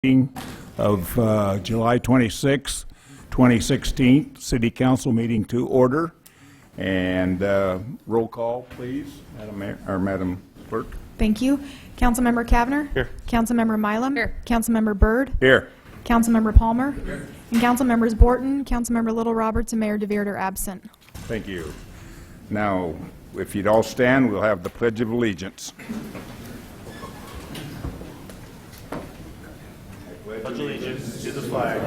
Meeting of July 26, 2016, City Council meeting to order. And roll call, please, Madam Clerk. Thank you. Councilmember Kavner. Here. Councilmember Milam. Here. Councilmember Byrd. Here. Councilmember Palmer. Here. And Councilmembers Borton, Councilmember Little Roberts, and Mayor DeVeert are absent. Thank you. Now, if you'd all stand, we'll have the Pledge of Allegiance. Pledge allegiance to the flag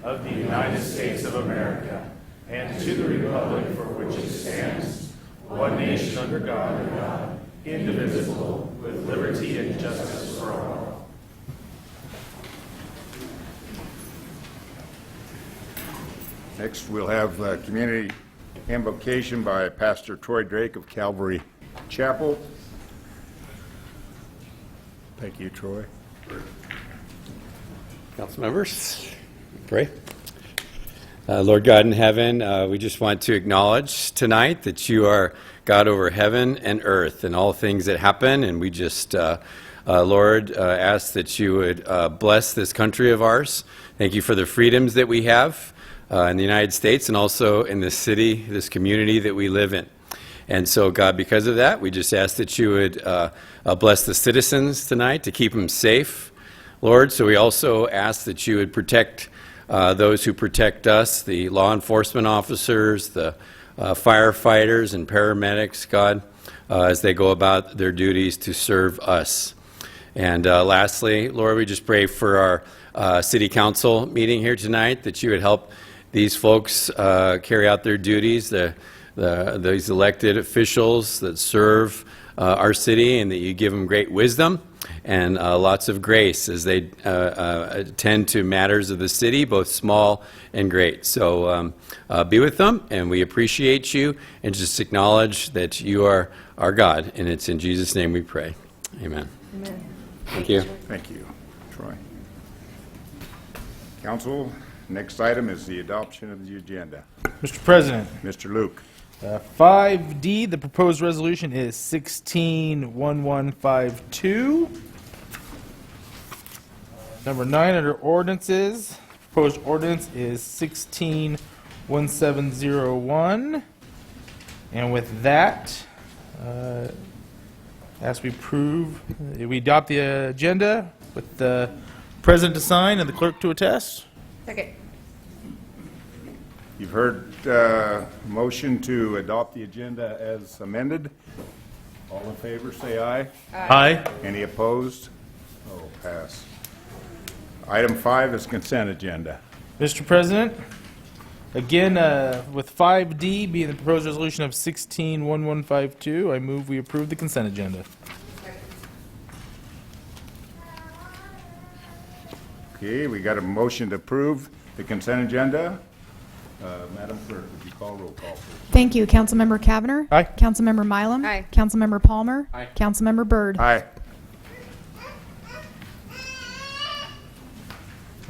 of the United States of America and to the republic for which it stands, one nation under God, indivisible, with liberty and justice for all. Next, we'll have community invocation by Pastor Troy Drake of Calvary Chapel. Thank you, Troy. Council members, pray. Lord God in heaven, we just want to acknowledge tonight that you are God over heaven and earth and all things that happen. And we just, Lord, ask that you would bless this country of ours. Thank you for the freedoms that we have in the United States and also in this city, this community that we live in. And so, God, because of that, we just ask that you would bless the citizens tonight to keep them safe. Lord, so we also ask that you would protect those who protect us, the law enforcement officers, the firefighters and paramedics, God, as they go about their duties to serve us. And lastly, Lord, we just pray for our city council meeting here tonight, that you would help these folks carry out their duties, these elected officials that serve our city, and that you give them great wisdom and lots of grace as they attend to matters of the city, both small and great. So be with them, and we appreciate you, and just acknowledge that you are our God, and it's in Jesus' name we pray. Amen. Amen. Thank you. Thank you, Troy. Council, next item is the adoption of the agenda. Mr. President, Mr. Luke. 5D, the proposed resolution is 161152. Number 9 under ordinances, proposed ordinance is 161701. And with that, as we adopt the agenda with the president to sign and the clerk to attest. Second. You've heard motion to adopt the agenda as amended. All in favor, say aye. Aye. Any opposed? Oh, pass. Item 5 is consent agenda. Mr. President, again, with 5D being the proposed resolution of 161152, I move we approve the consent agenda. Okay, we got a motion to approve the consent agenda. Madam Clerk, would you call roll call, please? Thank you. Councilmember Kavner. Aye. Councilmember Milam. Aye. Councilmember Palmer. Aye. Councilmember Byrd. Aye.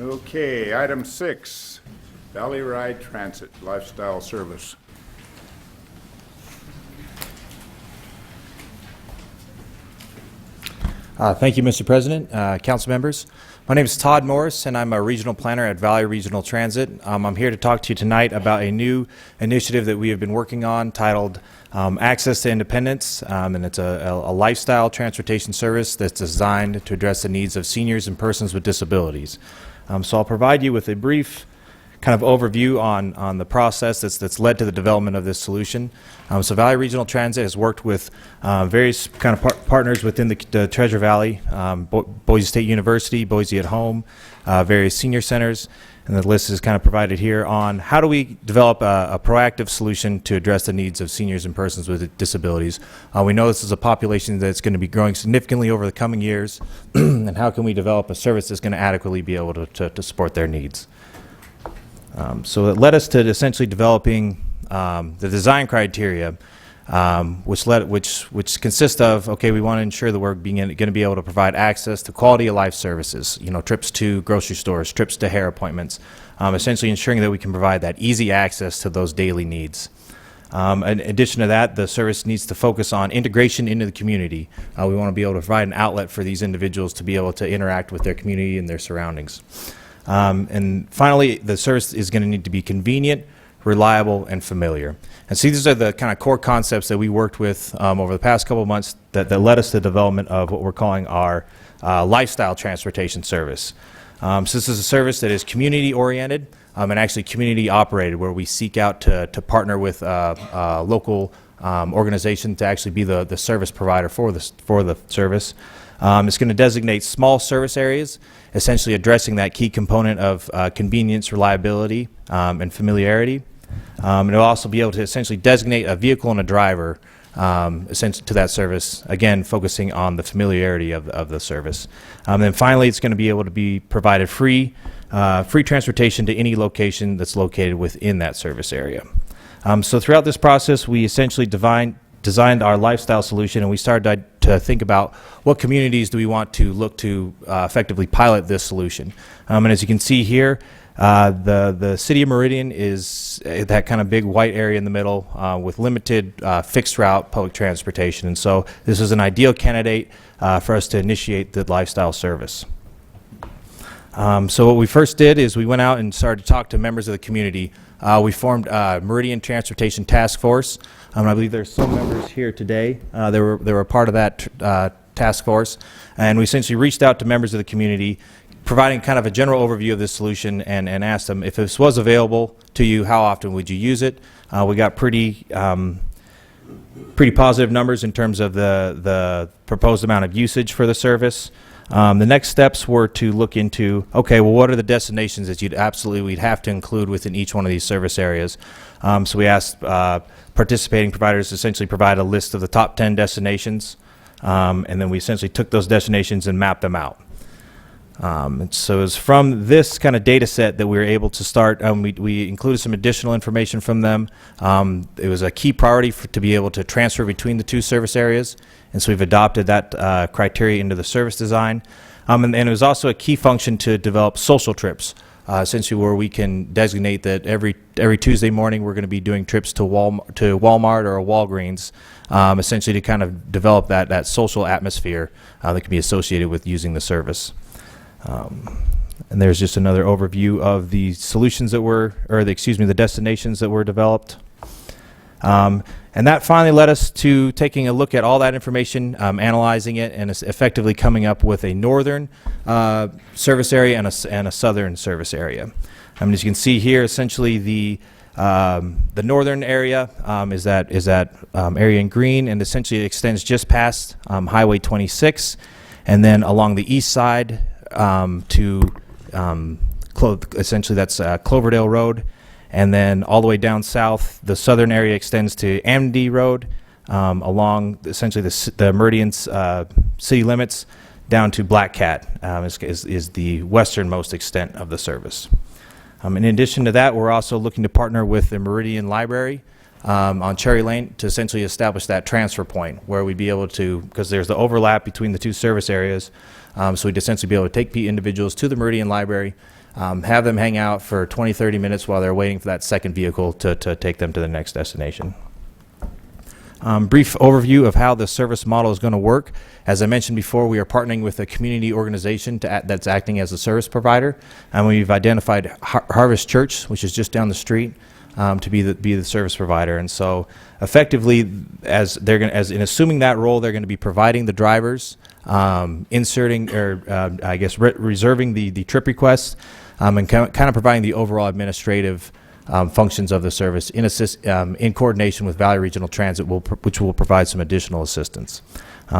Okay, item 6, Valley Ride Transit Lifestyle Service. Thank you, Mr. President, council members. My name is Todd Morris, and I'm a regional planner at Valley Regional Transit. I'm here to talk to you tonight about a new initiative that we have been working on titled Access to Independence, and it's a lifestyle transportation service that's designed to address the needs of seniors and persons with disabilities. So I'll provide you with a brief kind of overview on the process that's led to the development of this solution. So Valley Regional Transit has worked with various kind of partners within the Treasure Valley, Boise State University, Boise at Home, various senior centers, and the list is kind of provided here on how do we develop a proactive solution to address the needs of seniors and persons with disabilities. We know this is a population that's going to be growing significantly over the coming years, and how can we develop a service that's going to adequately be able to support their needs. So it led us to essentially developing the design criteria, which consist of, okay, we want to ensure that we're going to be able to provide access to quality of life services, trips to grocery stores, trips to hair appointments, essentially ensuring that we can provide that easy access to those daily needs. In addition to that, the service needs to focus on integration into the community. We want to be able to provide an outlet for these individuals to be able to interact with their community and their surroundings. And finally, the service is going to need to be convenient, reliable, and familiar. And see, these are the kind of core concepts that we worked with over the past couple of months that led us to the development of what we're calling our lifestyle transportation service. So this is a service that is community-oriented and actually community-operated, where we seek out to partner with a local organization to actually be the service provider for the service. It's going to designate small service areas, essentially addressing that key component of convenience, reliability, and familiarity. And it'll also be able to essentially designate a vehicle and a driver essentially to that service, again, focusing on the familiarity of the service. Then finally, it's going to be able to be provided free transportation to any location that's located within that service area. So throughout this process, we essentially designed our lifestyle solution, and we started to think about what communities do we want to look to effectively pilot this solution. And as you can see here, the city of Meridian is that kind of big white area in the middle with limited fixed route public transportation. And so this is an ideal candidate for us to initiate the lifestyle service. So what we first did is we went out and started to talk to members of the community. We formed a Meridian Transportation Task Force. I believe there's some members here today. They were part of that task force. And we essentially reached out to members of the community, providing kind of a general overview of this solution, and asked them, if this was available to you, how often would you use it? We got pretty positive numbers in terms of the proposed amount of usage for the service. The next steps were to look into, okay, well, what are the destinations that we'd have to include within each one of these service areas? So we asked participating providers to essentially provide a list of the top 10 destinations, and then we essentially took those destinations and mapped them out. And so it was from this kind of data set that we were able to start. We included some additional information from them. It was a key priority to be able to transfer between the two service areas, and so we've adopted that criteria into the service design. And it was also a key function to develop social trips, essentially where we can designate that every Tuesday morning we're going to be doing trips to Walmart or a Walgreens, essentially to kind of develop that social atmosphere that can be associated with using the service. And there's just another overview of the solutions that the destinations that were developed. And that finally led us to taking a look at all that information, analyzing it, and effectively coming up with a northern service area and a southern service area. As you can see here, essentially the northern area is that area in green, and essentially it extends just past Highway 26, and then along the east side essentially that's Cloverdale Road, and then all the way down south, the southern area extends to Amity Road, along essentially the Meridian's city limits, down to Black Cat is the westernmost extent of the service. In addition to that, we're also looking to partner with the Meridian Library on Cherry Lane to essentially establish that transfer point where we'd be able to, because there's the overlap between the two service areas, so we'd essentially be able to take individuals to the Meridian Library, have them hang out for 20-30 minutes while they're waiting for that second vehicle to take them to the next destination. Brief overview of how the service model is going to work. As I mentioned before, we are partnering with a community organization that's acting as a service provider, and we've identified Harvest Church, which is just down the street, to be the service provider. And so effectively, in assuming that role, they're going to be providing the drivers, reserving the trip requests, and kind of providing the overall administrative functions of the service in coordination with Valley Regional Transit, which will provide some additional assistance.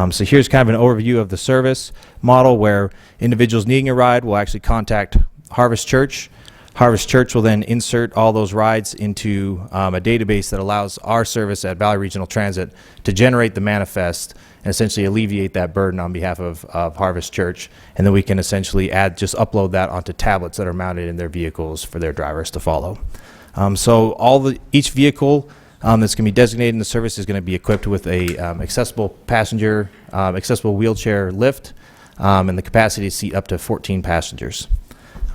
So here's kind of an overview of the service model, where individuals needing a ride will actually contact Harvest Church. Harvest Church will then insert all those rides into a database that allows our service at Valley Regional Transit to generate the manifest and essentially alleviate that burden on behalf of Harvest Church. And then we can essentially just upload that onto tablets that are mounted in their vehicles for their drivers to follow. So each vehicle that's going to be designated in the service is going to be equipped with a accessible wheelchair lift, and the capacity to seat up to 14 passengers.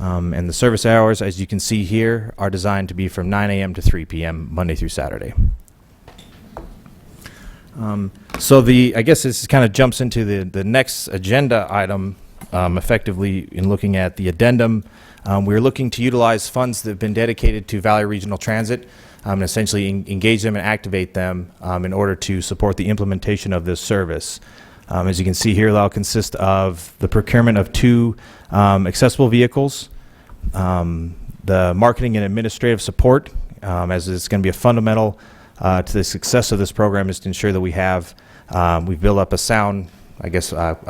And the service hours, as you can see here, are designed to be from 9 a.m. to 3 p.m. Monday through Saturday. So I guess this kind of jumps into the next agenda item, effectively in looking at the addendum. We're looking to utilize funds that have been dedicated to Valley Regional Transit and essentially engage them and activate them in order to support the implementation of this service. As you can see here, that'll consist of the procurement of 2 accessible vehicles, the marketing and administrative support, as it's going to be a fundamental to the success of this program, is to ensure that we've built up a sound,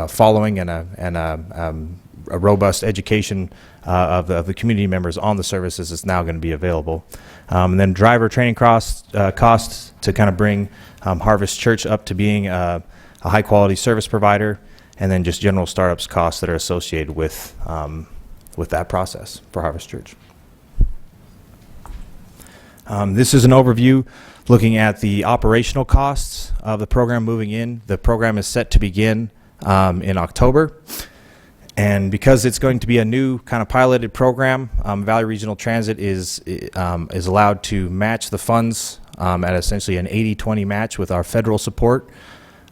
following and a robust education of the community members on the services that's now going to be available. And then driver training costs to kind of bring Harvest Church up to being a high-quality service provider, and then just general startups costs that are associated with that process for Harvest Church. This is an overview looking at the operational costs of the program moving in. The program is set to begin in October. And because it's going to be a new kind of piloted program, Valley Regional Transit is allowed to match the funds at essentially an 80-20 match with our federal support.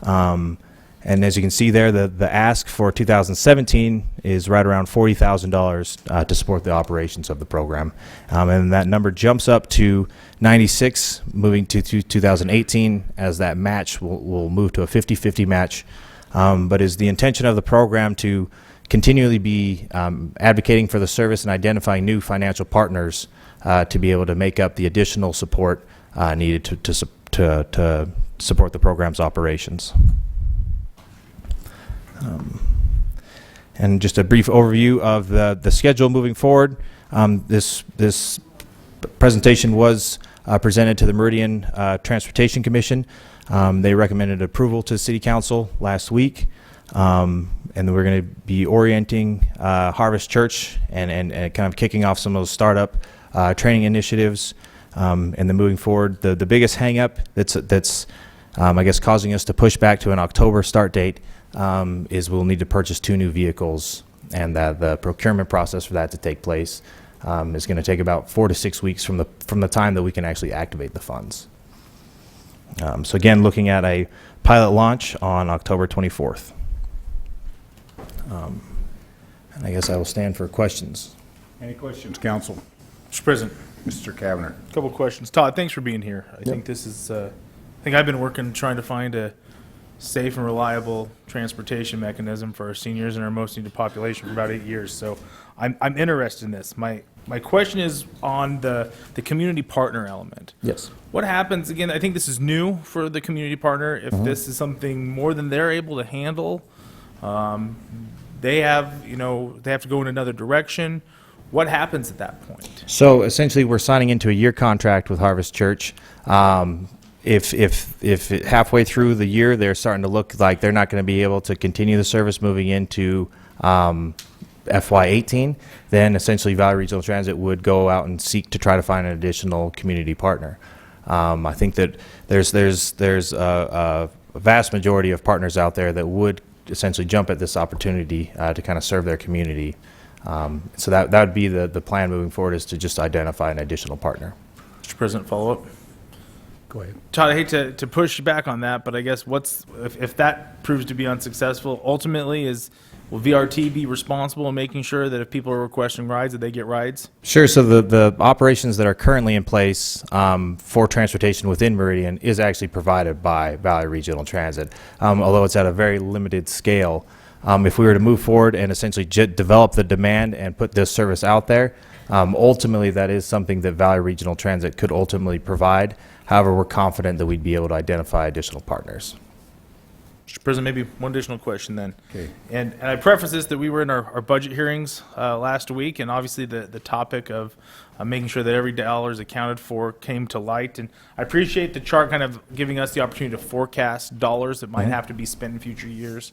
And as you can see there, the ask for 2017 is right around $40,000 to support the operations of the program. And that number jumps up to 96 moving to 2018 as that match will move to a 50-50 match. But is the intention of the program to continually be advocating for the service and identifying new financial partners to be able to make up the additional support needed to support the program's operations. And just a brief overview of the schedule moving forward. This presentation was presented to the Meridian Transportation Commission. They recommended approval to City Council last week. And we're going to be orienting Harvest Church and kind of kicking off some of those startup training initiatives. And then moving forward, the biggest hang-up that's causing us to push back to an October start date is we'll need to purchase 2 new vehicles, and the procurement process for that to take place is going to take about 4 to 6 weeks from the time that we can actually activate the funds. So again, looking at a pilot launch on October 24th. And I guess I will stand for questions. Any questions, council? Mr. President, Mr. Cavanagh. a couple questions. Todd, thanks for being here. I think this is, I think I've been working trying to find a safe and reliable transportation mechanism for our seniors and our most needed population for about 8 years. So I'm interested in this. My question is on the community partner element. Yes. What happens, again, I think this is new for the community partner, if this is something more than they're able to handle, they have to go in another direction. What happens at that point? So essentially, we're signing into a year contract with Harvest Church. If halfway through the year they're starting to look like they're not going to be able to continue the service moving into FY18, then essentially Valley Regional Transit would go out and seek to try to find an additional community partner. I think that there's a vast majority of partners out there that would essentially jump at this opportunity to kind of serve their community. So that would be the plan moving forward, is to just identify an additional partner. Mr. President, follow up. Go ahead. Todd, I hate to push back on that, but I guess if that proves to be unsuccessful, ultimately will VRT be responsible in making sure that if people are requesting rides, that they get rides? Sure. So the operations that are currently in place for transportation within Meridian is actually provided by Valley Regional Transit, although it's at a very limited scale. If we were to move forward and essentially develop the demand and put this service out there, ultimately that is something that Valley Regional Transit could ultimately provide. However, we're confident that we'd be able to identify additional partners. Mr. President, maybe one additional question then. Okay. And I preface this that we were in our budget hearings last week, and obviously the topic of making sure that every dollar is accounted for came to light. And I appreciate the chart kind of giving us the opportunity to forecast dollars that might have to be spent in future years.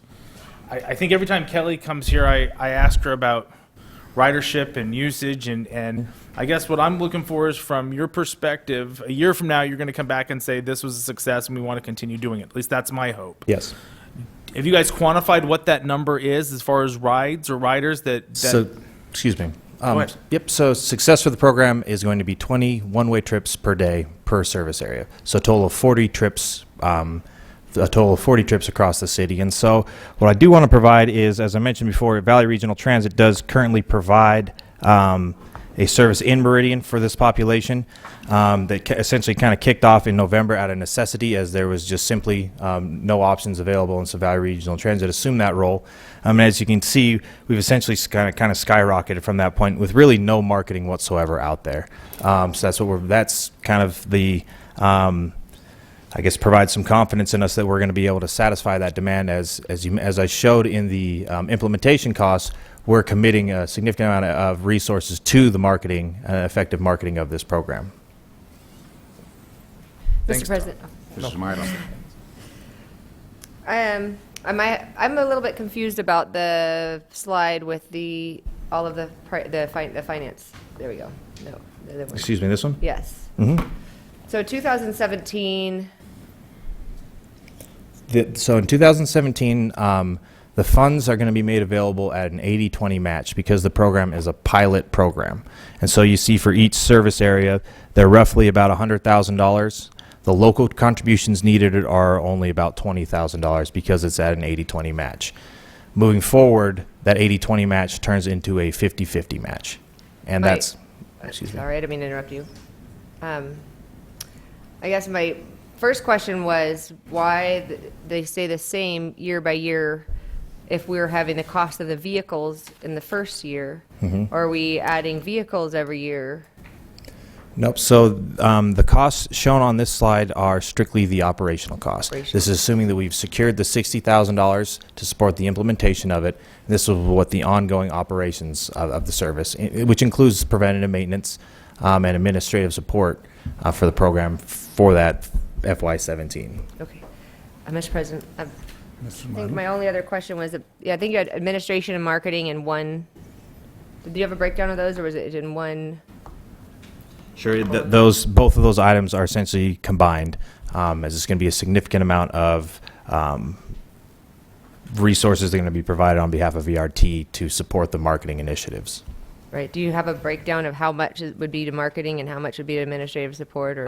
I think every time Kelly comes here, I ask her about ridership and usage, and I guess what I'm looking for is, from your perspective, a year from now you're going to come back and say this was a success and we want to continue doing it. At least that's my hope. Yes. Have you guys quantified what that number is as far as rides or riders that So, excuse me. Go ahead. Yep. So success for the program is going to be 20 one-way trips per day per service area. So a total of 40 trips a total of 40 trips across the city. And so what I do want to provide is, as I mentioned before, Valley Regional Transit does currently provide a service in Meridian for this population that essentially kind of kicked off in November out of necessity, as there was just simply no options available, and so Valley Regional Transit assumed that role. And as you can see, we've essentially kind of skyrocketed from that point with really no marketing whatsoever out there. So that's kind of the I guess provides some confidence in us that we're going to be able to satisfy that demand. As I showed in the implementation costs, we're committing a significant amount of resources to the marketing, effective marketing of this program. Mr. President. Mrs. Mylum. I'm a little bit confused about the slide with all of the finance. There we go. No, the other one. Excuse me, this one? Yes. Mm-hmm. So 2017. So in 2017, the funds are going to be made available at an 80-20 match because the program is a pilot program. And so you see for each service area, they're roughly about $100,000. The local contributions needed are only about $20,000 because it's at an 80-20 match. Moving forward, that 80-20 match turns into a 50-50 match. And that's, excuse me. All right, I didn't mean to interrupt you. I guess my first question was why they stay the same year by year if we're having the cost of the vehicles in the first year, or are we adding vehicles every year? Nope. So the costs shown on this slide are strictly the operational costs. This is assuming that we've secured the $60,000 to support the implementation of it. This is what the ongoing operations of the service, which includes preventative maintenance and administrative support for the program for that FY17. Okay. Mr. President, I think my only other question was, I think you had administration and marketing in one. Did you have a breakdown of those, or was it in one? Sure. Both of those items are essentially combined, as it's going to be a significant amount of resources that are going to be provided on behalf of VRT to support the marketing initiatives. Right. Do you have a breakdown of how much it would be to marketing and how much would be to administrative support? Or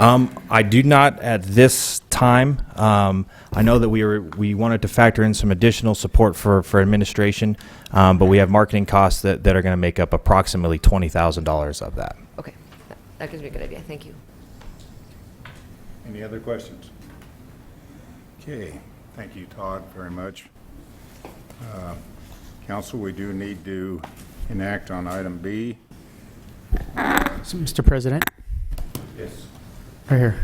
I do not at this time. I know that we wanted to factor in some additional support for administration, but we have marketing costs that are going to make up approximately $20,000 of that. Okay. That gives me a good idea. Thank you. Any other questions? Okay, thank you, Todd, very much. Council, we do need to enact on item B. So, Mr. President, Yes. right here.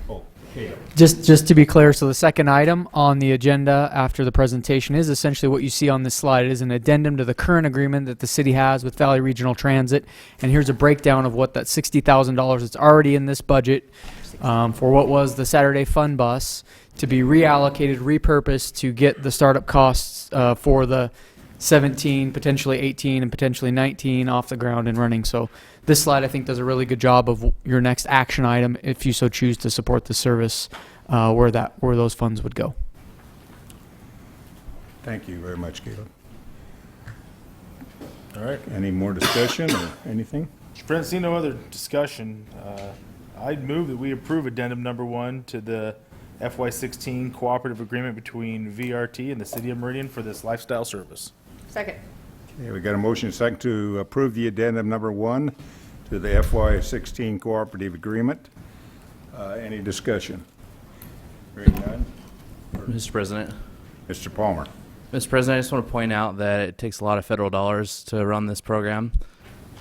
Oh, okay. Just to be clear, so the second item on the agenda after the presentation is essentially what you see on this slide. It is an addendum to the current agreement that the city has with Valley Regional Transit. And here's a breakdown of what that $60,000 that's already in this budget for what was the Saturday Fun Bus to be reallocated, repurposed to get the startup costs for the 17, potentially 18, and potentially 19 off the ground and running. So this slide, I think, does a really good job of your next action item if you so choose to support the service, where those funds would go. Thank you very much, Caleb. All right. Any more discussion or anything? Mr. President, seeing no other discussion, I'd move that we approve addendum number 1 to the FY16 cooperative agreement between VRT and the City of Meridian for this lifestyle service. Second. Okay, we got a motion second to approve the addendum number 1 to the FY16 cooperative agreement. Any discussion? Hearing none. Mr. President. Mr. Palmer. Mr. President, I just want to point out that it takes a lot of federal dollars to run this program,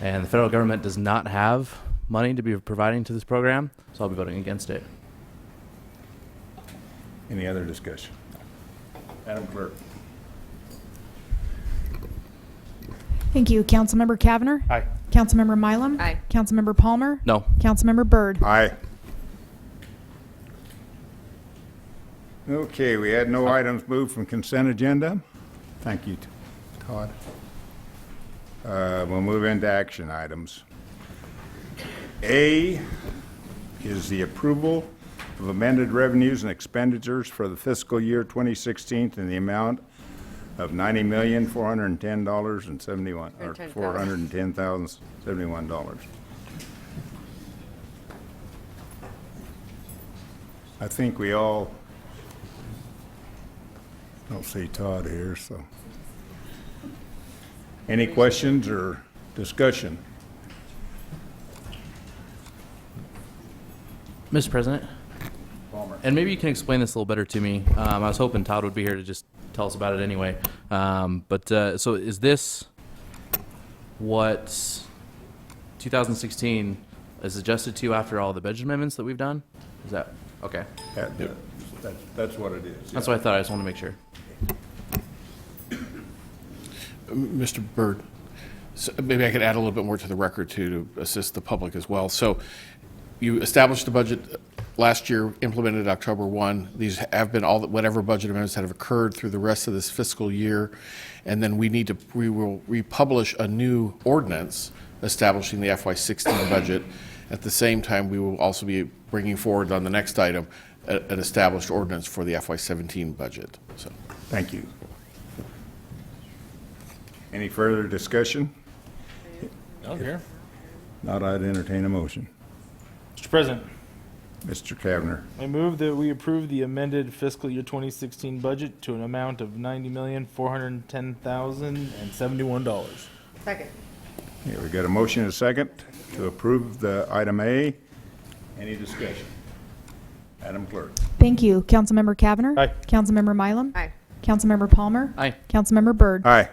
and the federal government does not have money to be providing to this program, so I'll be voting against it. Any other discussion? Madam Clerk. Thank you. Councilmember Cavanagh. Aye. Councilmember Mylum. Aye. Councilmember Palmer. No. Councilmember Byrd. Aye. Okay, we had no items moved from consent agenda. Thank you, Todd. We'll move into action items. A is the approval of amended revenues and expenditures for the fiscal year 2016 in the amount of $90,410.71, or $410,071. I think we all Don't see Todd here, so. Any questions or discussion? Mr. President, Palmer. and maybe you can explain this a little better to me. I was hoping Todd would be here to just tell us about it anyway. So is this what 2016 is adjusted to after all the budget amendments that we've done? Is that okay? That's what it is. That's what I thought. I just want to make sure. Mr. Byrd, so maybe I could add a little bit more to the record to assist the public as well. So you established the budget last year, implemented October 1. These have been whatever budget amendments that have occurred through the rest of this fiscal year. And then we will republish a new ordinance establishing the FY16 budget. At the same time, we will also be bringing forward on the next item an established ordinance for the FY17 budget. So, Thank you. Any further discussion? Oh, here. Not, I'd entertain a motion. Mr. President, Mr. Kavner. I move that we approve the amended fiscal year 2016 budget to an amount of $90,410,071. Second. Here, we got a motion and a second to approve the item A. Any discussion? Madam Clerk. Thank you. Councilmember Cavanagh. Aye. Councilmember Mylum. Aye. Councilmember Palmer. Aye. Councilmember Byrd. Aye.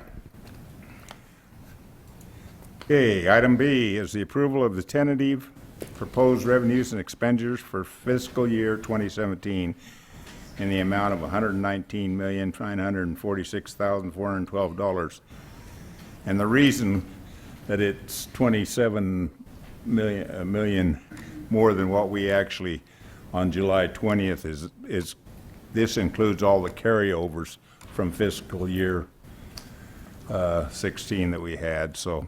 Okay, item B is the approval of the tentative proposed revenues and expenditures for fiscal year 2017 in the amount of $119,946,412. And the reason that it's 27 million more than what we actually on July 20th is this includes all the carryovers from fiscal year 16 that we had. So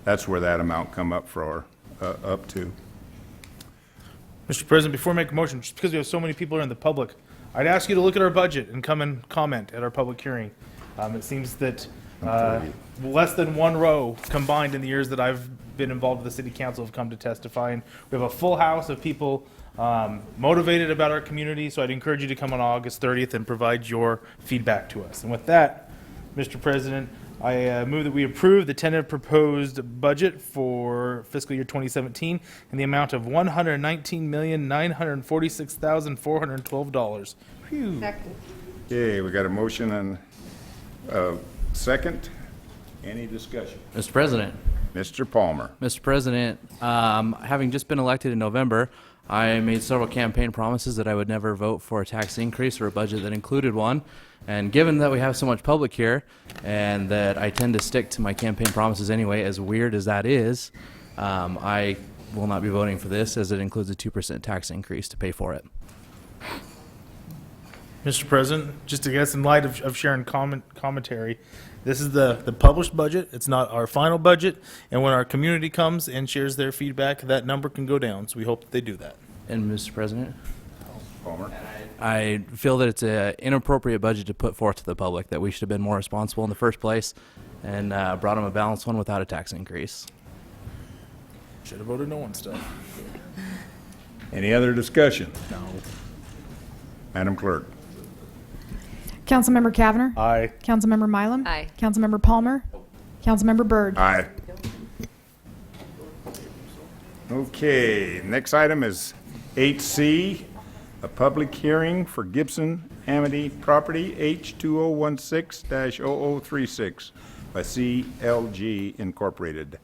that's where that amount come up for up to. Mr. President, before I make a motion, just because we have so many people here in the public, I'd ask you to look at our budget and come and comment at our public hearing. It seems that less than one row combined in the years that I've been involved with the city council have come to testify. And we have a full house of people motivated about our community, so I'd encourage you to come on August 30th and provide your feedback to us. And with that, Mr. President, I move that we approve the tentative proposed budget for fiscal year 2017 in the amount of $119,946,412. Phew. Second. Okay, we got a motion and a second. Any discussion? Mr. President. Mr. Palmer. Mr. President, having just been elected in November, I made several campaign promises that I would never vote for a tax increase or a budget that included one. And given that we have so much public here and that I tend to stick to my campaign promises anyway, as weird as that is, I will not be voting for this as it includes a 2% tax increase to pay for it. Mr. President, just to guess in light of sharing commentary, this is the published budget. It's not our final budget. And when our community comes and shares their feedback, that number can go down. So we hope that they do that. And Mr. President, Palmer. I feel that it's an inappropriate budget to put forth to the public, that we should have been more responsible in the first place and brought them a balanced one without a tax increase. Should have voted no on stuff. Any other discussion? No. Madam Clerk. Councilmember Cavanagh. Aye. Councilmember Mylum. Aye. Councilmember Palmer. Councilmember Byrd. Aye. Okay, next item is 8C, a public hearing for Gibson Amity Property H2016-0036 by CLG Incorporated.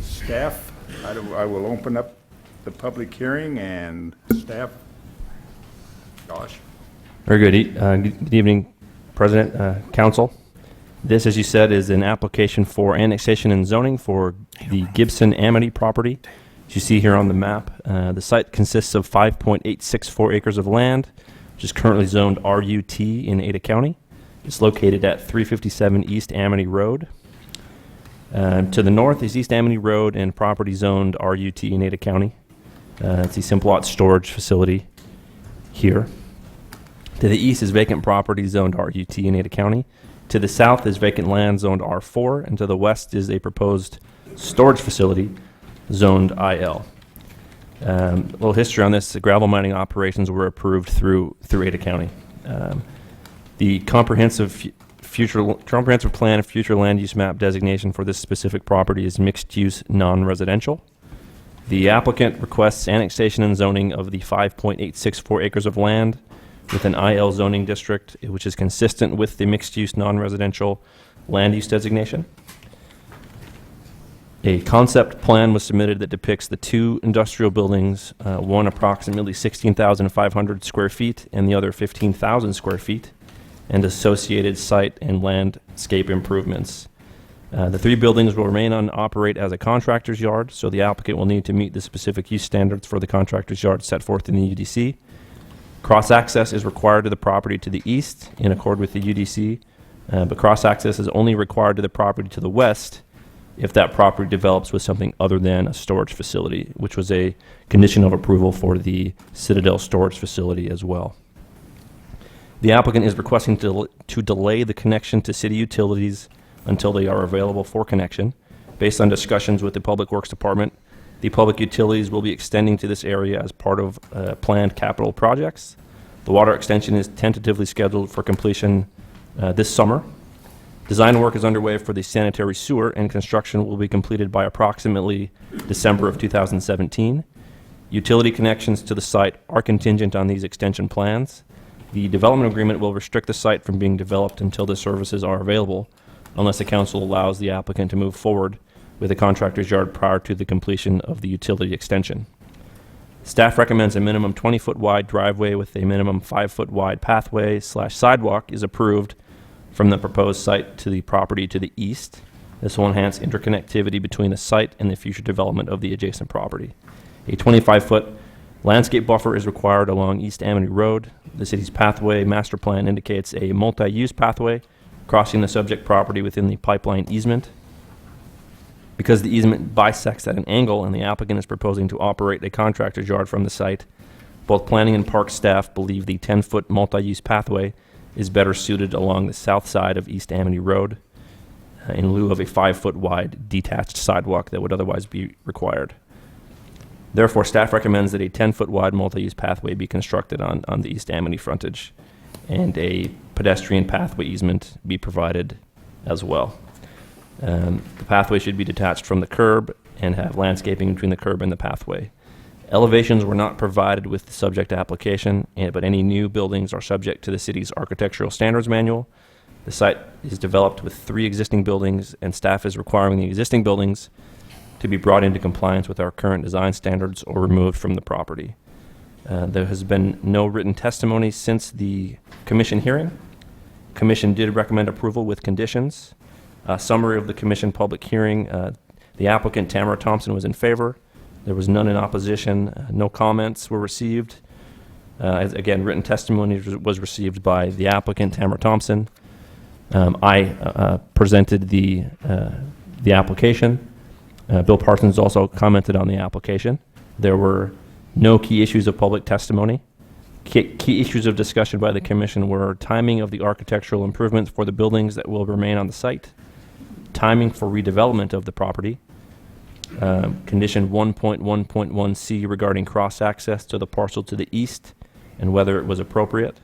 Staff, I will open up the public hearing, and staff, Josh. Very good. Good evening, President, Council. This, as you said, is an application for annexation and zoning for the Gibson Amity property. As you see here on the map, the site consists of 5.864 acres of land, which is currently zoned RUT in Ada County. It's located at 357 East Amity Road. To the north is East Amity Road and property zoned RUT in Ada County. It's the Simplot storage facility here. To the east is vacant property zoned RUT in Ada County. To the south is vacant land zoned R4, and to the west is a proposed storage facility zoned IL. A little history on this: the gravel mining operations were approved through Ada County. The comprehensive plan of future land use map designation for this specific property is mixed-use non-residential. The applicant requests annexation and zoning of the 5.864 acres of land with an IL zoning district, which is consistent with the mixed-use non-residential land use designation. A concept plan was submitted that depicts the two industrial buildings, one approximately 16,500 square feet and the other 15,000 square feet, and associated site and landscape improvements. The three buildings will remain and operate as a contractor's yard, so the applicant will need to meet the specific use standards for the contractor's yard set forth in the UDC. Cross-access is required to the property to the east in accord with the UDC, but cross-access is only required to the property to the west if that property develops with something other than a storage facility, which was a condition of approval for the Citadel storage facility as well. The applicant is requesting to delay the connection to city utilities until they are available for connection. Based on discussions with the Public Works Department, the public utilities will be extending to this area as part of planned capital projects. The water extension is tentatively scheduled for completion this summer. Design work is underway for the sanitary sewer, and construction will be completed by approximately December of 2017. Utility connections to the site are contingent on these extension plans. The development agreement will restrict the site from being developed until the services are available, unless the council allows the applicant to move forward with a contractor's yard prior to the completion of the utility extension. Staff recommends a minimum 20-foot wide driveway with a minimum 5-foot wide pathway / sidewalk is approved from the proposed site to the property to the east. This will enhance interconnectivity between the site and the future development of the adjacent property. A 25-foot landscape buffer is required along East Amity Road. The city's pathway master plan indicates a multi-use pathway crossing the subject property within the pipeline easement. Because the easement bisects at an angle and the applicant is proposing to operate a contractor's yard from the site, both planning and park staff believe the 10-foot multi-use pathway is better suited along the south side of East Amity Road in lieu of a 5-foot wide detached sidewalk that would otherwise be required. Therefore, staff recommends that a 10-foot wide multi-use pathway be constructed on the East Amity frontage and a pedestrian pathway easement be provided as well. The pathway should be detached from the curb and have landscaping between the curb and the pathway. Elevations were not provided with the subject application, but any new buildings are subject to the city's architectural standards manual. The site is developed with 3 existing buildings, and staff is requiring the existing buildings to be brought into compliance with our current design standards or removed from the property. There has been no written testimony since the commission hearing. Commission did recommend approval with conditions. A summary of the commission public hearing, the applicant, Tamara Thompson, was in favor. There was none in opposition. No comments were received. Again, written testimony was received by the applicant, Tamara Thompson. I presented the application. Bill Parsons also commented on the application. There were no key issues of public testimony. Key issues of discussion by the commission were timing of the architectural improvements for the buildings that will remain on the site, timing for redevelopment of the property, condition 1.1.1C regarding cross-access to the parcel to the east and whether it was appropriate,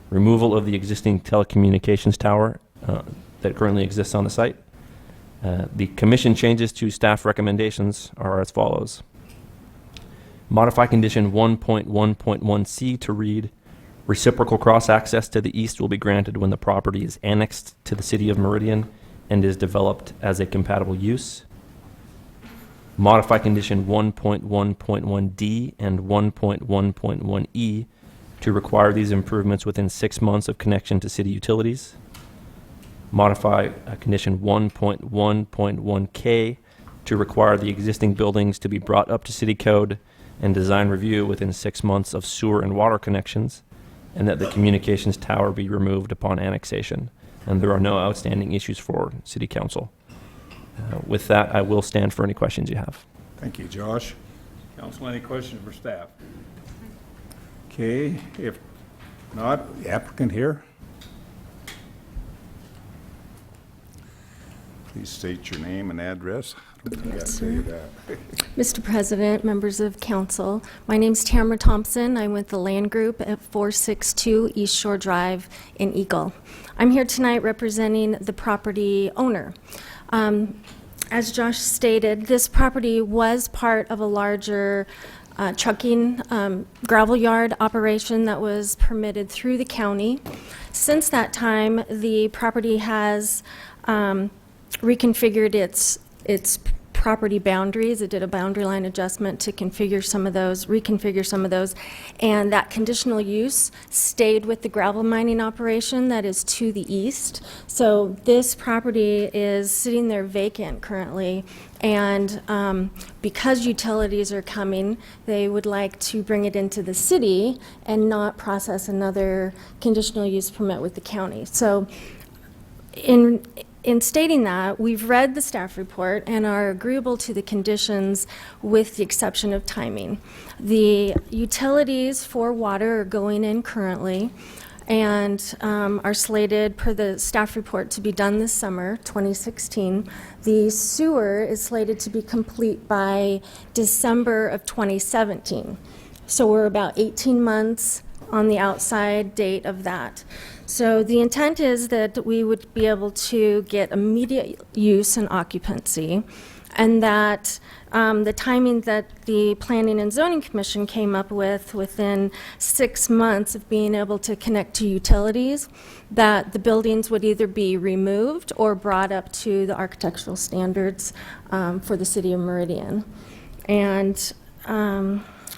removal of the existing telecommunications tower that currently exists on the site. The commission changes to staff recommendations are as follows. Modify condition 1.1.1C to read, reciprocal cross-access to the east will be granted when the property is annexed to the city of Meridian and is developed as a compatible use. Modify condition 1.1.1D and 1.1.1E to require these improvements within 6 months of connection to city utilities. Modify condition 1.1.1K to require the existing buildings to be brought up to city code and design review within 6 months of sewer and water connections, and that the communications tower be removed upon annexation. And there are no outstanding issues for city council. With that, I will stand for any questions you have. Thank you, Josh. Council, any questions for staff? Okay, if not, the applicant here. Please state your name and address. I don't think I have to tell you that. Mr. President, members of council, my name's Tamara Thompson. I'm with the Land Group at 462 East Shore Drive in Eagle. I'm here tonight representing the property owner. As Josh stated, this property was part of a larger trucking gravel yard operation that was permitted through the county. Since that time, the property has reconfigured its property boundaries. It did a boundary line adjustment to reconfigure some of those, and that conditional use stayed with the gravel mining operation that is to the east. So this property is sitting there vacant currently, and because utilities are coming, they would like to bring it into the city and not process another conditional use permit with the county. So in stating that, we've read the staff report and are agreeable to the conditions with the exception of timing. The utilities for water are going in currently and are slated per the staff report to be done this summer, 2016. The sewer is slated to be complete by December of 2017. So we're about 18 months on the outside date of that. So the intent is that we would be able to get immediate use and occupancy, and that the timing that the Planning and Zoning Commission came up with within 6 months of being able to connect to utilities, that the buildings would either be removed or brought up to the architectural standards for the city of Meridian. And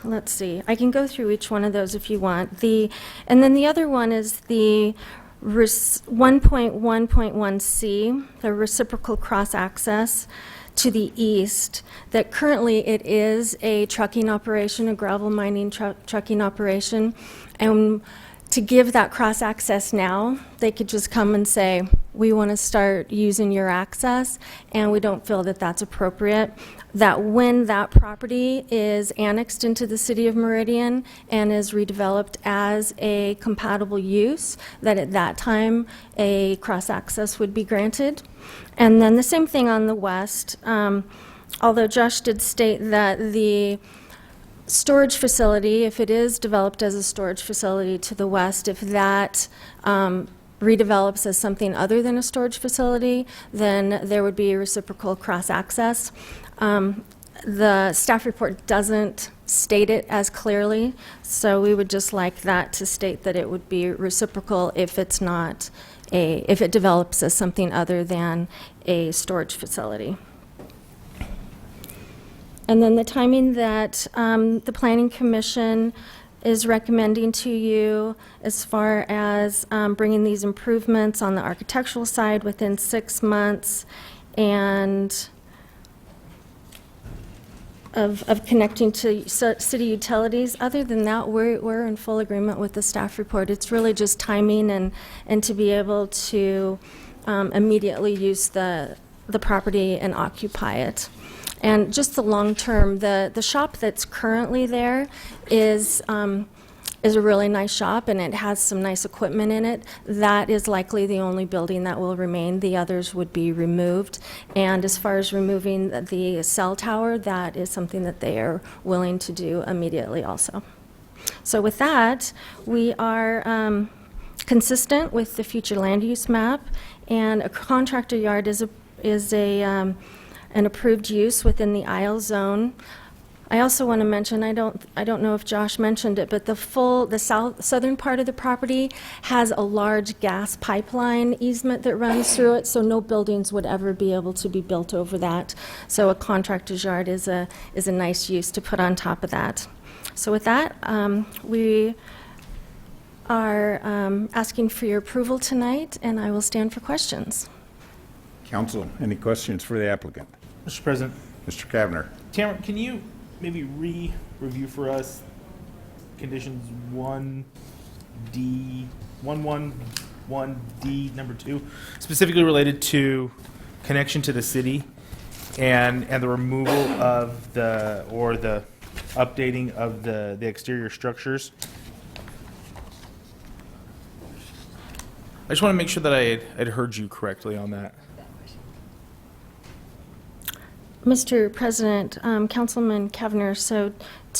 let's see, I can go through each one of those if you want. And then the other one is the 1.1.1C, the reciprocal cross-access to the east, that currently it is a trucking operation, a gravel mining trucking operation. And to give that cross-access now, they could just come and say, we want to start using your access, and we don't feel that that's appropriate. That when that property is annexed into the city of Meridian and is redeveloped as a compatible use, that at that time a cross-access would be granted. And then the same thing on the west, although Josh did state that the storage facility, if it is developed as a storage facility to the west, if that redevelops as something other than a storage facility, then there would be a reciprocal cross-access. The staff report doesn't state it as clearly, so we would just like that to state that it would be reciprocal if it's not if it develops as something other than a storage facility. And then the timing that the Planning Commission is recommending to you as far as bringing these improvements on the architectural side within 6 months, and of connecting to city utilities. Other than that, we're in full agreement with the staff report. It's really just timing and to be able to immediately use the property and occupy it. And just the long term, the shop that's currently there is a really nice shop, and it has some nice equipment in it. That is likely the only building that will remain. The others would be removed. And as far as removing the cell tower, that is something that they are willing to do immediately also. So with that, we are consistent with the future land use map, and a contractor yard is an approved use within the Isle zone. I also want to mention, I don't know if Josh mentioned it, but the southern part of the property has a large gas pipeline easement that runs through it, so no buildings would ever be able to be built over that. So a contractor's yard is a nice use to put on top of that. So with that, we are asking for your approval tonight, and I will stand for questions. Council, any questions for the applicant? Mr. President, Mr. Kavner. Tamara, can you maybe review for us conditions 1D, 111D, number 2, specifically related to connection to the city and the removal of the updating of the exterior structures? I just want to make sure that I had heard you correctly on that. Mr. President, Councilman Kavner, so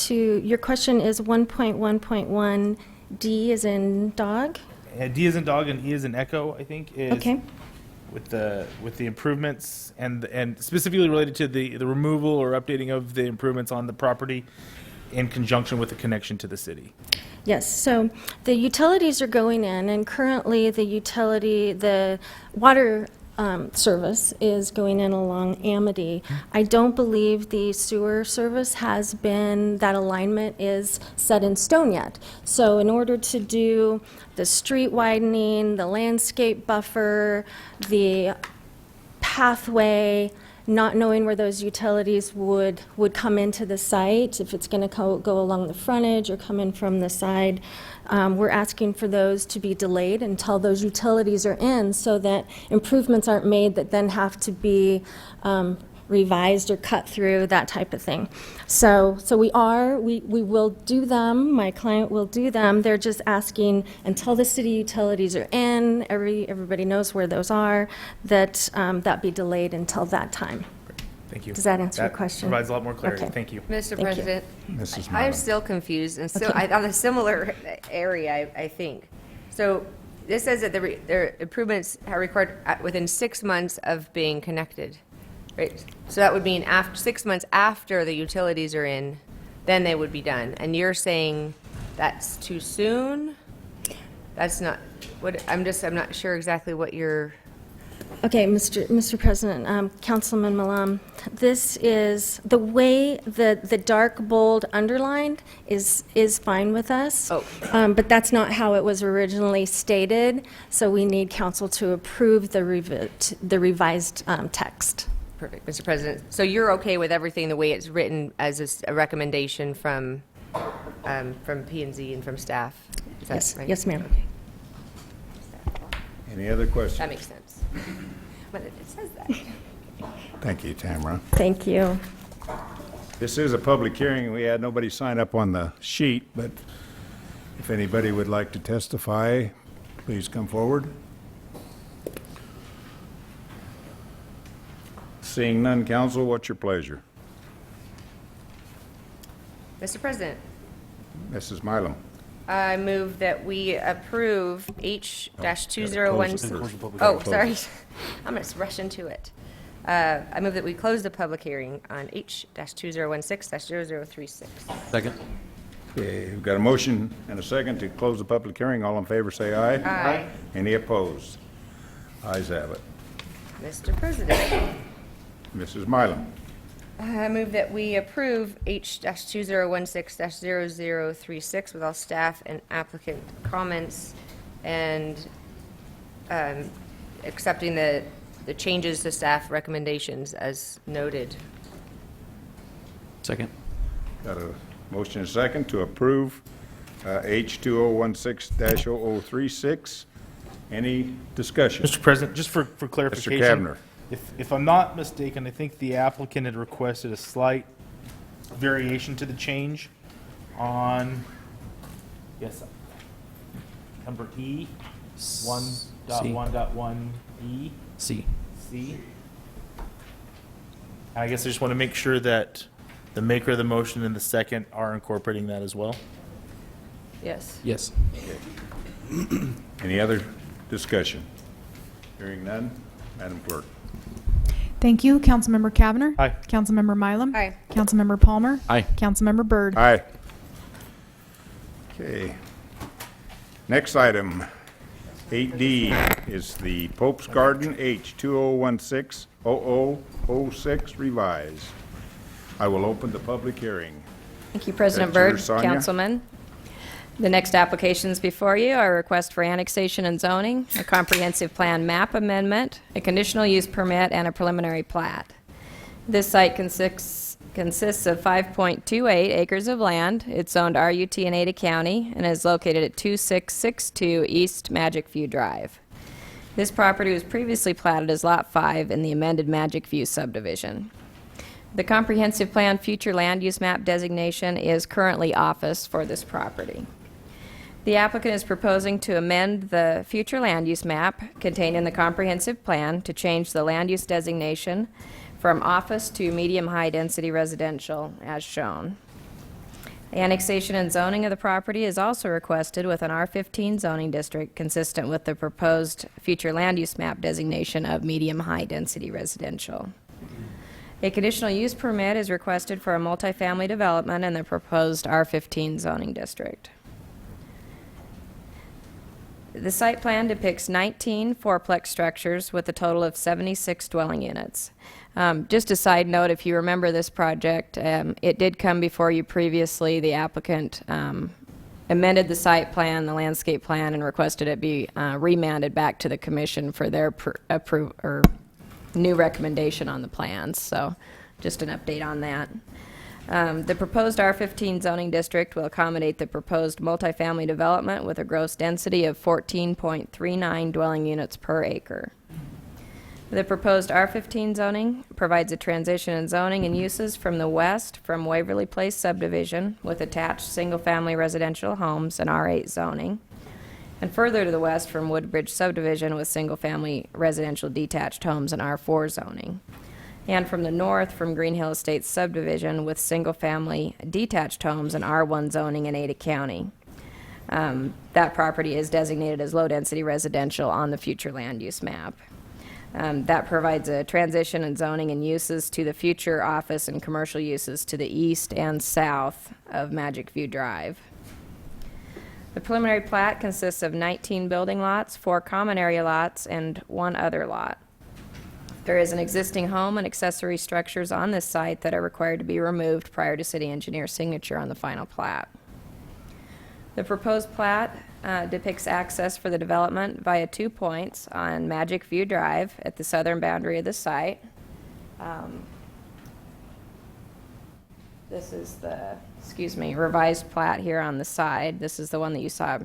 your question is 1.1.1 D is in dog? D is in dog and E is in echo, I think, is Okay. with the improvements and specifically related to the removal or updating of the improvements on the property in conjunction with the connection to the city. Yes, so the utilities are going in, and currently the water service is going in along Amity. I don't believe the sewer service has been, that alignment is set in stone yet. So in order to do the street widening, the landscape buffer, the pathway, not knowing where those utilities would come into the site, if it's going to go along the frontage or come in from the side, we're asking for those to be delayed until those utilities are in, so that improvements aren't made that then have to be revised or cut through, that type of thing. So we will do them, my client will do them, they're just asking until the city utilities are in, everybody knows where those are, that that be delayed until that time. Thank you. Does that answer your question? Provides a lot more clarity. Okay. Thank you. Mr. Thank you. President, Mrs. I'm Marlowe. still confused and still Okay. on a similar area, I think. So this says that the improvements are required within 6 months of being connected, right? So that would mean after 6 months after the utilities are in, then they would be done. And you're saying that's too soon? That's not what I'm not sure exactly what you're. Okay, Mr. President, Councilman Malam, this is, the way the dark bold underlined is fine with us. Oh. But that's not how it was originally stated, so we need council to approve the revised text. Perfect, Mr. President. So you're okay with everything the way it's written as a recommendation from P&Z and from staff? Is that Yes, right? yes, ma'am. Any other questions? That makes sense. But it says that. Thank you, Tamara. Thank you. This is a public hearing. We had nobody sign up on the sheet, but if anybody would like to testify, please come forward. Seeing none, council, what's your pleasure? Mr. President, Mrs. Mylum. I move that we approve H-2016. Close Oh, sorry. I'm just rushing to it. I move that we close the public hearing on H-2016-0036. Second. Okay, we've got a motion and a second to close the public hearing. All in favor, say aye. Aye. Any opposed? Ayes have it. Mr. President, Mrs. Mylum. I move that we approve H-2016-0036 with all staff and applicant comments and accepting the changes to staff recommendations as noted. Second. Got a motion and a second to approve H2016-0036. Any discussion? Mr. President, just for clarification. Kavner. If I'm not mistaken, I think the applicant had requested a slight variation to the change on, yes, number E, 1.1.1E, C. C. I guess I just want to make sure that the maker of the motion and the second are incorporating that as well. Yes. Yes. Any other discussion? Hearing none, Madam Clerk. Thank you. Councilmember Cavanagh. Aye. Councilmember Mylum. Aye. Councilmember Palmer. Aye. Councilmember Byrd. Aye. Okay. Next item, 8D, is the Pope's Garden, H2016-0006 revised. I will open the public hearing. Thank you, President That's Byrd, yours, Sonia. Councilman. The next applications before you are a request for annexation and zoning, a comprehensive plan map amendment, a conditional use permit, and a preliminary plat. This site consists of 5.28 acres of land. It's owned RUT in Ada County and is located at 2662 East Magic View Drive. This property was previously platted as Lot 5 in the amended Magic View subdivision. The comprehensive plan future land use map designation is currently office for this property. The applicant is proposing to amend the future land use map contained in the comprehensive plan to change the land use designation from office to medium-high density residential as shown. Annexation and zoning of the property is also requested with an R15 zoning district consistent with the proposed future land use map designation of medium-high density residential. A conditional use permit is requested for a multifamily development in the proposed R15 zoning district. The site plan depicts 19 fourplex structures with a total of 76 dwelling units. Just a side note, if you remember this project, it did come before you previously. The applicant amended the site plan, the landscape plan, and requested it be remanded back to the commission for their new recommendation on the plans. So just an update on that. The proposed R15 zoning district will accommodate the proposed multifamily development with a gross density of 14.39 dwelling units per acre. The proposed R15 zoning provides a transition in zoning and uses from the west from Waverly Place subdivision with attached single-family residential homes and R8 zoning, and further to the west from Woodbridge subdivision with single-family residential detached homes and R4 zoning, and from the north from Green Hill Estates subdivision with single-family detached homes and R1 zoning in Ada County. That property is designated as low-density residential on the future land use map. That provides a transition in zoning and uses to the future office and commercial uses to the east and south of Magic View Drive. The preliminary plat consists of 19 building lots, 4 common area lots, and 1 other lot. There is an existing home and accessory structures on this site that are required to be removed prior to city engineer's signature on the final plat. The proposed plat depicts access for the development via 2 points on Magic View Drive at the southern boundary of the site. This is the, revised plat here on the side. This is the one that you saw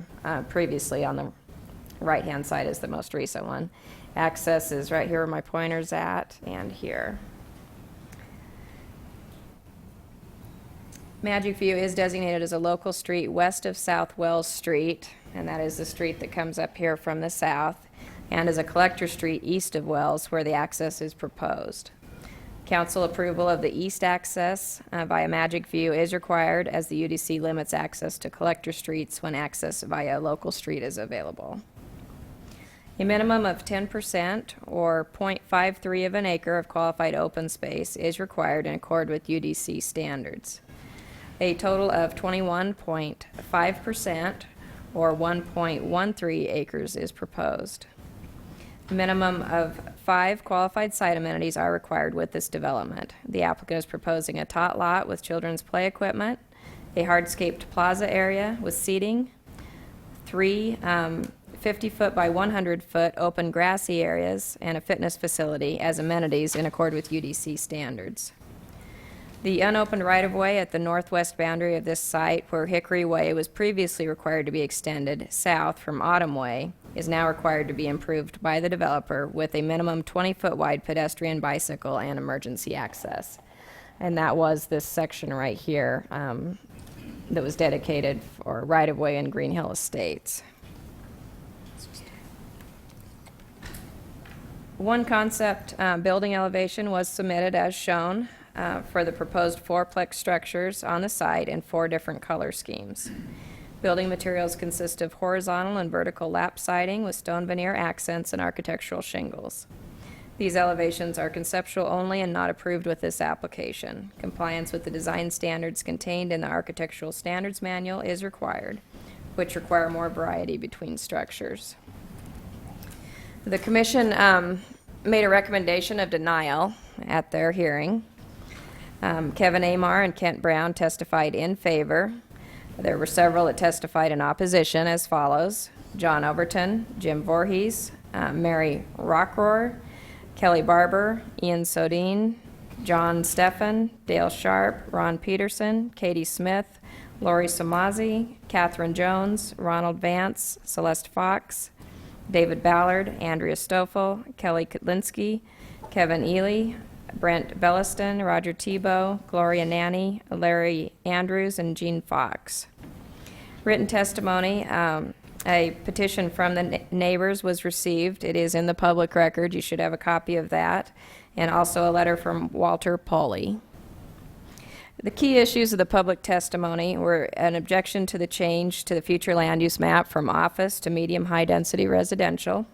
previously on the right-hand side is the most recent one. Access is right here where my pointer's at and here. Magic View is designated as a local street west of South Wells Street, and that is the street that comes up here from the south, and as a collector street east of Wells where the access is proposed. Council approval of the east access via Magic View is required as the UDC limits access to collector streets when access via a local street is available. A minimum of 10% or 0.53 of an acre of qualified open space is required in accord with UDC standards. A total of 21.5% or 1.13 acres is proposed. A minimum of 5 qualified site amenities are required with this development. The applicant is proposing a tot lot with children's play equipment, a hardscaped plaza area with seating, 3 50-foot by 100-foot open grassy areas, and a fitness facility as amenities in accord with UDC standards. The unopened right-of-way at the northwest boundary of this site, where Hickory Way was previously required to be extended south from Autumn Way, is now required to be improved by the developer with a minimum 20-foot wide pedestrian, bicycle, and emergency access. And that was this section right here that was dedicated for right-of-way in Green Hill Estates. One concept building elevation was submitted as shown for the proposed fourplex structures on the site in 4 different color schemes. Building materials consist of horizontal and vertical lap siding with stone veneer accents and architectural shingles. These elevations are conceptual only and not approved with this application. Compliance with the design standards contained in the Architectural Standards Manual is required, which require more variety between structures. The commission made a recommendation of denial at their hearing. Kevin Amar and Kent Brown testified in favor. There were several that testified in opposition as follows: John Overton, Jim Voorhees, Mary Rockroar, Kelly Barber, Ian Sodine, John Steffen, Dale Sharp, Ron Peterson, Katie Smith, Lori Somazi, Catherine Jones, Ronald Vance, Celeste Fox, David Ballard, Andrea Stoffel, Kelly Kutlinski, Kevin Ely, Brent Belliston, Roger Tebow, Gloria Nanny, Larry Andrews, and Jean Fox. Written testimony, a petition from the neighbors was received. It is in the public record. You should have a copy of that. and also a letter from Walter Polly. The key issues of the public testimony were an objection to the change to the future land use map from office to medium-high density residential,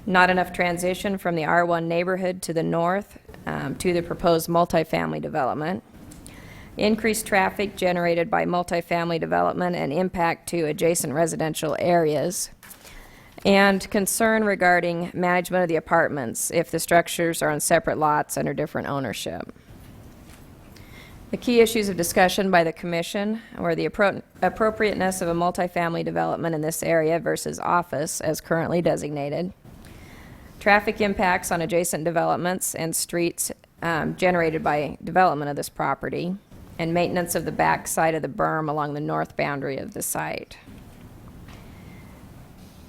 not enough transition from the R1 neighborhood to the north to the proposed multifamily development, increased traffic generated by multifamily development and impact to adjacent residential areas, and concern regarding management of the apartments if the structures are on separate lots under different ownership. The key issues of discussion by the Commission were the appropriateness of a multifamily development in this area versus office as currently designated, traffic impacts on adjacent developments and streets generated by development of this property, and maintenance of the back side of the berm along the north boundary of the site.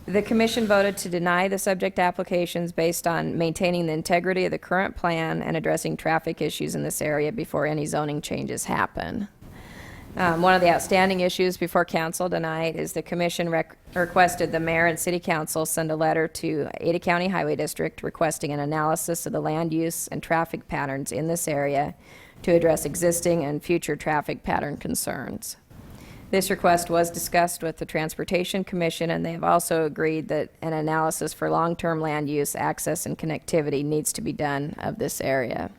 The Commission voted to deny the subject applications based on maintaining the integrity of the current plan and addressing traffic issues in this area before any zoning changes happen. One of the outstanding issues before Council tonight is the Commission requested the Mayor and City Council send a letter to Ada County Highway District requesting an analysis of the land use and traffic patterns in this area to address existing and future traffic pattern concerns. This request was discussed with the Transportation Commission, and they have also agreed that an analysis for long-term land use, access, and connectivity needs to be done of this area.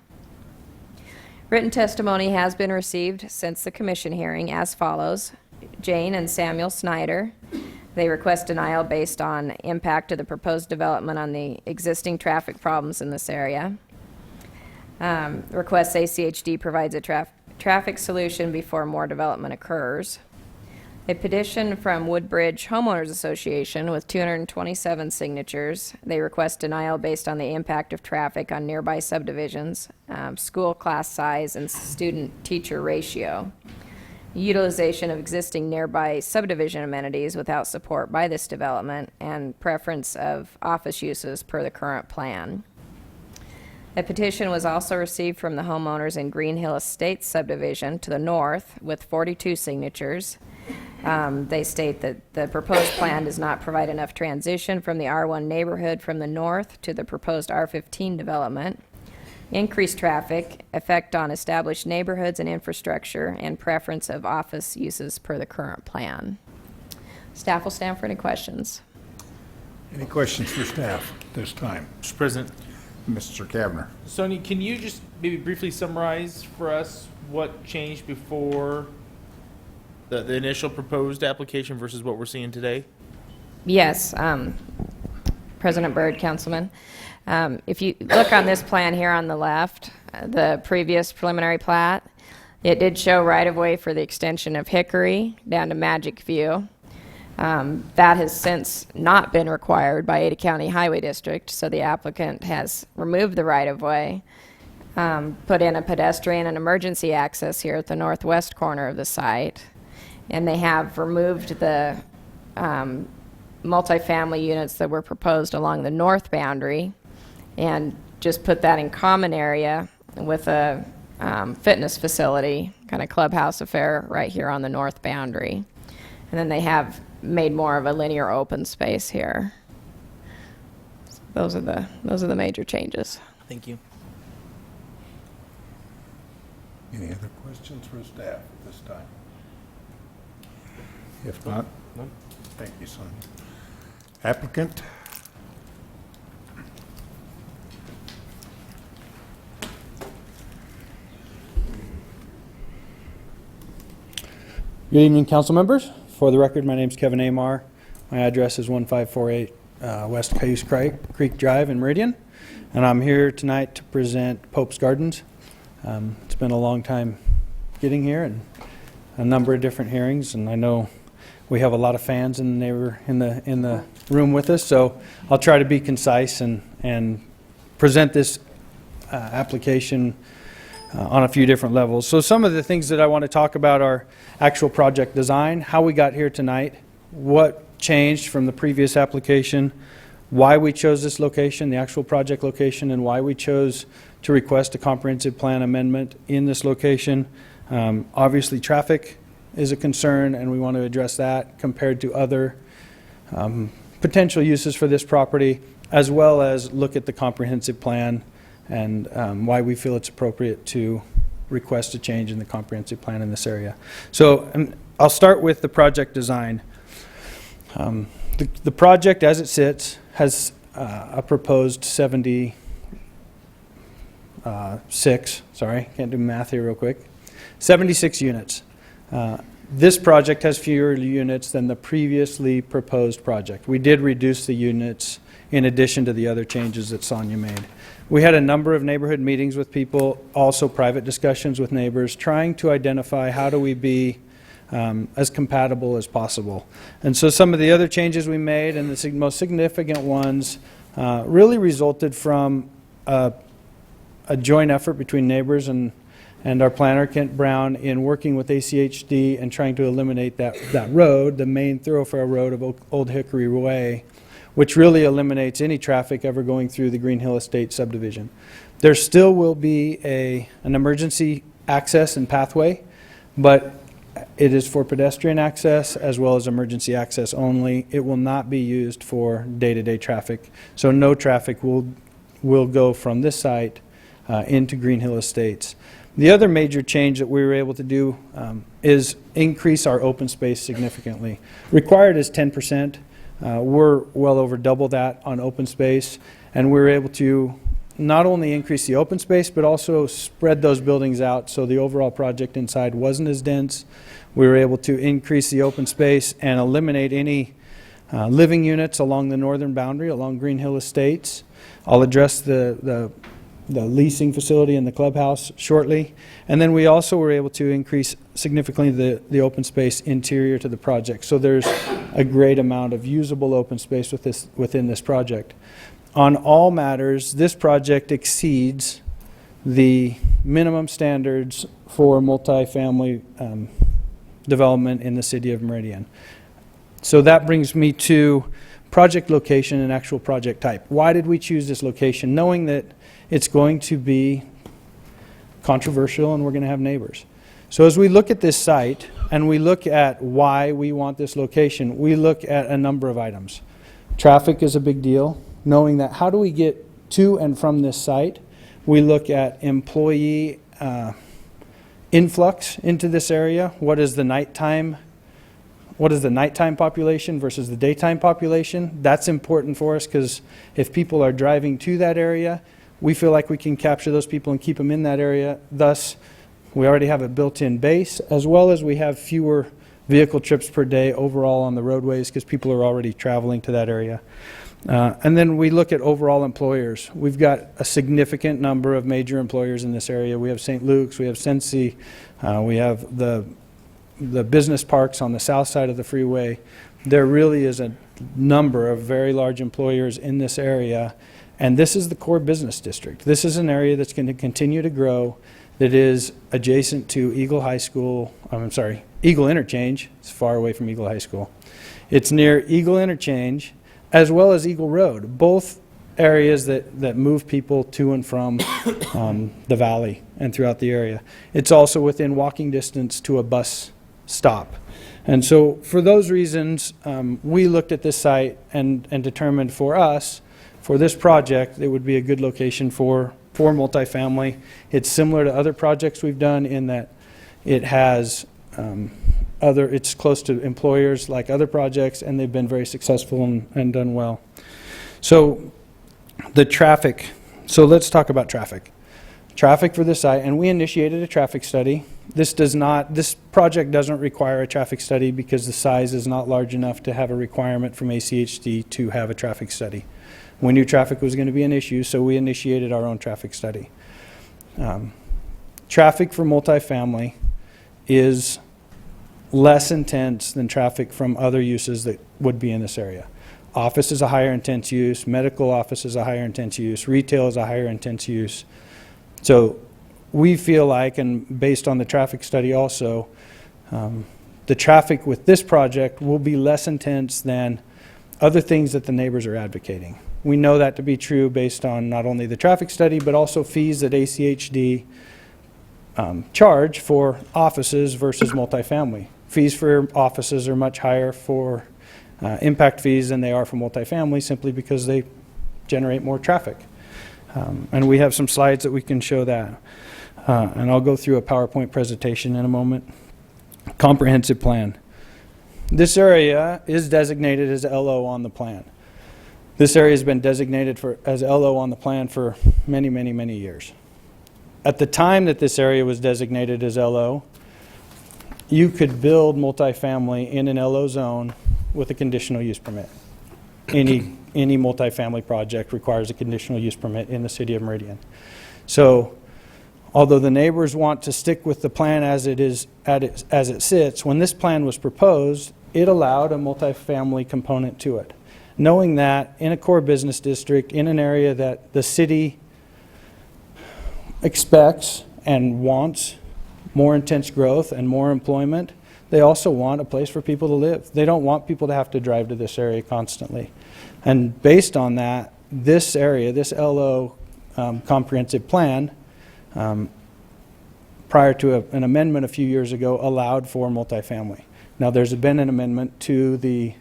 Written testimony has been received since the Commission hearing as follows. Jane and Samuel Snyder. They request denial based on impact of the proposed development on the existing traffic problems in this area. Requests ACHD provides a traffic solution before more development occurs. A petition from Woodbridge Homeowners Association with 227 signatures. They request denial based on the impact of traffic on nearby subdivisions, school class size, and student-teacher ratio. Utilization of existing nearby subdivision amenities without support by this development, and preference of office uses per the current plan. A petition was also received from the homeowners in Green Hill Estates subdivision to the north with 42 signatures. They state that the proposed plan does not provide enough transition from the R1 neighborhood from the north to the proposed R15 development, increased traffic, effect on established neighborhoods and infrastructure, and preference of office uses per the current plan. Staff will stand for any questions. Any questions for staff at this time? Mr. President, Mr. Kavner. Sonia, can you just maybe briefly summarize for us what changed before the initial proposed application versus what we're seeing today? Yes, President Byrd, Councilman. If you look on this plan here on the left, the previous preliminary plat, it did show right-of-way for the extension of Hickory down to Magic View. That has since not been required by Ada County Highway District, so the applicant has removed the right-of-way, put in a pedestrian and emergency access here at the northwest corner of the site, and they have removed the multifamily units that were proposed along the north boundary and just put that in common area with a fitness facility, kind of clubhouse affair right here on the north boundary. And then they have made more of a linear open space here. Those are the major changes. Thank you. Any other questions for staff at this time? If not, thank you, Sonia. Applicant? Good evening, council members. For the record, my name is Kevin Amar. My address is 1548 West Cayuse Creek Drive in Meridian, and I'm here tonight to present Pope's Gardens. It's been a long time getting here and a number of different hearings, and I know we have a lot of fans in the room with us, so I'll try to be concise and present this application on a few different levels. So some of the things that I want to talk about are actual project design, how we got here tonight, what changed from the previous application, why we chose this location, the actual project location, and why we chose to request a comprehensive plan amendment in this location. Obviously, traffic is a concern, and we want to address that compared to other potential uses for this property, as well as look at the comprehensive plan and why we feel it's appropriate to request a change in the comprehensive plan in this area. So I'll start with the project design. The project as it sits has a proposed 76, sorry, can't do math here real quick, 76 units. This project has fewer units than the previously proposed project. We did reduce the units in addition to the other changes that Sonia made. We had a number of neighborhood meetings with people, also private discussions with neighbors, trying to identify how do we be as compatible as possible. And so some of the other changes we made, and the most significant ones, really resulted from a joint effort between neighbors and our planner, Kent Brown, in working with ACHD and trying to eliminate that road, the main thoroughfare road of Old Hickory Way, which really eliminates any traffic ever going through the Green Hill Estate subdivision. There still will be an emergency access and pathway, but it is for pedestrian access as well as emergency access only. It will not be used for day-to-day traffic, so no traffic will go from this site into Green Hill Estates. The other major change that we were able to do is increase our open space significantly. Required is 10%. We're well over double that on open space, and we were able to not only increase the open space but also spread those buildings out so the overall project inside wasn't as dense. We were able to increase the open space and eliminate any living units along the northern boundary, along Green Hill Estates. I'll address the leasing facility and the clubhouse shortly. And then we also were able to increase significantly the open space interior to the project. So there's a great amount of usable open space within this project. On all matters, this project exceeds the minimum standards for multifamily development in the city of Meridian. So that brings me to project location and actual project type. Why did we choose this location? Knowing that it's going to be controversial and we're going to have neighbors. So as we look at this site and we look at why we want this location, we look at a number of items. Traffic is a big deal. Knowing that how do we get to and from this site, we look at employee influx into this area. What is the nighttime population versus the daytime population? That's important for us because if people are driving to that area, we feel like we can capture those people and keep them in that area. Thus, we already have a built-in base, as well as we have fewer vehicle trips per day overall on the roadways because people are already traveling to that area. And then we look at overall employers. We've got a significant number of major employers in this area. We have St. Luke's, we have Sensi, we have the business parks on the south side of the freeway. There really is a number of very large employers in this area, and this is the core business district. This is an area that's going to continue to grow, that is adjacent to Eagle Interchange. It's far away from Eagle High School. It's near Eagle Interchange as well as Eagle Road, both areas that move people to and from the valley and throughout the area. It's also within walking distance to a bus stop. And so for those reasons, we looked at this site and determined for us, for this project, it would be a good location for multifamily. It's similar to other projects we've done in that it has it's close to employers like other projects, and they've been very successful and done well. So the traffic. So let's talk about traffic. Traffic for this site, and we initiated a traffic study. This project doesn't require a traffic study because the size is not large enough to have a requirement from ACHD to have a traffic study. We knew traffic was going to be an issue, so we initiated our own traffic study. Traffic for multifamily is less intense than traffic from other uses that would be in this area. Office is a higher intense use, medical office is a higher intense use, retail is a higher intense use. So we feel like, and based on the traffic study also, the traffic with this project will be less intense than other things that the neighbors are advocating. We know that to be true based on not only the traffic study, but also fees that ACHD charge for offices versus multifamily. Fees for offices are much higher for impact fees than they are for multifamily simply because they generate more traffic. And we have some slides that we can show that. And I'll go through a PowerPoint presentation in a moment. Comprehensive plan. This area is designated as LO on the plan. This area has been designated as LO on the plan for many, many, many years. At the time that this area was designated as LO, you could build multifamily in an LO zone with a conditional use permit. Any multifamily project requires a conditional use permit in the city of Meridian. So, although the neighbors want to stick with the plan as it sits, when this plan was proposed, it allowed a multifamily component to it. Knowing that in a core business district, in an area that the city expects and wants more intense growth and more employment, they also want a place for people to live. They don't want people to have to drive to this area constantly. And based on that, this area, this LO comprehensive plan, prior to an amendment a few years ago, allowed for multifamily. Now, there's been an amendment to the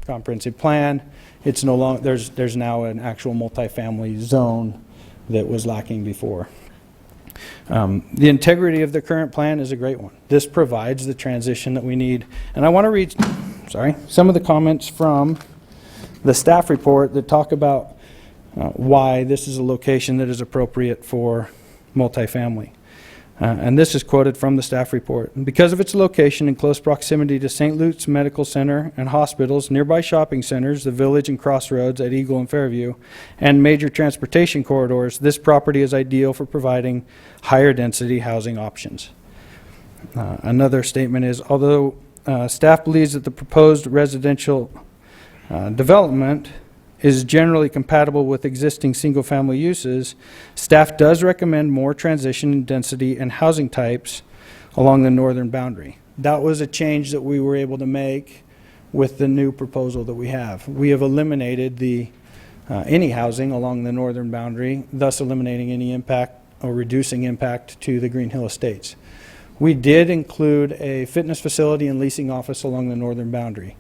comprehensive plan. It's no longer, there's now an actual multifamily zone that was lacking before. The integrity of the current plan is a great one. This provides the transition that we need. And I want to read, some of the comments from the staff report that talk about why this is a location that is appropriate for multifamily. And this is quoted from the staff report. Because of its location in close proximity to St. Luke's Medical Center and hospitals, nearby shopping centers, the Village and Crossroads at Eagle and Fairview, and major transportation corridors, this property is ideal for providing higher density housing options. Another statement is, although staff believes that the proposed residential development is generally compatible with existing single-family uses, staff does recommend more transition in density and housing types along the northern boundary. That was a change that we were able to make with the new proposal that we have. We have eliminated the any housing along the northern boundary, thus eliminating any impact or reducing impact to the Green Hill Estates. We did include a fitness facility and leasing office along the northern boundary.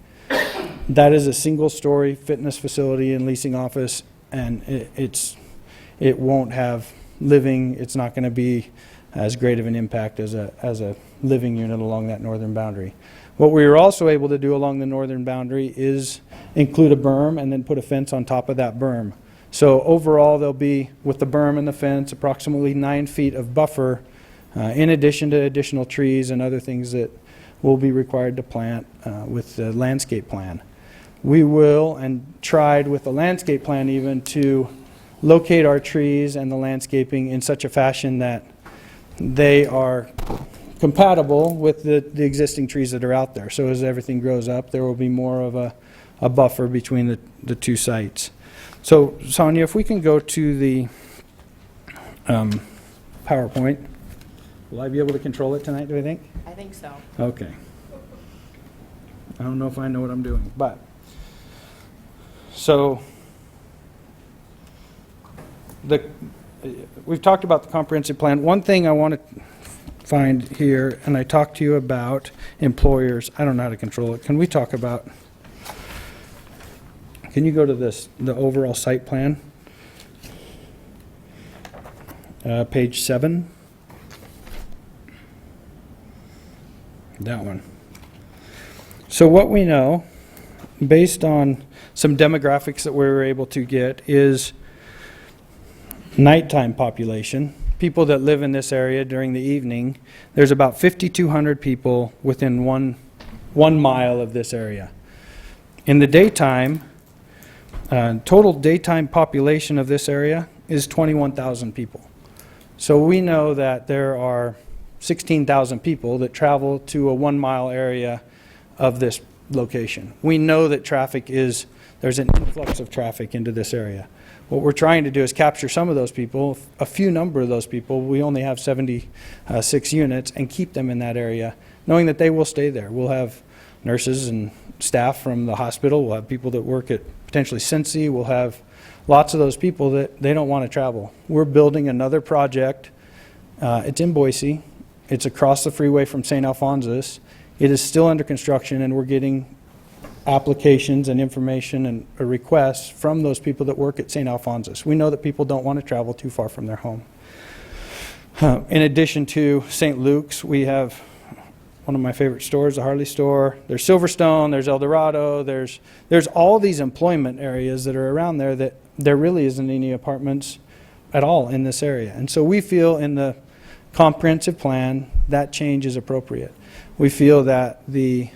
That is a single-story fitness facility and leasing office, and it won't have living. It's not going to be as great of an impact as a living unit along that northern boundary. What we were also able to do along the northern boundary is include a berm and then put a fence on top of that berm. So overall, there'll be, with the berm and the fence, approximately 9 feet of buffer, in addition to additional trees and other things that will be required to plant with the landscape plan. We will, and tried with the landscape plan even, to locate our trees and the landscaping in such a fashion that they are compatible with the existing trees that are out there. So as everything grows up, there will be more of a buffer between the two sites. So, Sonia, if we can go to the PowerPoint. Will I be able to control it tonight, do I think? I think so. Okay. I don't know if I know what I'm doing, but so we've talked about the comprehensive plan. One thing I want to find here, and I talked to you about employers. I don't know how to control it. Can we talk about, can you go to the overall site plan? Page 7. That one. So what we know, based on some demographics that we were able to get, is nighttime population, people that live in this area during the evening. There's about 5,200 people within one mile of this area. In the daytime, total daytime population of this area is 21,000 people. So we know that there are 16,000 people that travel to a 1 mile area of this location. We know that there's an influx of traffic into this area. What we're trying to do is capture some of those people, a few number of those people. We only have 76 units, and keep them in that area, knowing that they will stay there. We'll have nurses and staff from the hospital. We'll have people that work at potentially Cincy. We'll have lots of those people that they don't want to travel. We're building another project. It's in Boise. It's across the freeway from St. Alphonsus. It is still under construction, and we're getting applications and information and requests from those people that work at St. Alphonsus. We know that people don't want to travel too far from their home. In addition to St. Luke's, we have one of my favorite stores, the Harley store. There's Silverstone, there's El Dorado, there's all these employment areas that are around there that there really isn't any apartments at all in this area. And so we feel in the comprehensive plan that change is appropriate. We feel that the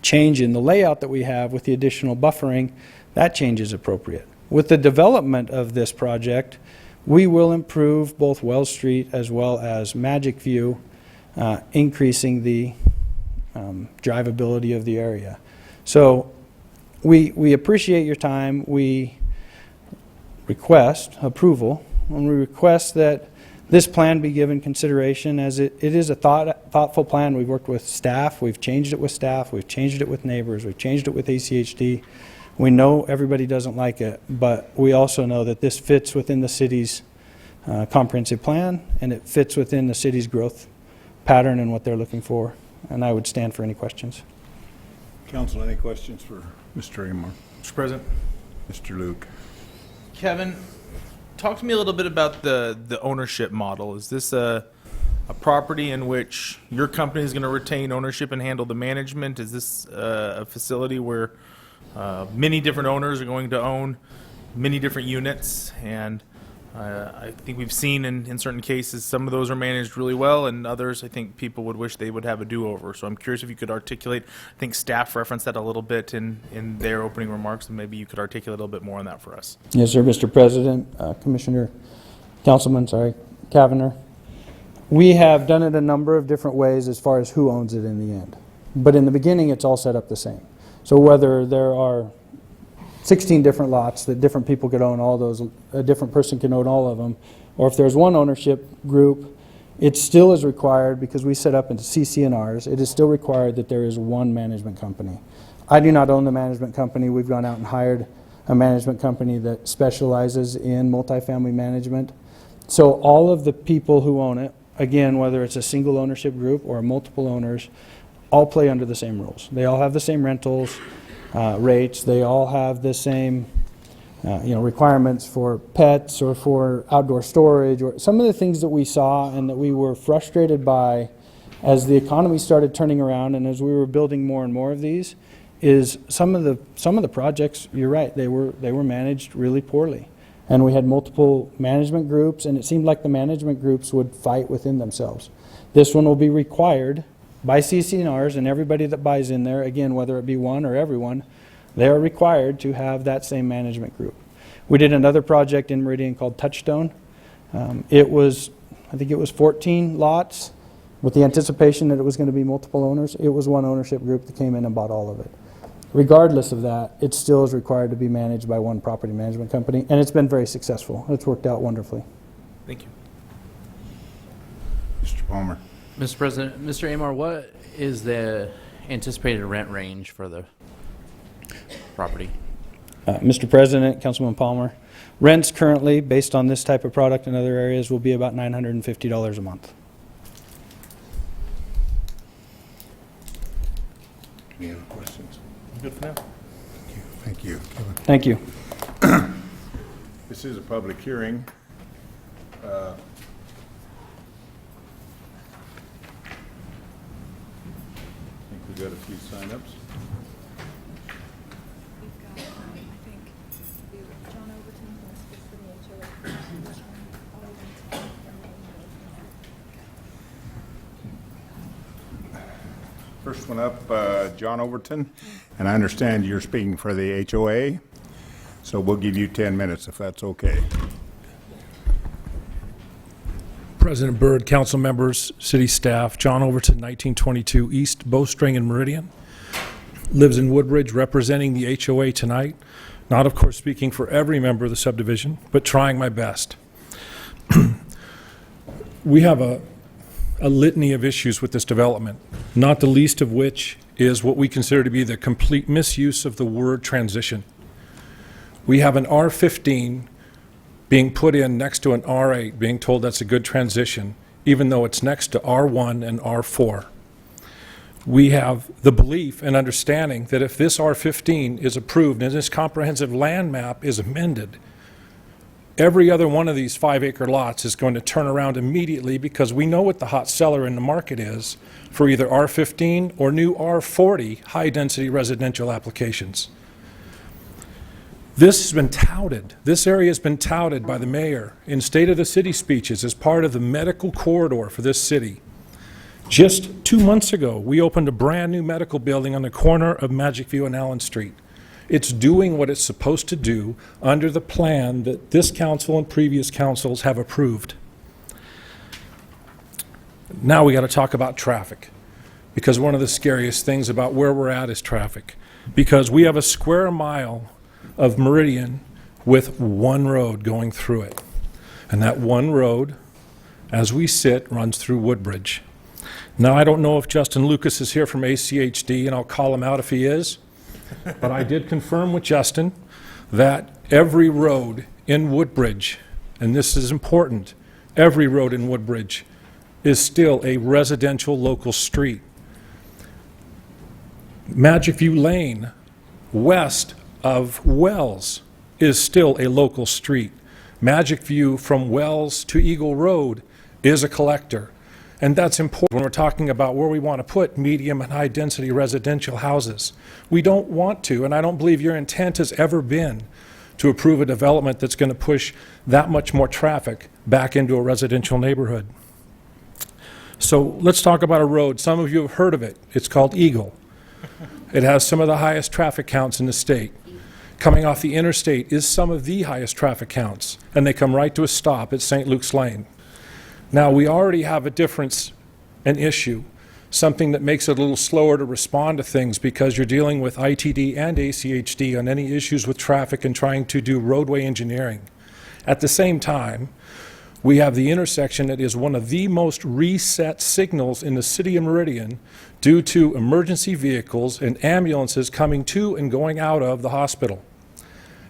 change in the layout that we have with the additional buffering, that change is appropriate. With the development of this project, we will improve both Wells Street as well as Magic View, increasing the drivability of the area. So we appreciate your time. We request approval, and we request that this plan be given consideration, as it is a thoughtful plan. We've worked with staff, we've changed it with staff, we've changed it with neighbors, we've changed it with ACHD. We know everybody doesn't like it, but we also know that this fits within the city's comprehensive plan, and it fits within the city's growth pattern and what they're looking for. And I would stand for any questions. Council, any questions for Mr. Amar? Mr. President. Mr. Luke? Kevin, talk to me a little bit about the ownership model. Is this a property in which your company is going to retain ownership and handle the management? Is this a facility where many different owners are going to own many different units? And I think we've seen in certain cases some of those are managed really well, and others I think people would wish they would have a do-over. So I'm curious if you could articulate, I think staff referenced that a little bit in their opening remarks, and maybe you could articulate a little bit more on that for us. Yes, sir, Mr. President, Councilman Kavanagh. We have done it a number of different ways as far as who owns it in the end. But in the beginning, it's all set up the same. So whether there are 16 different lots that different people could own all those, a different person can own all of them, or if there's one ownership group, it still is required, because we set up into CC&Rs, it is still required that there is one management company. I do not own the management company. We've gone out and hired a management company that specializes in multifamily management. So all of the people who own it, again, whether it's a single ownership group or multiple owners, all play under the same rules. They all have the same rentals rates. They all have the same requirements for pets or for outdoor storage, or some of the things that we saw and that we were frustrated by as the economy started turning around and as we were building more and more of these, is some of the projects, you're right, they were managed really poorly. And we had multiple management groups, and it seemed like the management groups would fight within themselves. This one will be required by CC&Rs, and everybody that buys in there, again, whether it be one or everyone, they are required to have that same management group. We did another project in Meridian called Touchstone. I think it was 14 lots with the anticipation that it was going to be multiple owners. It was one ownership group that came in and bought all of it. Regardless of that, it still is required to be managed by one property management company, and it's been very successful. It's worked out wonderfully. Thank you. Mr. Palmer? Mr. President, Mr. Amar, what is the anticipated rent range for the property? Mr. President, Councilman Palmer, rents currently, based on this type of product in other areas, will be about $950 a month. Any other questions? Good for now. Thank you. Thank you. This is a public hearing. I think we've got a few sign-ups. First one up, John Overton, and I understand you're speaking for the HOA, so we'll give you 10 minutes if that's okay. President Byrd, council members, city staff, John Overton, 1922 East Bowstring and Meridian. Lives in Woodbridge, representing the HOA tonight. Not, of course, speaking for every member of the subdivision, but trying my best. We have a litany of issues with this development, not the least of which is what we consider to be the complete misuse of the word transition. We have an R15 being put in next to an R8, being told that's a good transition, even though it's next to R1 and R4. we have the belief and understanding that if this R15 is approved and this comprehensive land map is amended, every other one of these 5-acre lots is going to turn around immediately, because we know what the hot seller in the market is for either R15 or new R40 high-density residential applications. This has been touted, this area has been touted by the mayor in State of the City speeches as part of the medical corridor for this city. Just 2 months ago, we opened a brand new medical building on the corner of Magic View and Allen Street. It's doing what it's supposed to do under the plan that this council and previous councils have approved. Now we got to talk about traffic, because one of the scariest things about where we're at is traffic. Because we have a square mile of Meridian with one road going through it. And that one road, as we sit, runs through Woodbridge. Now, I don't know if Justin Lucas is here from ACHD, and I'll call him out if he is. But I did confirm with Justin that every road in Woodbridge, and this is important, every road in Woodbridge is still a residential local street. Magic View Lane, west of Wells, is still a local street. Magic View from Wells to Eagle Road is a collector. And that's important when we're talking about where we want to put medium and high density residential houses. We don't want to, and I don't believe your intent has ever been to approve a development that's going to push that much more traffic back into a residential neighborhood. So let's talk about a road. Some of you have heard of it. It's called Eagle. It has some of the highest traffic counts in the state. Coming off the interstate is some of the highest traffic counts, and they come right to a stop at St. Luke's Lane. Now, we already have a difference, an issue, something that makes it a little slower to respond to things, because you're dealing with ITD and ACHD on any issues with traffic and trying to do roadway engineering. At the same time, we have the intersection that is one of the most reset signals in the city of Meridian due to emergency vehicles and ambulances coming to and going out of the hospital.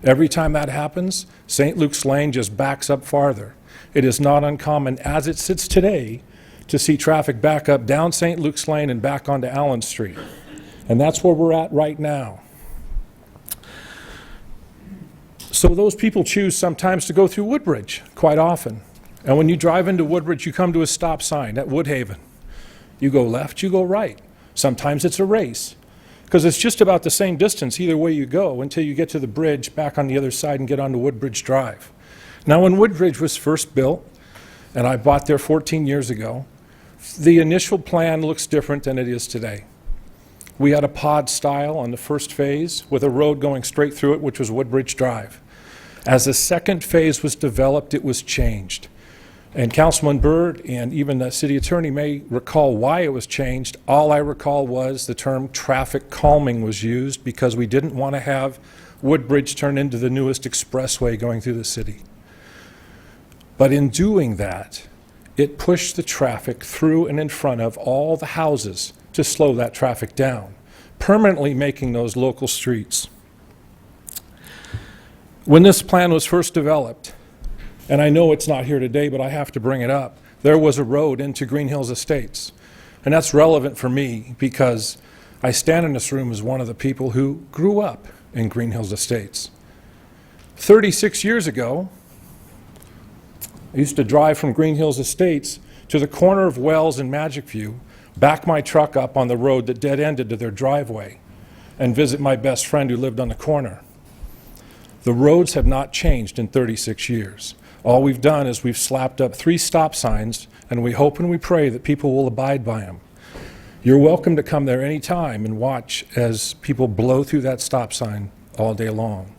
Every time that happens, St. Luke's Lane just backs up farther. It is not uncommon, as it sits today, to see traffic back up down St. Luke's Lane and back onto Allen Street. And that's where we're at right now. So those people choose sometimes to go through Woodbridge, quite often. And when you drive into Woodbridge, you come to a stop sign at Woodhaven. You go left, you go right. Sometimes it's a race, because it's just about the same distance either way you go until you get to the bridge back on the other side and get onto Woodbridge Drive. Now, when Woodbridge was first built, and I bought there 14 years ago, the initial plan looks different than it is today. We had a pod style on the first phase with a road going straight through it, which was Woodbridge Drive. As the second phase was developed, it was changed. And Councilman Byrd and even the city attorney may recall why it was changed. All I recall was the term traffic calming was used, because we didn't want to have Woodbridge turn into the newest expressway going through the city. But in doing that, it pushed the traffic through and in front of all the houses to slow that traffic down, permanently making those local streets. When this plan was first developed, and I know it's not here today, but I have to bring it up, there was a road into Green Hills Estates. And that's relevant for me because I stand in this room as one of the people who grew up in Green Hills Estates. 36 years ago, I used to drive from Green Hills Estates to the corner of Wells and Magic View, back my truck up on the road that dead-ended to their driveway, and visit my best friend who lived on the corner. The roads have not changed in 36 years. All we've done is we've slapped up 3 stop signs, and we hope and we pray that people will abide by them. You're welcome to come there anytime and watch as people blow through that stop sign all day long.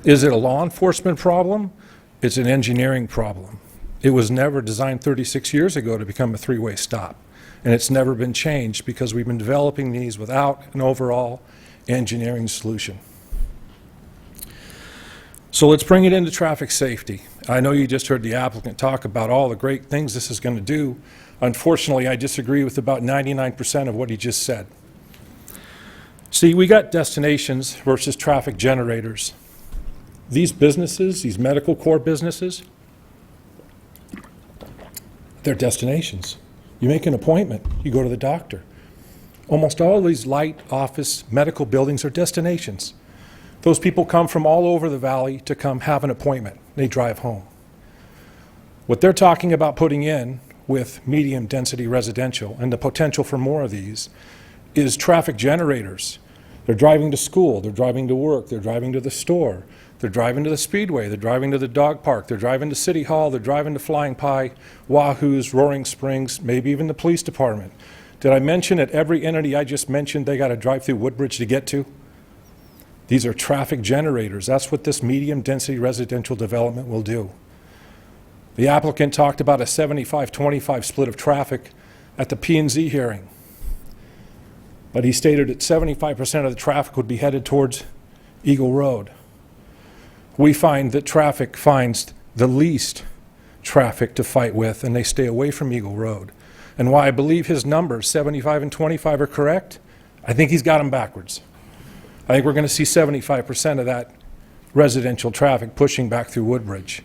Is it a law enforcement problem? It's an engineering problem. It was never designed 36 years ago to become a 3-way stop, and it's never been changed because we've been developing these without an overall engineering solution. So let's bring it into traffic safety. I know you just heard the applicant talk about all the great things this is going to do. Unfortunately, I disagree with about 99% of what he just said. See, we got destinations versus traffic generators. These businesses, these medical core businesses, they're destinations. You make an appointment, you go to the doctor. Almost all these light office medical buildings are destinations. Those people come from all over the valley to come have an appointment. They drive home. What they're talking about putting in with medium density residential and the potential for more of these is traffic generators. They're driving to school, they're driving to work, they're driving to the store, they're driving to the Speedway, they're driving to the dog park, they're driving to City Hall, they're driving to Flying Pie, Wahoo's, Roaring Springs, maybe even the police department. Did I mention at every entity I just mentioned they got to drive through Woodbridge to get to? These are traffic generators. That's what this medium density residential development will do. The applicant talked about a 75-25 split of traffic at the P&Z hearing. But he stated that 75% of the traffic would be headed towards Eagle Road. We find that traffic finds the least traffic to fight with, and they stay away from Eagle Road. And while I believe his numbers, 75 and 25, are correct, I think he's got them backwards. I think we're going to see 75% of that residential traffic pushing back through Woodbridge.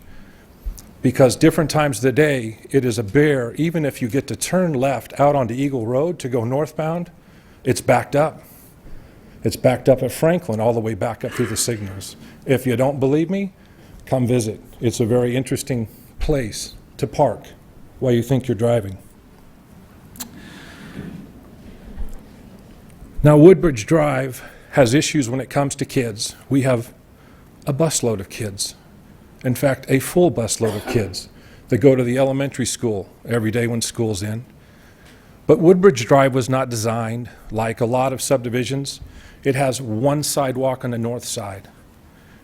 Because different times of the day, it is a bear. Even if you get to turn left out onto Eagle Road to go northbound, it's backed up. It's backed up at Franklin all the way back up through the signals. If you don't believe me, come visit. It's a very interesting place to park while you think you're driving. Now, Woodbridge Drive has issues when it comes to kids. We have a busload of kids. In fact, a full busload of kids that go to the elementary school every day when school's in. But Woodbridge Drive was not designed like a lot of subdivisions. It has one sidewalk on the north side.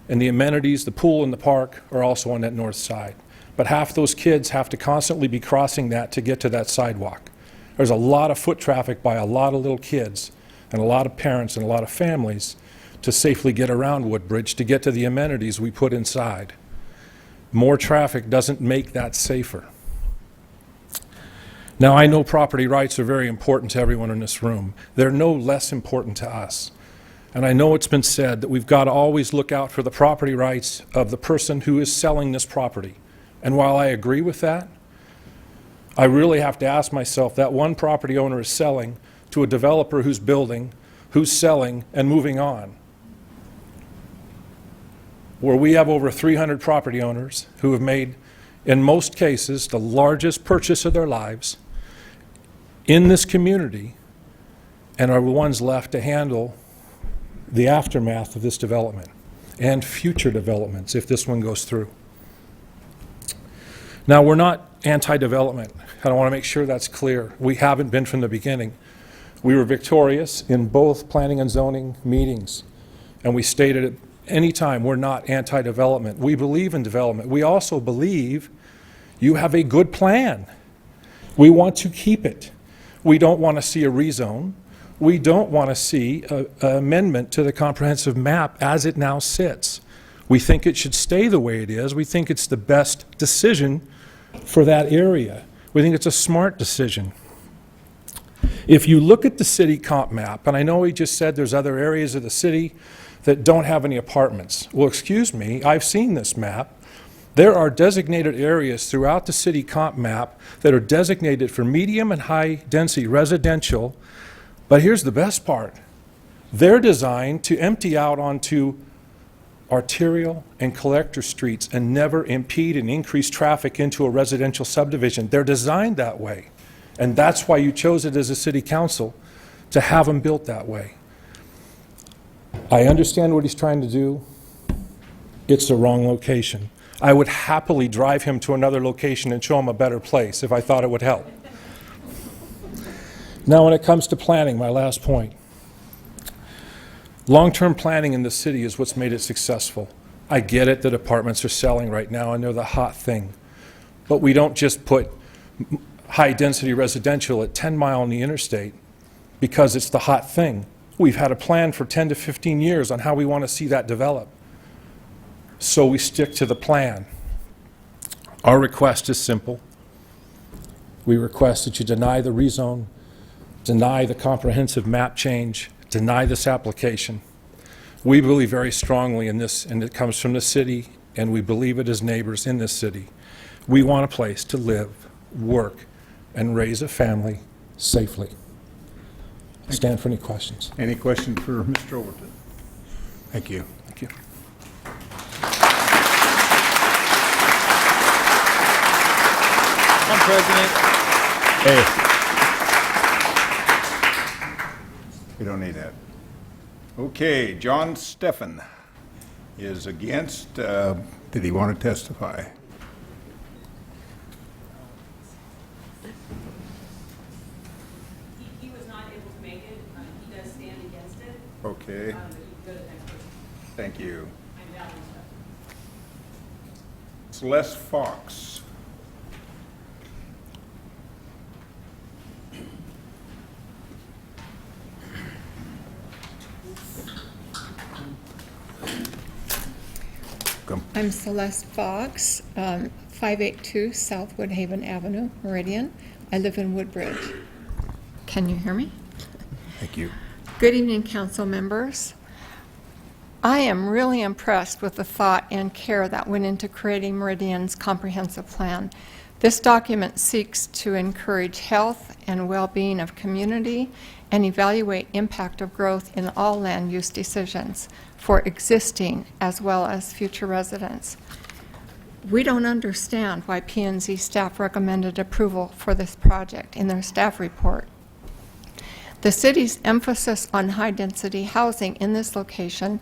And the amenities, the pool and the park, are also on that north side. But half those kids have to constantly be crossing that to get to that sidewalk. There's a lot of foot traffic by a lot of little kids and a lot of parents and a lot of families to safely get around Woodbridge to get to the amenities we put inside. More traffic doesn't make that safer. Now, I know property rights are very important to everyone in this room. They're no less important to us. And I know it's been said that we've got to always look out for the property rights of the person who is selling this property. And while I agree with that, I really have to ask myself, that one property owner is selling to a developer who's building, who's selling, and moving on. Where we have over 300 property owners who have made, in most cases, the largest purchase of their lives in this community, and are the ones left to handle the aftermath of this development and future developments if this one goes through. Now, we're not anti-development, and I want to make sure that's clear. We haven't been from the beginning. We were victorious in both planning and zoning meetings, and we stated at any time we're not anti-development. We believe in development. We also believe you have a good plan. We want to keep it. We don't want to see a rezone. We don't want to see an amendment to the comprehensive map as it now sits. We think it should stay the way it is. We think it's the best decision for that area. We think it's a smart decision. If you look at the city comp map, and I know he just said there's other areas of the city that don't have any apartments. Well, excuse me, I've seen this map. There are designated areas throughout the city comp map that are designated for medium and high density residential. But here's the best part. They're designed to empty out onto arterial and collector streets and never impede and increase traffic into a residential subdivision. They're designed that way. And that's why you chose it as a city council, to have them built that way. I understand what he's trying to do. It's the wrong location. I would happily drive him to another location and show him a better place if I thought it would help. Now, when it comes to planning, my last point. Long-term planning in the city is what's made it successful. I get it that apartments are selling right now and they're the hot thing. But we don't just put high-density residential at 10 Mile on the interstate because it's the hot thing. We've had a plan for 10 to 15 years on how we want to see that develop. So we stick to the plan. Our request is simple. We request that you deny the rezone, deny the comprehensive map change, deny this application. We believe very strongly in this, and it comes from the city, and we believe it as neighbors in this city. We want a place to live, work, and raise a family safely. stand for any questions. Any questions for Mr. Overton? Thank you. Thank you. Madam President, Hey. We don't need that. Okay, John Steffen is against. Did he want to testify? He was not able to make it. He does stand against it. Okay, But you can go to the next person. thank you. I'm Valerie Steffen. Celeste Fox. Come. I'm Celeste Fox, 582 South Woodhaven Avenue, Meridian. I live in Woodbridge. Can you hear me? Thank you. Good evening, council members. I am really impressed with the thought and care that went into creating Meridian's comprehensive plan. This document seeks to encourage health and well-being of community and evaluate impact of growth in all land use decisions for existing as well as future residents. We don't understand why P&Z staff recommended approval for this project in their staff report. The city's emphasis on high-density housing in this location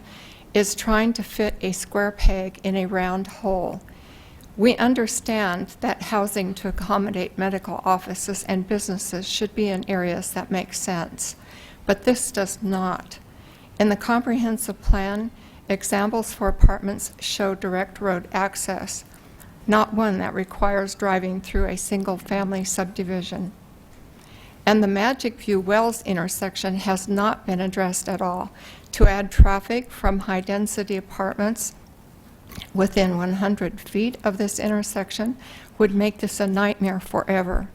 is trying to fit a square peg in a round hole. We understand that housing to accommodate medical offices and businesses should be in areas that make sense, but this does not. In the comprehensive plan, examples for apartments show direct road access, not one that requires driving through a single-family subdivision. And the Magic View Wells intersection has not been addressed at all. To add traffic from high-density apartments within 100 feet of this intersection would make this a nightmare forever.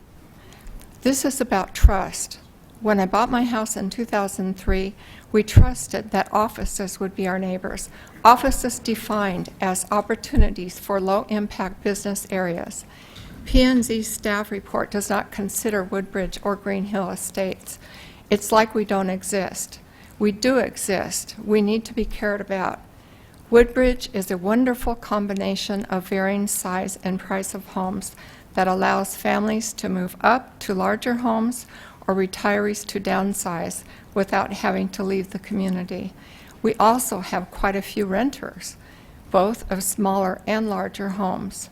This is about trust. When I bought my house in 2003, we trusted that offices would be our neighbors. Offices defined as opportunities for low-impact business areas. P&Z's staff report does not consider Woodbridge or Green Hill estates. It's like we don't exist. We do exist. We need to be cared about. Woodbridge is a wonderful combination of varying size and price of homes that allows families to move up to larger homes or retirees to downsize without having to leave the community. We also have quite a few renters, both of smaller and larger homes.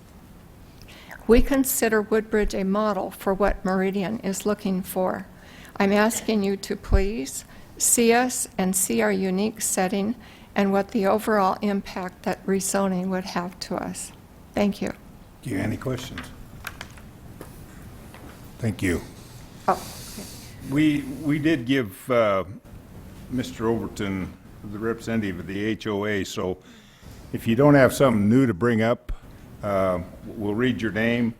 We consider Woodbridge a model for what Meridian is looking for. I'm asking you to please see us and see our unique setting and what the overall impact that rezoning would have to us. Thank you. Do you have any questions? Thank you. Oh, We did give Mr. Overton, the representative of the HOA, so if you don't have something new to bring up, we'll read your name.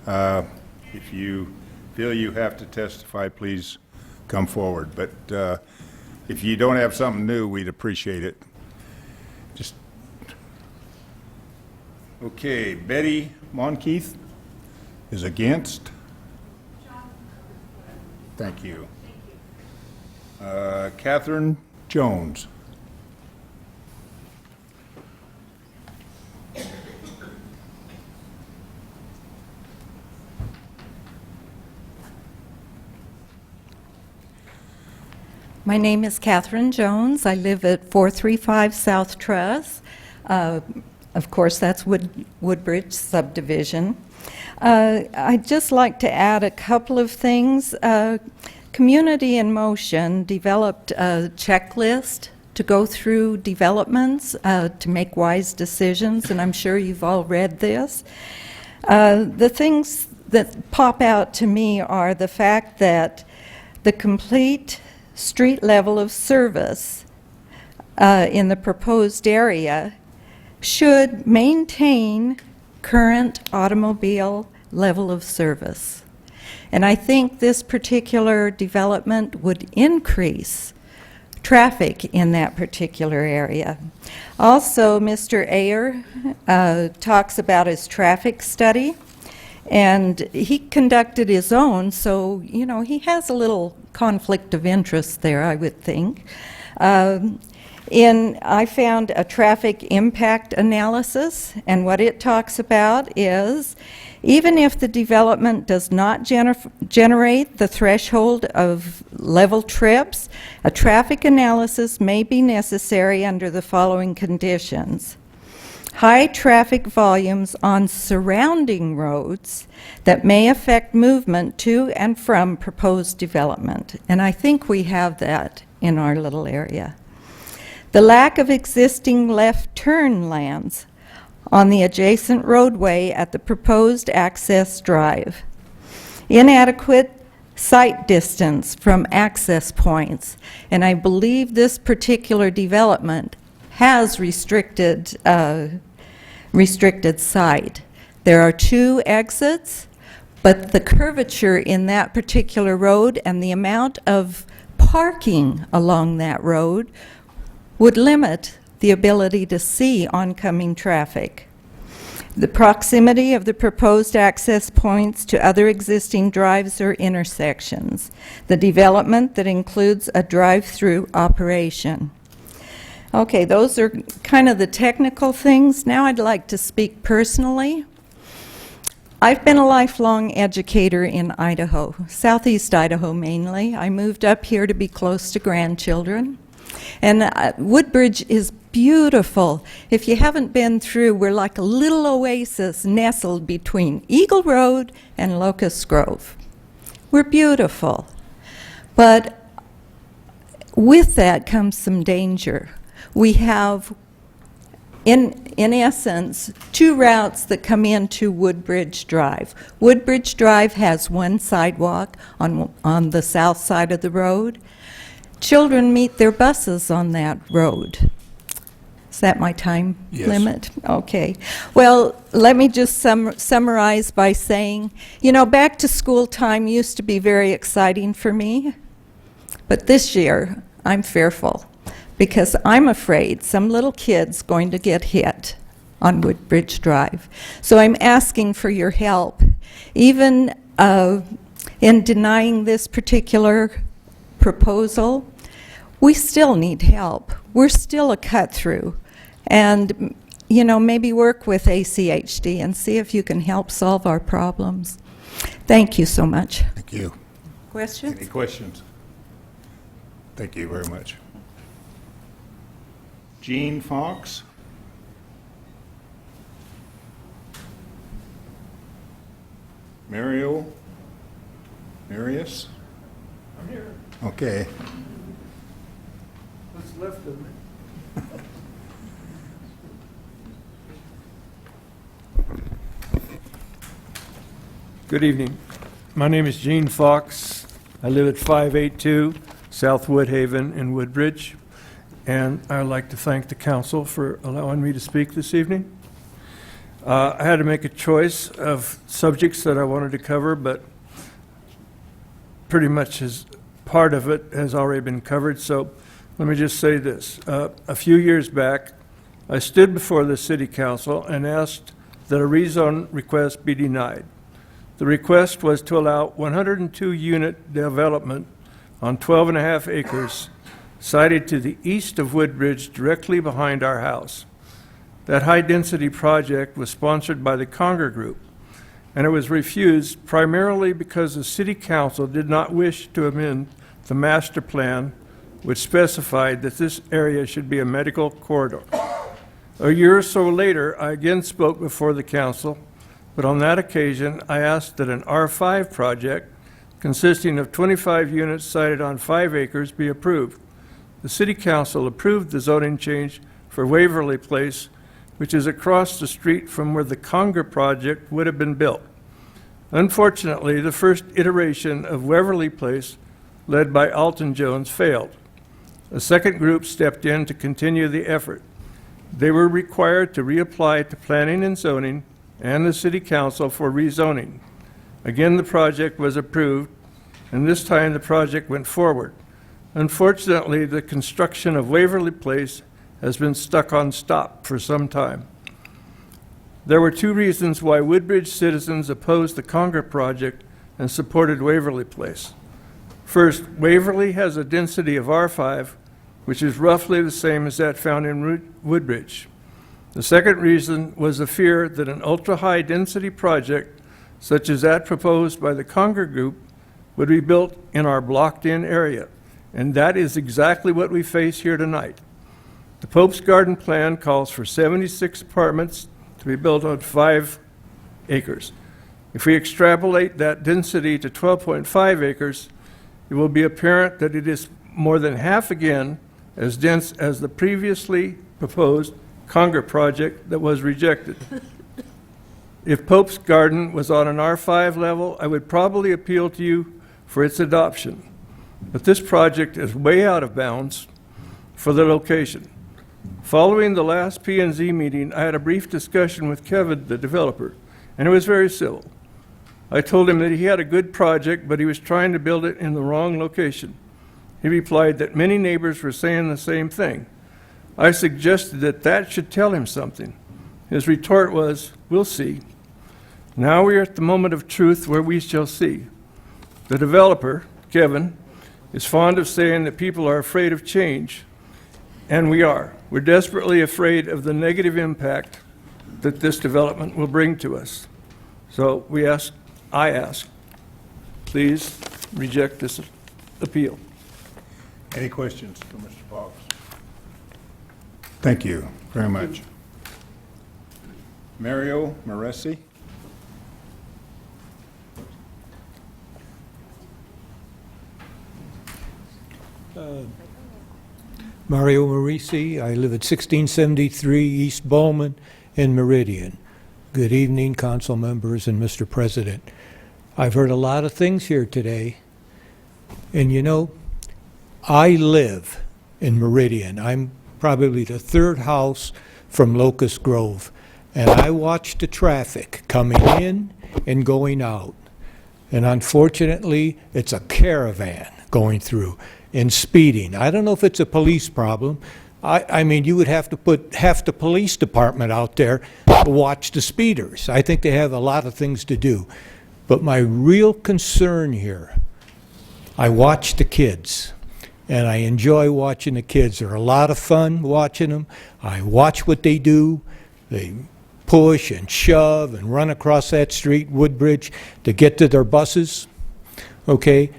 If you feel you have to testify, please come forward. But if you don't have something new, we'd appreciate it. Just okay. Betty Monkeith is against. Thank you. Catherine Jones. My name is Catherine Jones. I live at 435 South Truss. Of course, that's Woodbridge subdivision. I'd just like to add a couple of things. Community in Motion developed a checklist to go through developments to make wise decisions, and I'm sure you've all read this. The things that pop out to me are the fact that the complete street level of service in the proposed area should maintain current automobile level of service. And I think this particular development would increase traffic in that particular area. Also, Mr. Ayer talks about his traffic study, And he conducted his own, so, you know, he has a little conflict of interest there, I would think. I found a traffic impact analysis, and what it talks about is, even if the development does not generate the threshold of level trips, a traffic analysis may be necessary under the following conditions. High traffic volumes on surrounding roads that may affect movement to and from proposed development. And I think we have that in our little area. The lack of existing left turn lanes on the adjacent roadway at the proposed access drive. Inadequate sight distance from access points. And I believe this particular development has restricted sight. There are 2 exits, but the curvature in that particular road and the amount of parking along that road would limit the ability to see oncoming traffic. The proximity of the proposed access points to other existing drives or intersections. The development that includes a drive-through operation. Okay, those are kind of the technical things. Now I'd like to speak personally. I've been a lifelong educator in Idaho, southeast Idaho mainly. I moved up here to be close to grandchildren. And Woodbridge is beautiful. If you haven't been through, we're like a little oasis nestled between Eagle Road and Locust Grove. We're beautiful. But with that comes some danger. We have, in essence, 2 routes that come into Woodbridge Drive. Woodbridge Drive has 1 sidewalk on the south side of the road. Children meet their buses on that road. Is that my time limit? Okay. Well, let me just summarize by saying, you know, back to school time used to be very exciting for me, but this year I'm fearful because I'm afraid some little kid's going to get hit on Woodbridge Drive. So I'm asking for your help. Even in denying this particular proposal, we still need help. We're still a cut-through. And, you know, maybe work with ACHD and see if you can help solve our problems. Thank you so much. Thank you. Questions? Any questions? Thank you very much. Gene Fox? Marius? I'm here. Okay. What's left of me? Good evening. My name is Gene Fox. I live at 582 South Woodhaven in Woodbridge, and I'd like to thank the council for allowing me to speak this evening. I had to make a choice of subjects that I wanted to cover, but pretty much part of it has already been covered, so let me just say this. A few years back, I stood before the city council and asked that a rezone request be denied. The request was to allow 102-unit development on 12.5 acres sited to the east of Woodbridge, directly behind our house. That high-density project was sponsored by the Conger Group, and it was refused primarily because the city council did not wish to amend the master plan, which specified that this area should be a medical corridor. A year or so later, I again spoke before the council, but on that occasion, I asked that an R5 project consisting of 25 units sited on 5 acres be approved. The city council approved the zoning change for Waverly Place, which is across the street from where the Conger project would have been built. Unfortunately, the first iteration of Waverly Place, led by Alton Jones, failed. A second group stepped in to continue the effort. They were required to reapply to planning and zoning and the city council for rezoning. Again, the project was approved, and this time the project went forward. Unfortunately, the construction of Waverly Place has been stuck on stop for some time. There were two reasons why Woodbridge citizens opposed the Conger project and supported Waverly Place. First, Waverly has a density of R5, which is roughly the same as that found in Woodbridge. The second reason was the fear that an ultra-high density project, such as that proposed by the Conger Group, would be built in our blocked-in area. And that is exactly what we face here tonight. The Pope's Garden plan calls for 76 apartments to be built on 5 acres. If we extrapolate that density to 12.5 acres, it will be apparent that it is more than half again as dense as the previously proposed Conger project that was rejected. If Pope's Garden was on an R5 level, I would probably appeal to you for its adoption. But this project is way out of bounds for the location. Following the last P&Z meeting, I had a brief discussion with Kevin, the developer, and it was very civil. I told him that he had a good project, but he was trying to build it in the wrong location. He replied that many neighbors were saying the same thing. I suggested that that should tell him something. His retort was, "We'll see." Now we are at the moment of truth where we shall see. The developer, Kevin, is fond of saying that people are afraid of change, and we are. We're desperately afraid of the negative impact that this development will bring to us. So I ask, please reject this appeal. Any questions for Mr. Fox? Thank you very much. Mario Moresi? Mario Morisi. I live at 1673 East Bowman in Meridian. Good evening, council members and Mr. President. I've heard a lot of things here today, and you know, I live in Meridian. I'm probably the third house from Locust Grove, and I watch the traffic coming in and going out. And unfortunately, it's a caravan going through and speeding. I don't know if it's a police problem. I mean, you would have to put half the police department out there to watch the speeders. I think they have a lot of things to do. But my real concern here, I watch the kids, and I enjoy watching the kids. They're a lot of fun watching them. I watch what they do. They push and shove and run across that street, Woodbridge, to get to their buses, okay?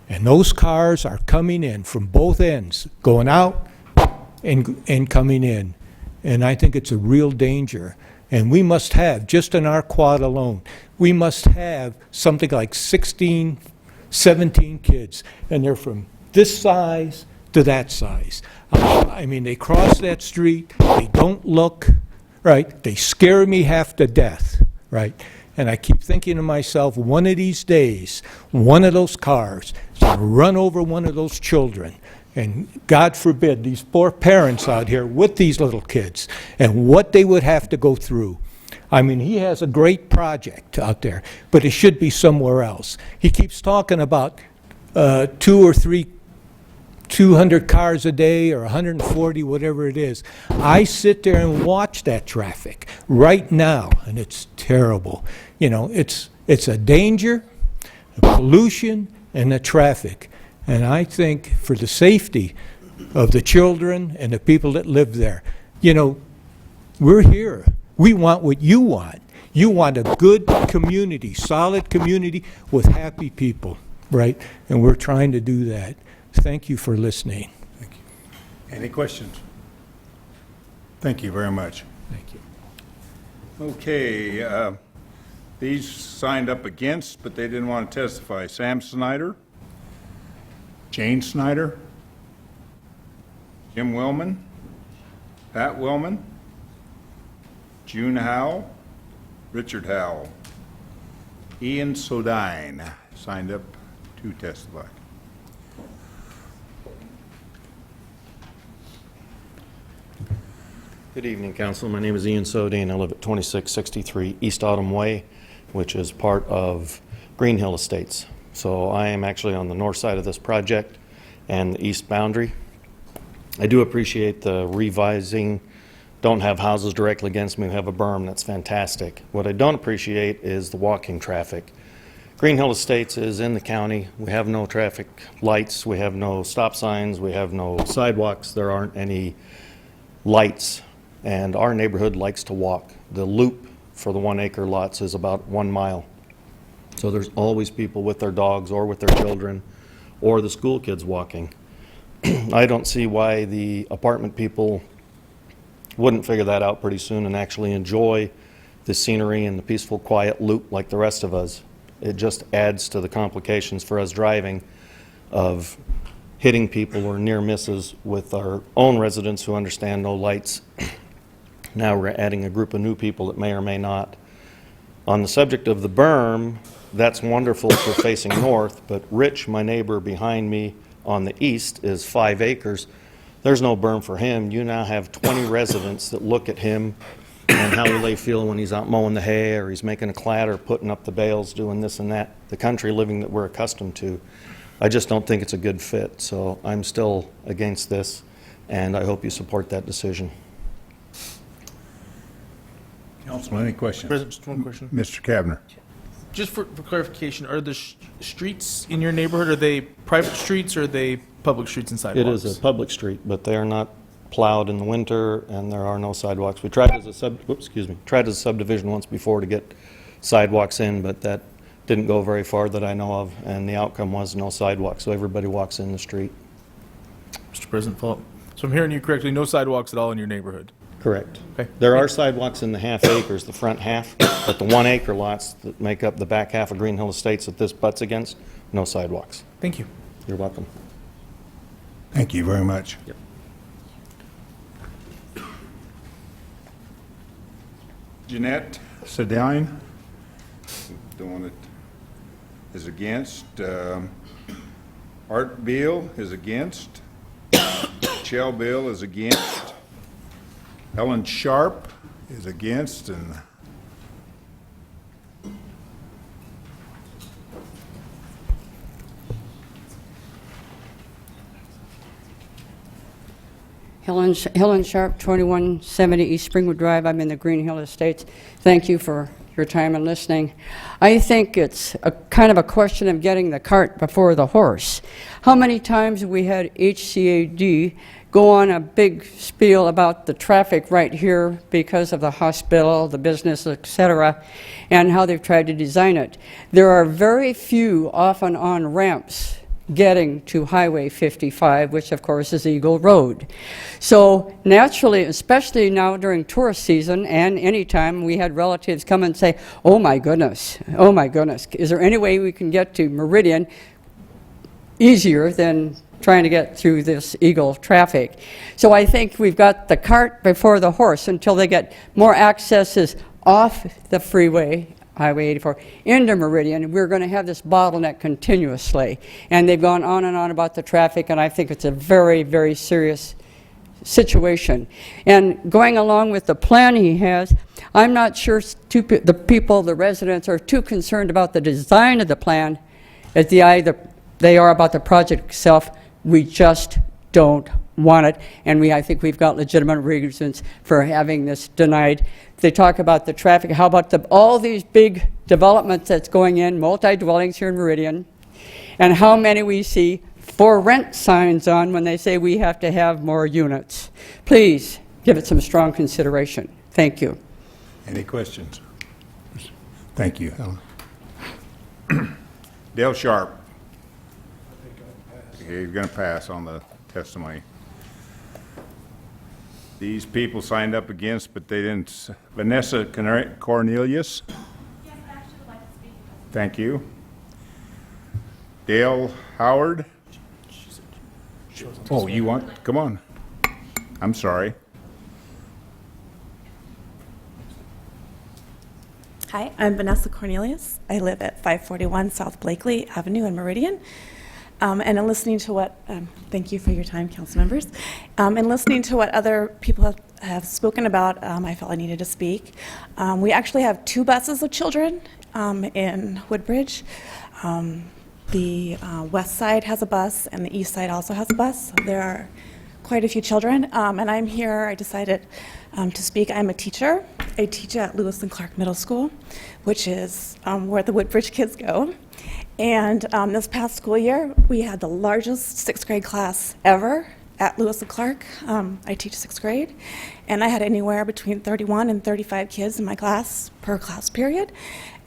And those cars are coming in from both ends, going out and coming in. And I think it's a real danger. And we must have, just in our quad alone, we must have something like 16, 17 kids. And they're from this size to that size. I mean, they cross that street, they don't look, right? They scare me half to death, right? And I keep thinking to myself, one of these days, one of those cars is going to run over one of those children. And God forbid, these poor parents out here with these little kids and what they would have to go through. I mean, he has a great project out there, but it should be somewhere else. He keeps talking about 200 cars a day or 140, whatever it is. I sit there and watch that traffic right now, and it's terrible. You know, it's a danger, the pollution, and the traffic. And I think for the safety of the children and the people that live there, you know, we're here. We want what you want. You want a good community, solid community with happy people, right? And we're trying to do that. Thank you for listening. Thank you. Any questions? Thank you very much. Thank you. Okay, these signed up against, but they didn't want to testify. Sam Snyder, Jane Snyder, Jim Willman, Pat Willman, June Howell, Richard Howell, Ian Sodine signed up to testify. Good evening, Council. My name is Ian Sodine. I live at 2663 East Autumn Way, which is part of Green Hill Estates. So I am actually on the north side of this project and the east boundary. I do appreciate the revising don't have houses directly against me. We have a berm. That's fantastic. What I don't appreciate is the walking traffic. Green Hill Estates is in the county. We have no traffic lights. We have no stop signs. We have no sidewalks. There aren't any lights. And our neighborhood likes to walk. The loop for the 1 acre lots is about 1 mile. So there's always people with their dogs or with their children or the school kids walking. I don't see why the apartment people wouldn't figure that out pretty soon and actually enjoy the scenery and the peaceful, quiet loop like the rest of us. It just adds to the complications for us driving of hitting people or near misses with our own residents who understand no lights. Now we're adding a group of new people that may or may not. On the subject of the berm, that's wonderful for facing north, but Rich, my neighbor behind me on the east, is 5 acres. There's no berm for him. You now have 20 residents that look at him and how they feel when he's out mowing the hay or he's making a clatter, putting up the bales, doing this and that, the country living that we're accustomed to. I just don't think it's a good fit, so I'm still against this, and I hope you support that decision. Councilman, any questions? President, just one question. Mr. Kavner. Just for clarification, are the streets in your neighborhood, are they private streets or are they public streets and It sidewalks? is a public street, but they are not plowed in the winter, and there are no sidewalks. We tried as a subdivision once before to get sidewalks in, but that didn't go very far that I know of, and the outcome was no sidewalks, so everybody walks in the street. Mr. President, follow up. So I'm hearing you correctly, no sidewalks at all in your neighborhood? Correct. Okay. There are sidewalks in the half acres, the front half, but the 1 acre lots that make up the back half of Green Hill Estates that this butts against, no sidewalks. Thank you. You're welcome. Thank you very much. Yep. Jeanette Sedine, the one that is against. Art Beal is against. Michelle Bill is against. Ellen Sharp is against, and Helen Sharp, 2170 East Springwood Drive. I'm in the Green Hill Estates. Thank you for your time and listening. I think it's a kind of a question of getting the cart before the horse. How many times have we had HCAD go on a big spiel about the traffic right here because of the hospital, the business, etc., and how they've tried to design it? There are very few off and on ramps getting to Highway 55, which of course is Eagle Road. So naturally, especially now during tourist season and anytime we had relatives come and say, oh my goodness, is there any way we can get to Meridian easier than trying to get through this Eagle traffic? So I think we've got the cart before the horse until they get more accesses off the freeway, Highway 84, into Meridian. We're going to have this bottleneck continuously. And they've gone on and on about the traffic, and I think it's a very, very serious situation. And going along with the plan he has, I'm not sure the residents are too concerned about the design of the plan as they are about the project itself. We just don't want it, and I think we've got legitimate reasons for having this denied. They talk about the traffic. How about all these big developments that's going in, multi-dwellings here in Meridian, and how many we see for rent signs on when they say we have to have more units? Please give it some strong consideration. Thank you. any questions? Thank you, Helen. Dale Sharp. Okay, you're going to pass on the testimony. These people signed up against, but they didn't. Vanessa Cornelius. Yes, I actually would like to speak. Thank you. Dale Howard. Oh, you want? Come on. I'm sorry. Hi, I'm Vanessa Cornelius. I live at 541 South Blakely Avenue in Meridian. And in listening to what, thank you for your time, council members. And listening to what other people have spoken about, I felt I needed to speak. We actually have 2 buses of children in Woodbridge. The west side has a bus and the east side also has a bus. So there are quite a few children, and I'm here, I decided to speak. I'm a teacher. I teach at Lewis and Clark Middle School, which is where the Woodbridge kids go. And this past school year, we had the largest sixth grade class ever at Lewis and Clark. I teach sixth grade, and I had anywhere between 31 and 35 kids in my class per class period.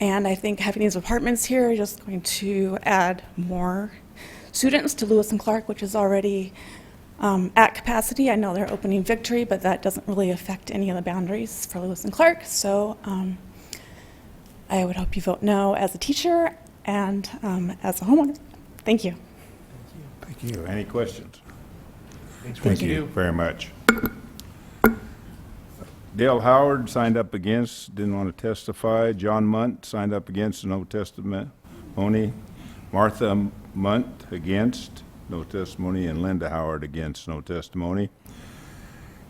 And I think having these apartments here is just going to add more students to Lewis and Clark, which is already at capacity. I know they're opening Victory, but that doesn't really affect any of the boundaries for Lewis and Clark. So I would hope you vote no as a teacher and as a homeowner. Thank you. Thank you. Any questions? Thank you very much. Dale Howard signed up against, didn't want to testify. John Munt signed up against, no testimony. Martha Munt against, no testimony. And Linda Howard against, no testimony.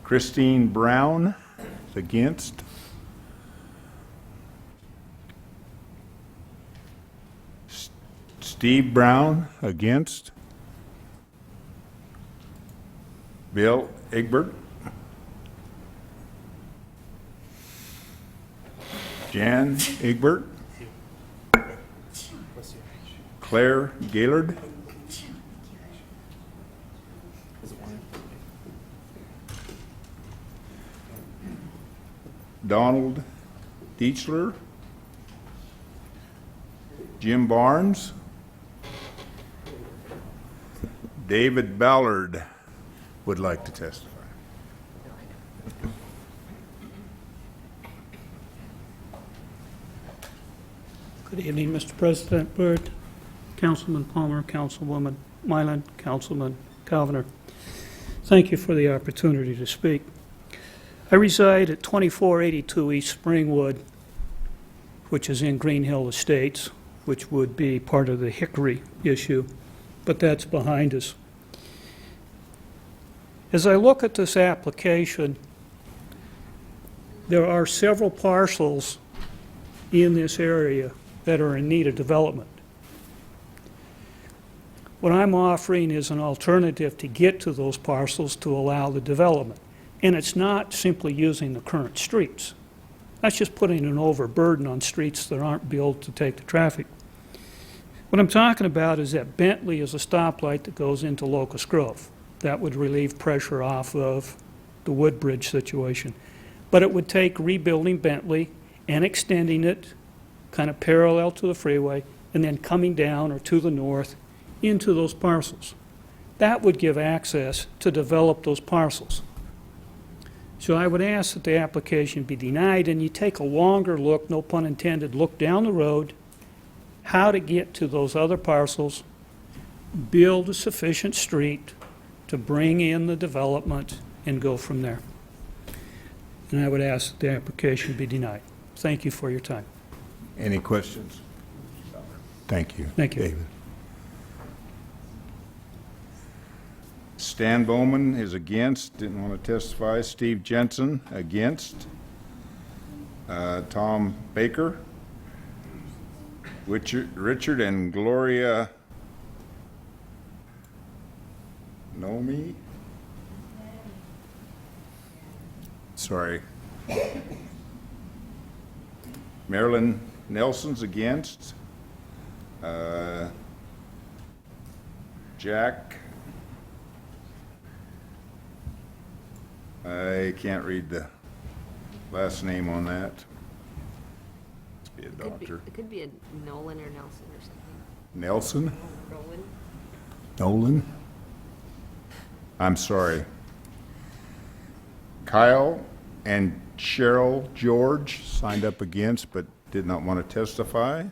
Christine Brown against. Steve Brown against. Bill Egbert. Jan Egbert. Claire Gaylord. Donald Deichler. Jim Barnes. David Ballard would like to testify. Good evening, Mr. President Byrd, Councilman Palmer, Councilwoman Mylan, Councilman Calviner. Thank you for the opportunity to speak. I reside at 2482 East Springwood, which is in Green Hill Estates, which would be part of the Hickory issue, but that's behind us. As I look at this application, there are several parcels in this area that are in need of development. What I'm offering is an alternative to get to those parcels to allow the development. And it's not simply using the current streets. That's just putting an overburden on streets that aren't built to take the traffic. What I'm talking about is that Bentley is a stoplight that goes into Locust Grove. That would relieve pressure off of the Woodbridge situation. But it would take rebuilding Bentley and extending it kind of parallel to the freeway and then coming down or to the north into those parcels. That would give access to develop those parcels. So I would ask that the application be denied and you take a longer look, no pun intended, look down the road, how to get to those other parcels, build a sufficient street to bring in the development and go from there. And I would ask that the application be denied. Thank you for your time. Any questions? Thank you. Thank you. David. Stan Bowman is against, didn't want to testify. Steve Jensen against. Tom Baker. Richard and Gloria Nomi. Sorry. Marilyn Nelson's against. Jack. I can't read the last name on that. Must be a doctor. It could be a Nolan or Nelson or something. Nelson? Nolan? Nolan? I'm sorry. Kyle and Cheryl George signed up against but did not want to testify.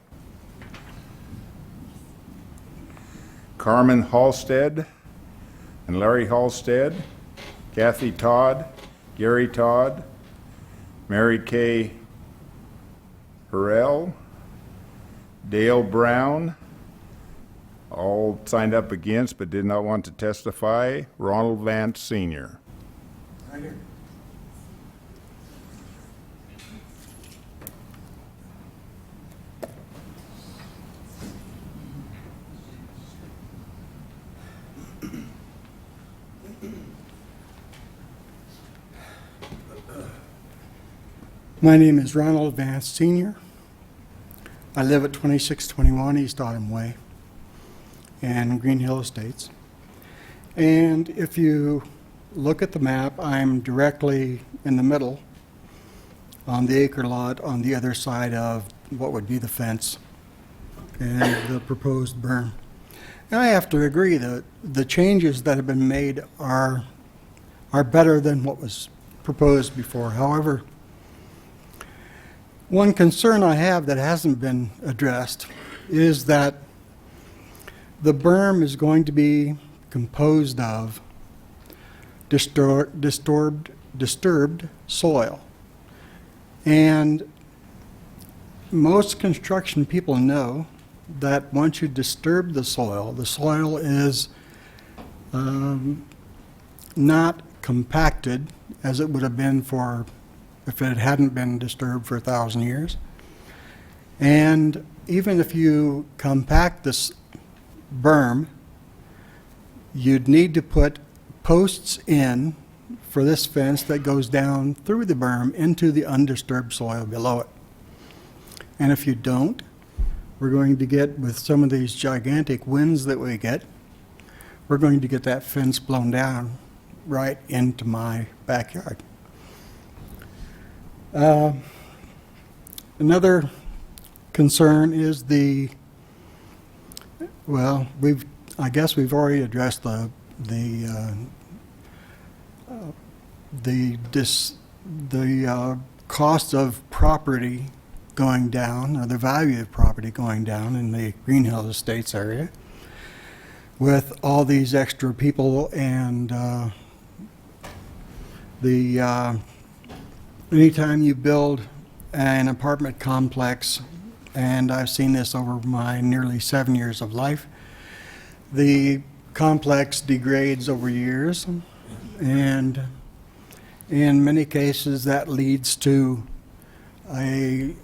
Carmen Halstead and Larry Halstead, Kathy Todd, Gary Todd, Mary Kay Harrell, Dale Brown, all signed up against but did not want to testify. Ronald Vance Sr. Right here. My name is Ronald Vance Sr. I live at 2621 East Autumn Way in Green Hill Estates. And if you look at the map, I'm directly in the middle on the acre lot on the other side of what would be the fence and the proposed berm. And I have to agree that the changes that have been made are better than what was proposed before. However, one concern I have that hasn't been addressed is that the berm is going to be composed of disturbed soil. And most construction people know that once you disturb the soil is not compacted as it would have been if it hadn't been disturbed for 1,000 years. And even if you compact this berm, you'd need to put posts in for this fence that goes down through the berm into the undisturbed soil below it. And if you don't, we're going to get, with some of these gigantic winds that we get, we're going to get that fence blown down right into my backyard. Another concern is I guess we've already addressed the cost of property going down, or the value of property going down in the Green Hill Estates area with all these extra people and anytime you build an apartment complex, and I've seen this over my nearly 7 years of life, the complex degrades over years, and in many cases that leads to a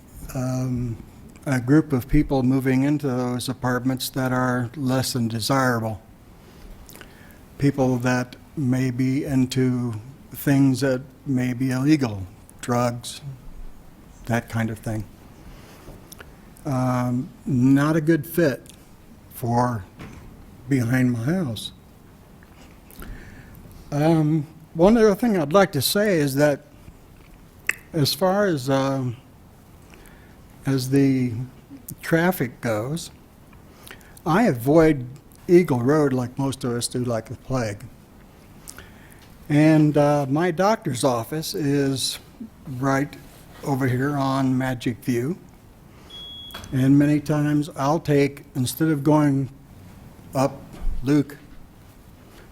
group of people moving into those apartments that are less than desirable. People that may be into things that may be illegal, drugs, that kind of thing. Not a good fit for behind my house. One other thing I'd like to say is that as far as the traffic goes, I avoid Eagle Road like most of us do, like the plague. And my doctor's office is right over here on Magic View. And many times I'll take, instead of going up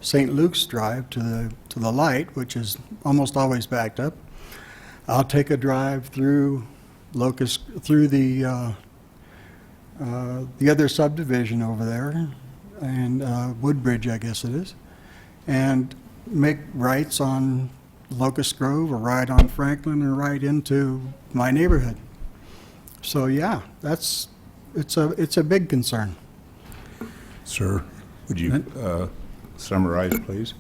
St. Luke's Drive to the light, which is almost always backed up, I'll take a drive through the other subdivision over there, and Woodbridge, I guess it is, and make rights on Locust Grove or right on Franklin or right into my neighborhood. So yeah, it's a big concern. Sir, would you summarize, please?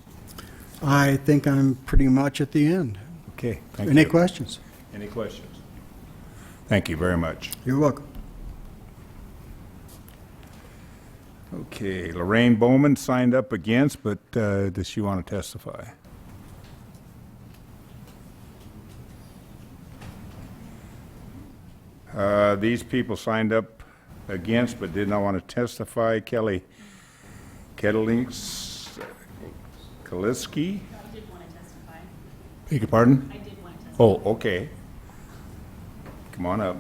I think I'm pretty much at the end. Okay, thank you. Any questions? Any questions? Thank you very much. You're welcome. Okay, Lorraine Bowman signed up against, but does she want to testify? These people signed up against but did not want to testify. Kelly Kaliski? I did want to testify. Beg your pardon? I did want to testify. Oh, okay. Come on up.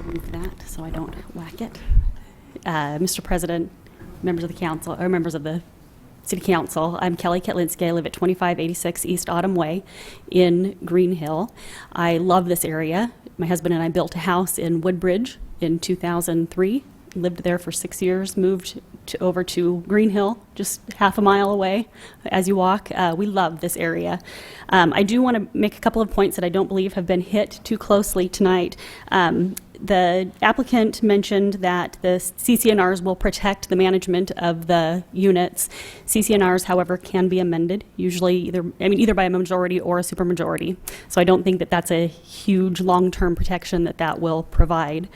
Move that so I don't whack it. Mr. President, members of the council, or members of the City Council, I'm Kelly Ketlinski. I live at 2586 East Autumn Way in Green Hill. I love this area. My husband and I built a house in Woodbridge in 2003. Lived there for 6 years, moved over to Green Hill, just half a mile away as you walk. We love this area. I do want to make a couple of points that I don't believe have been hit too closely tonight. The applicant mentioned that the CCNRs will protect the management of the units. CCNRs, however, can be amended, usually either by a majority or a supermajority. So I don't think that that's a huge long-term protection that will provide.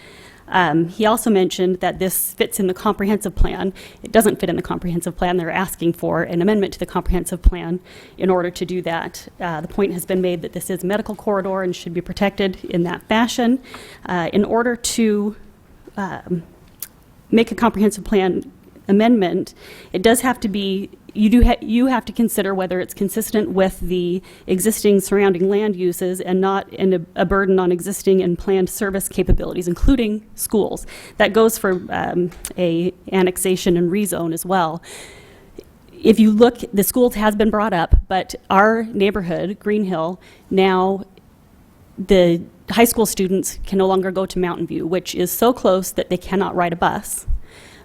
He also mentioned that this fits in the comprehensive plan. It doesn't fit in the comprehensive plan. They're asking for an amendment to the comprehensive plan in order to do that. The point has been made that this is a medical corridor and should be protected in that fashion. In order to make a comprehensive plan amendment, it does have to be, you have to consider whether it's consistent with the existing surrounding land uses and not a burden on existing and planned service capabilities, including schools. That goes for a annexation and rezone as well. If you look, the schools has been brought up, but our neighborhood, Green Hill, now the high school students can no longer go to Mountain View, which is so close that they cannot ride a bus,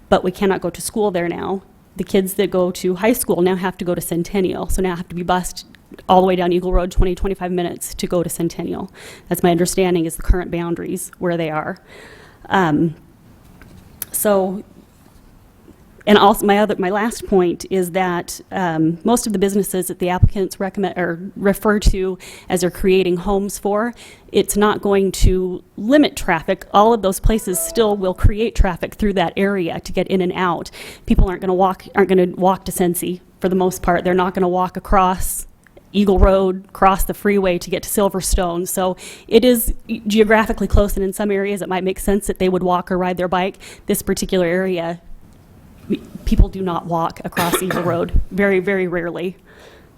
but we cannot go to school there now. The kids that go to high school now have to go to Centennial, so now have to be bused all the way down Eagle Road, 25 minutes to go to Centennial. That's my understanding is the current boundaries where they are. And also my last point is that most of the businesses that the applicants recommend or refer to as they're creating homes for, it's not going to limit traffic. All of those places still will create traffic through that area to get in and out. People aren't going to walk to Cincy for the most part. They're not going to walk across Eagle Road, cross the freeway to get to Silverstone. So it is geographically close, and in some areas it might make sense that they would walk or ride their bike. This particular area, people do not walk across Eagle Road, very, very rarely.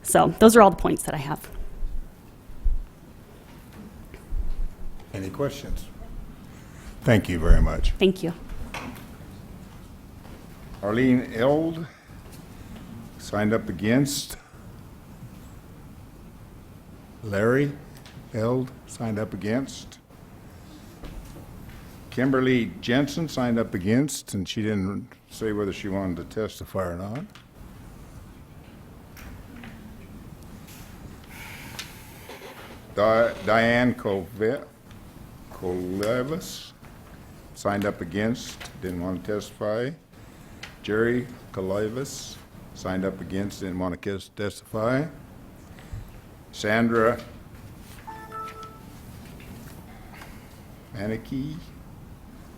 So those are all the points that I have. Any questions? Thank you very much. Thank you. Arlene Eld signed up against. Larry Eld signed up against. Kimberly Jensen signed up against, and she didn't say whether she wanted to testify or not. Diane Kolevis signed up against, didn't want to testify. Jerry Kolevis signed up against, didn't want to testify. Sandra Manicki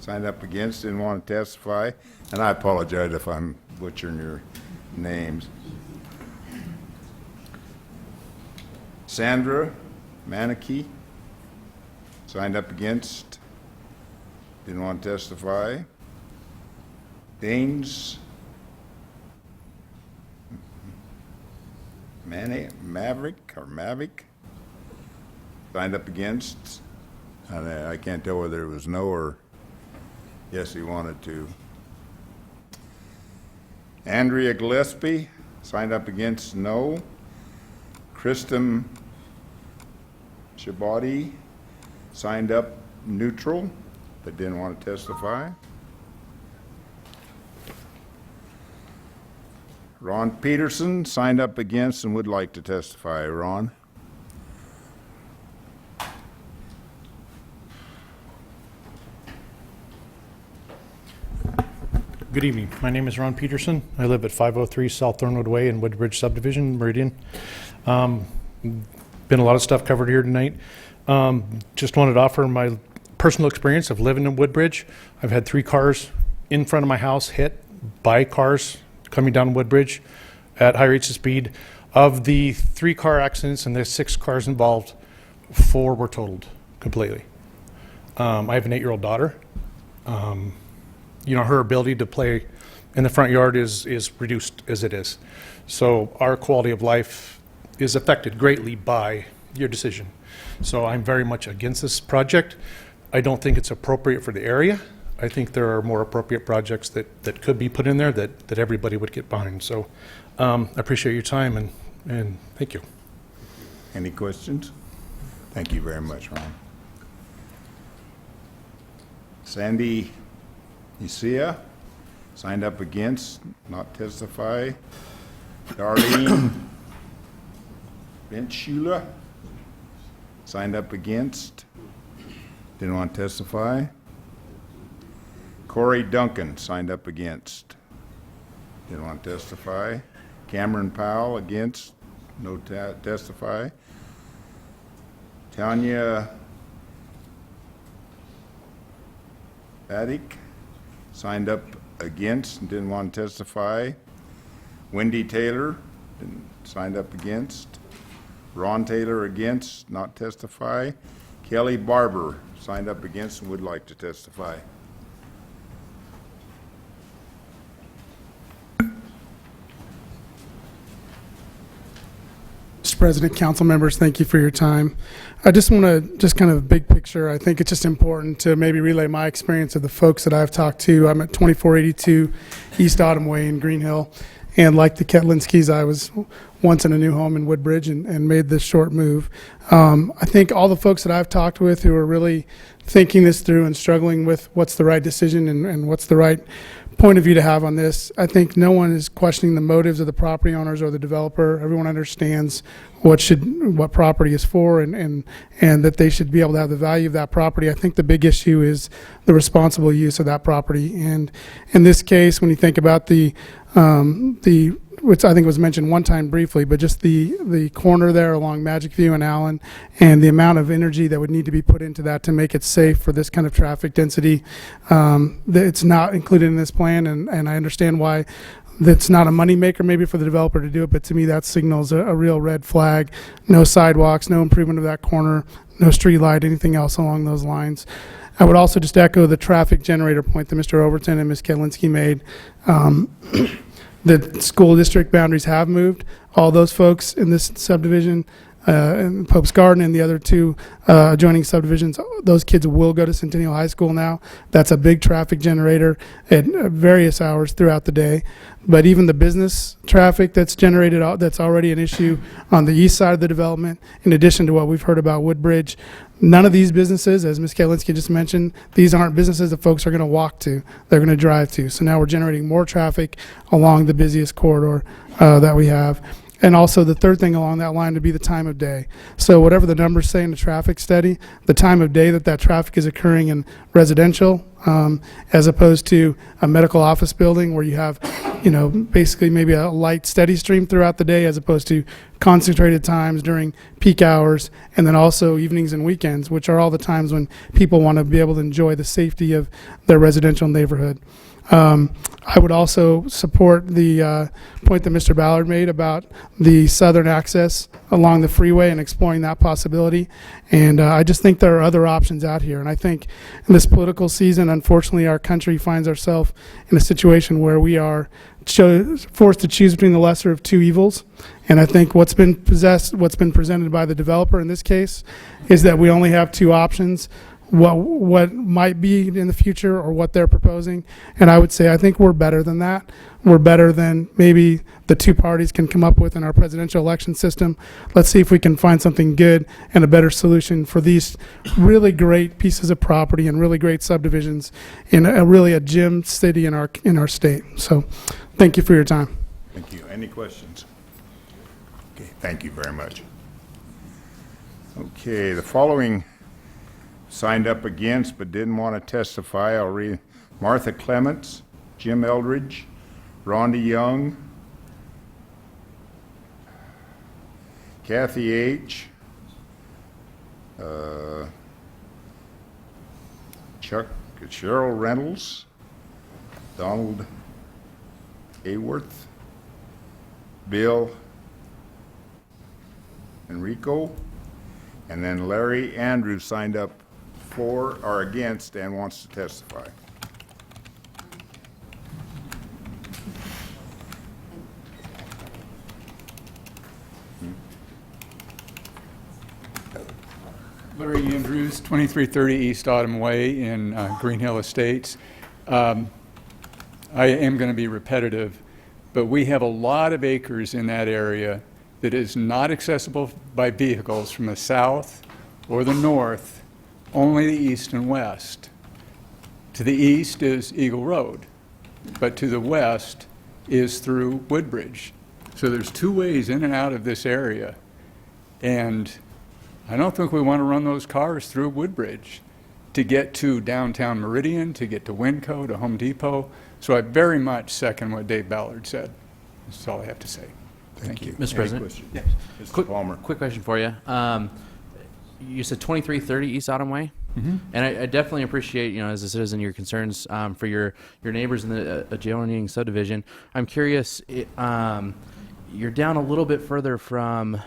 signed up against, didn't want to testify. And I apologize if I'm butchering your names. Sandra Manicki signed up against, didn't want to testify. Danes Mavick signed up against. And I can't tell whether it was no or yes he wanted to. Andrea Gillespie signed up against no. Kristen Shabadi signed up neutral but didn't want to testify. Ron Peterson signed up against and would like to testify. Ron? Good evening. My name is Ron Peterson. I live at 503 South Thornwood Way in Woodbridge Subdivision, Meridian. Been a lot of stuff covered here tonight. Just wanted to offer my personal experience of living in Woodbridge. I've had 3 cars in front of my house hit by cars coming down Woodbridge at high rates of speed. Of the 3 car accidents and there's 6 cars involved, 4 were totaled completely. I have an 8-year-old daughter. Her ability to play in the front yard is reduced as it is. So our quality of life is affected greatly by your decision. So I'm very much against this project. I don't think it's appropriate for the area. I think there are more appropriate projects that could be put in there that everybody would get behind. So I appreciate your time and thank you. Any questions? Thank you very much, Ron. Sandy Isia signed up against, not testify. Darlene Benchula signed up against, didn't want to testify. Corey Duncan signed up against. Didn't want to testify. Cameron Powell against. No testify. Tanya Paddock signed up against and didn't want to testify. Wendy Taylor signed up against. Ron Taylor against, not testify. Kelly Barber signed up against and would like to testify. Mr. President, council members, thank you for your time. I just want to, just kind of big picture, I think it's just important to maybe relay my experience of the folks that I've talked to. I'm at 2482 East Autumn Way in Green Hill. And like the Ketlinskis, I was once in a new home in Woodbridge and made this short move. I think all the folks that I've talked with who are really thinking this through and struggling with what's the right decision and what's the right point of view to have on this, I think no one is questioning the motives of the property owners or the developer. Everyone understands what property is for and that they should be able to have the value of that property. I think the big issue is the responsible use of that property. And in this case, when you think about which I think was mentioned one time briefly, but just the corner there along Magic View and Allen, and the amount of energy that would need to be put into that to make it safe for this kind of traffic density, it's not included in this plan, and I understand why that's not a moneymaker maybe for the developer to do it, but to me that signals a real red flag. No sidewalks, no improvement of that corner, no street light, anything else along those lines. I would also just echo the traffic generator point that Mr. Overton and Ms. Ketlinski made. The school district boundaries have moved. All those folks in this subdivision, in Pope's Garden and the other two adjoining subdivisions, those kids will go to Centennial High School now. That's a big traffic generator at various hours throughout the day. But even the business traffic that's generated, that's already an issue on the east side of the development, in addition to what we've heard about Woodbridge. None of these businesses, as Ms. Ketlinski just mentioned, these aren't businesses that folks are going to walk to. They're going to drive to. So now we're generating more traffic along the busiest corridor that we have. And also the third thing along that line would be the time of day. So whatever the numbers say in the traffic study, the time of day that traffic is occurring in residential, as opposed to a medical office building where you have, basically maybe a light steady stream throughout the day, as opposed to concentrated times during peak hours, and then also evenings and weekends, which are all the times when people want to be able to enjoy the safety of their residential neighborhood. I would also support the point that Mr. Ballard made about the southern access along the freeway and exploring that possibility. And I just think there are other options out here. And I think in this political season, unfortunately, our country finds ourselves in a situation where we are forced to choose between the lesser of two evils. And I think what's been presented by the developer in this case is that we only have two options. What might be in the future or what they're proposing. And I would say I think we're better than that. We're better than maybe the two parties can come up with in our presidential election system. Let's see if we can find something good and a better solution for these really great pieces of property and really great subdivisions in really a gem city in our state. So thank you for your time. Thank you. Any questions? Okay, thank you very much. Okay, the following signed up against but didn't want to testify. I'll read Martha Clements, Jim Eldridge, Rhonda Young, Kathy H., Cheryl Reynolds, Donald Hayworth, Bill Enrico, and then Larry Andrews signed up for or against and wants to testify. Larry Andrews, 2330 East Autumn Way in Green Hill Estates. I am going to be repetitive, but we have a lot of acres in that area that is not accessible by vehicles from the south or the north, only the east and west. To the east is Eagle Road, but to the west is through Woodbridge. So there's two ways in and out of this area. And I don't think we want to run those cars through Woodbridge. to get to downtown Meridian, to get to Winco, to Home Depot. So I very much second what Dave Ballard said. That's all I have to say. Thank you. Mr. President? Yes. Mr. Palmer. Quick question for you. You said 2330 East Autumn Way? Mhm. And I definitely appreciate, as a citizen, your concerns for your neighbors in the adjoining subdivision. I'm curious, you're down a little bit further from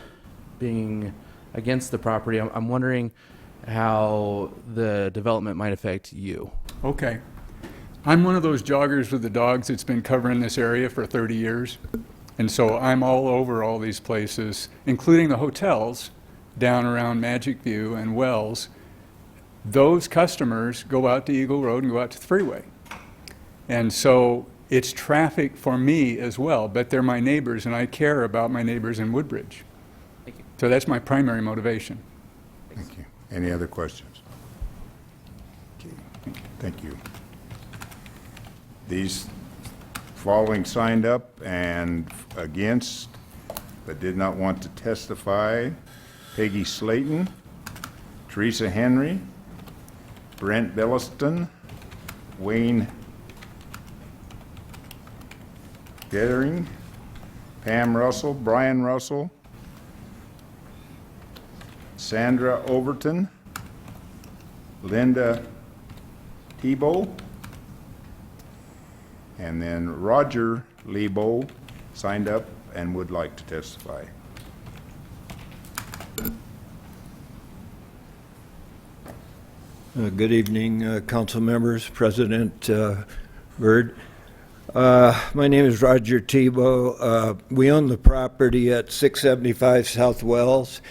being against the property. I'm wondering how the development might affect you. Okay. I'm one of those joggers with the dogs that's been covering this area for 30 years. And so I'm all over all these places, including the hotels down around Magic View and Wells. Those customers go out to Eagle Road and go out to the freeway. And so it's traffic for me as well, but they're my neighbors, and I care about my neighbors in Woodbridge. Thank you. So that's my primary motivation. Thank you. Any other questions? Okay, thank you. These following signed up and against, but did not want to testify: Peggy Slayton, Teresa Henry, Brent Belliston, Wayne Gettering, Pam Russell, Brian Russell, Sandra Overton, Linda Tebow, and then Roger Lebo signed up and would like to testify. Good evening, council members, President Byrd. My name is Roger Tebow. We own the property at 675 South Wells.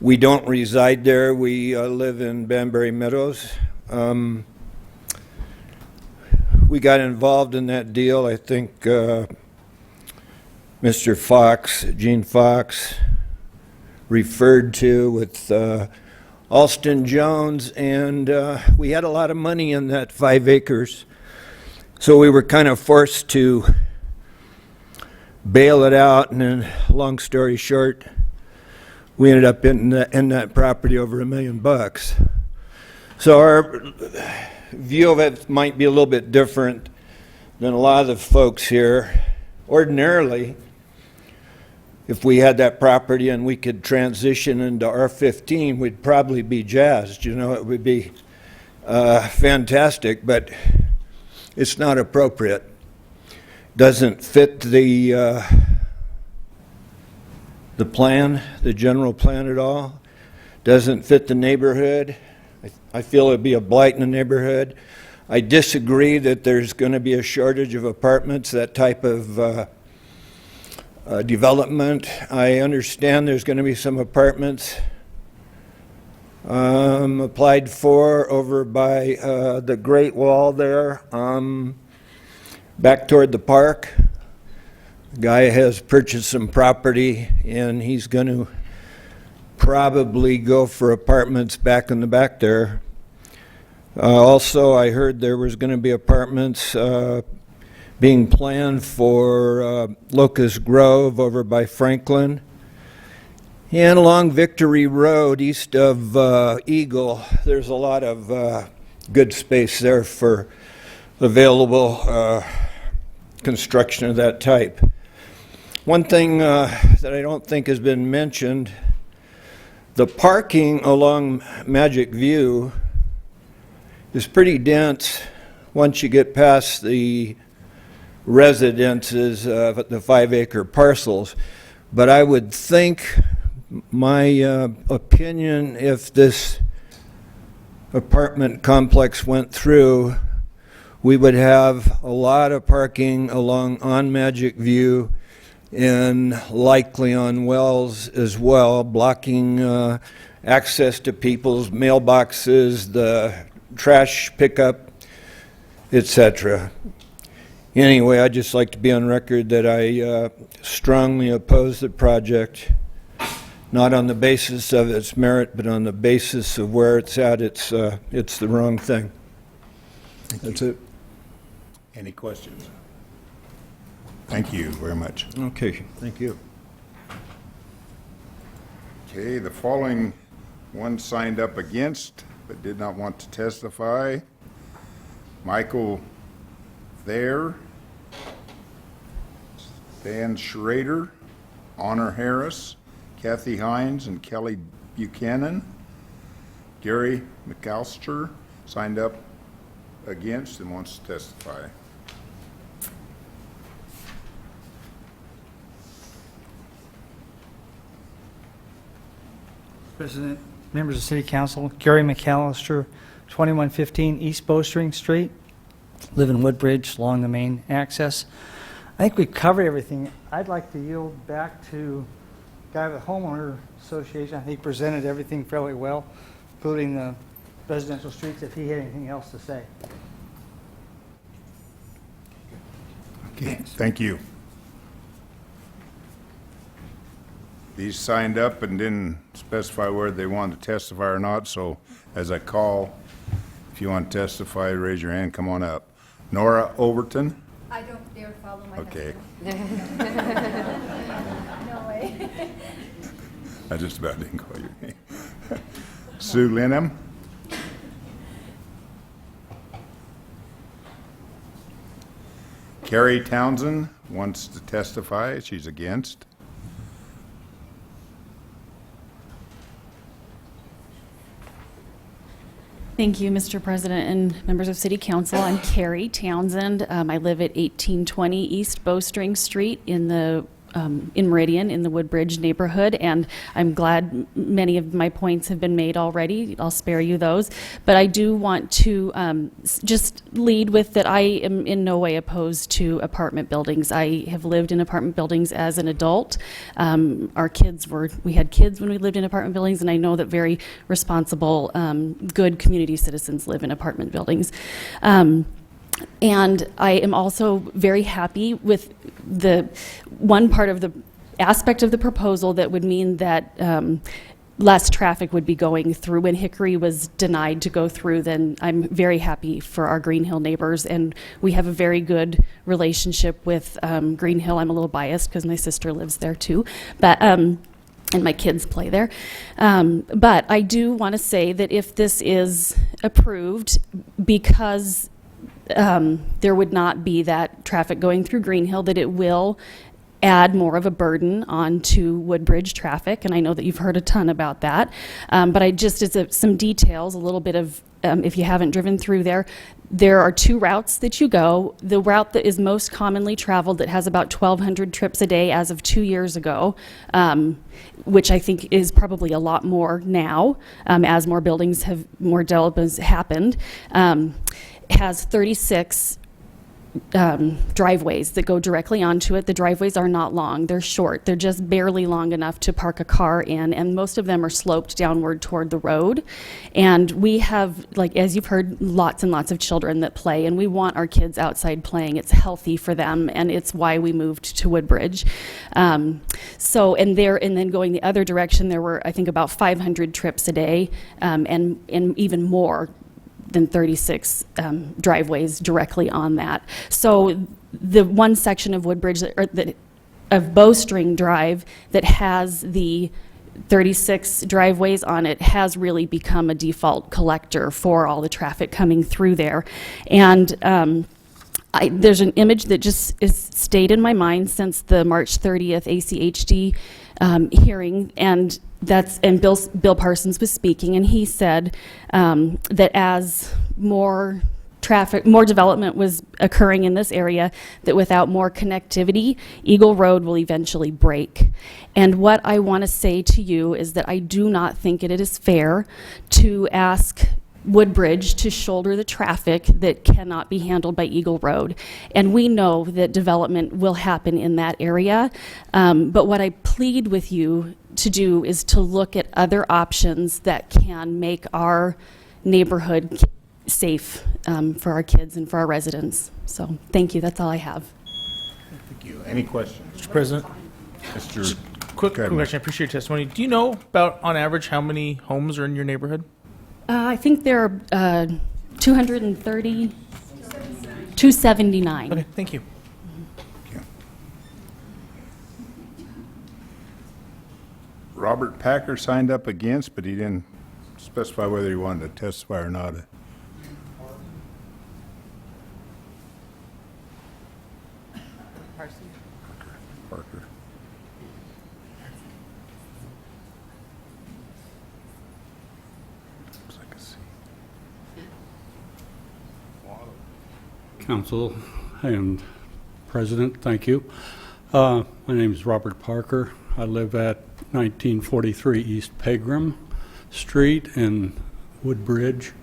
We don't reside there. We live in Banbury Meadows. We got involved in that deal. I think Mr. Fox, Gene Fox, referred to with Alston Jones, and we had a lot of money in that 5 acres. So we were kind of forced to bail it out, and then, long story short, we ended up in that property over $1 million. So our view of it might be a little bit different than a lot of the folks here. Ordinarily, if we had that property and we could transition into R15, we'd probably be jazzed. It would be fantastic, but it's not appropriate. Doesn't fit the plan, the general plan at all. Doesn't fit the neighborhood. I feel it'd be a blight in the neighborhood. I disagree that there's going to be a shortage of apartments, that type of development. I understand there's going to be some apartments applied for over by the Great Wall there, back toward the park. The guy has purchased some property, and he's going to probably go for apartments back in the back there. Also, I heard there was going to be apartments being planned for Locust Grove over by Franklin. And along Victory Road, east of Eagle, there's a lot of good space there for available construction of that type. One thing that I don't think has been mentioned, the parking along Magic View is pretty dense once you get past the residences of the 5-acre parcels. But I would think, my opinion, if this apartment complex went through, we would have a lot of parking on Magic View and likely on Wells as well, blocking access to people's mailboxes, the trash pickup, etc. Anyway, I'd just like to be on record that I strongly oppose the project, not on the basis of its merit, but on the basis of where it's at. It's the wrong thing. That's it. Any questions? Thank you very much. Okay, thank you. Okay, the following one signed up against: but did not want to testify. Michael Thayer, Dan Schrader, Honor Harris, Kathy Hines, and Kelly Buchanan. Gary McAllister signed up against and wants to testify. President, members of City Council, Gary McAllister, 2115 East Bowstring Street. Live in Woodbridge along the main access. I think we've covered everything. I'd like to yield back to the guy with the Homeowner Association. I think presented everything fairly well, including the residential streets, if he had anything else to say. Okay, thank you. These signed up and didn't specify whether they wanted to testify or not, so as I call, if you want to testify, raise your hand, come on up. Nora Overton? I don't dare follow my Okay. husband. No way. I just about didn't call your name. Sue Linham? Carrie Townsend wants to testify. She's against. Thank you, Mr. President and members of City Council. I'm Carrie Townsend. I live at 1820 East Bowstring Street in Meridian in the Woodbridge neighborhood, and I'm glad many of my points have been made already. I'll spare you those. But I do want to just lead with that I am in no way opposed to apartment buildings. I have lived in apartment buildings as an adult. We had kids when we lived in apartment buildings, and I know that very responsible, good community citizens live in apartment buildings. And I am also very happy with the one part of the aspect of the proposal that would mean that less traffic would be going through. When Hickory was denied to go through, then I'm very happy for our Green Hill neighbors, and we have a very good relationship with Green Hill. I'm a little biased because my sister lives there too, but and my kids play there. But I do want to say that if this is approved, because there would not be that traffic going through Green Hill, that it will add more of a burden onto Woodbridge traffic, and I know that you've heard a ton about that. But I just, as some details, a little bit of, if you haven't driven through there, there are two routes that you go. The route that is most commonly traveled, that has about 1,200 trips a day as of 2 years ago, which I think is probably a lot more now, as more developments happened, has 36 driveways that go directly onto it. The driveways are not long, they're short, they're just barely long enough to park a car in, and most of them are sloped downward toward the road. And we have, like, as you've heard, lots and lots of children that play, and we want our kids outside playing. It's healthy for them, and it's why we moved to Woodbridge. And then going the other direction, there were, I think, about 500 trips a day, and even more than 36 driveways directly on that. So the one section of Woodbridge, of Bowstring Drive, that has the 36 driveways on it, has really become a default collector for all the traffic coming through there. And there's an image that just is stayed in my mind since the March 30th ACHD hearing, and Bill Parsons was speaking, and he said that as more development was occurring in this area, that without more connectivity, Eagle Road will eventually break. And what I want to say to you is that I do not think it is fair to ask Woodbridge to shoulder the traffic that cannot be handled by Eagle Road. And we know that development will happen in that area, but what I plead with you to do is to look at other options that can make our neighborhood safe for our kids and for our residents. So thank you, that's all I have. Thank you. Any questions? Mr. President, Mr. quick question. I appreciate your testimony. Do you know about, on average, how many homes are in your neighborhood? I think there are 230, 279. Okay, thank you. Robert Packer signed up against, but he didn't specify whether you wanted to testify or not. Parker. Looks like a C. Council and President, thank you. My name is Robert Parker. I live at 1943 East Pegram Street in Woodbridge.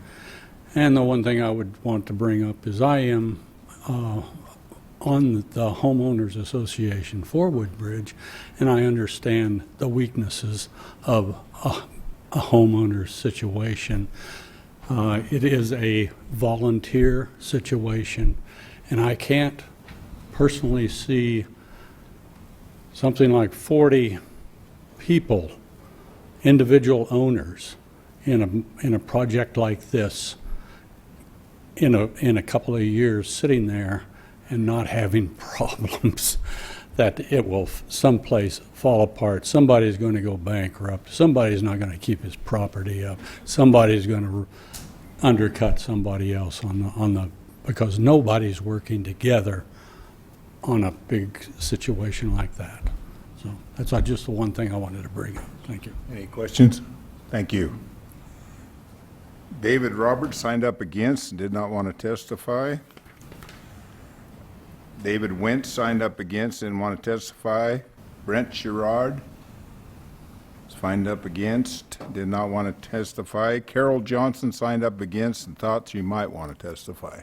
And the one thing I would want to bring up is I am on the Homeowners Association for Woodbridge, and I understand the weaknesses of a homeowner's situation. It is a volunteer situation, and I can't personally see something like 40 people, individual owners, in a project like this in a couple of years sitting there and not having problems that it will someplace fall apart. Somebody's going to go bankrupt. Somebody's not going to keep his property up. Somebody's going to undercut somebody else because nobody's working together on a big situation like that. So that's just the one thing I wanted to bring up. Thank you. Any questions? Thank you. David Roberts signed up against and did not want to testify. David Wentz signed up against and didn't want to testify. Brent Sherrod signed up against, did not want to testify. Carol Johnson signed up against and thought she might want to testify.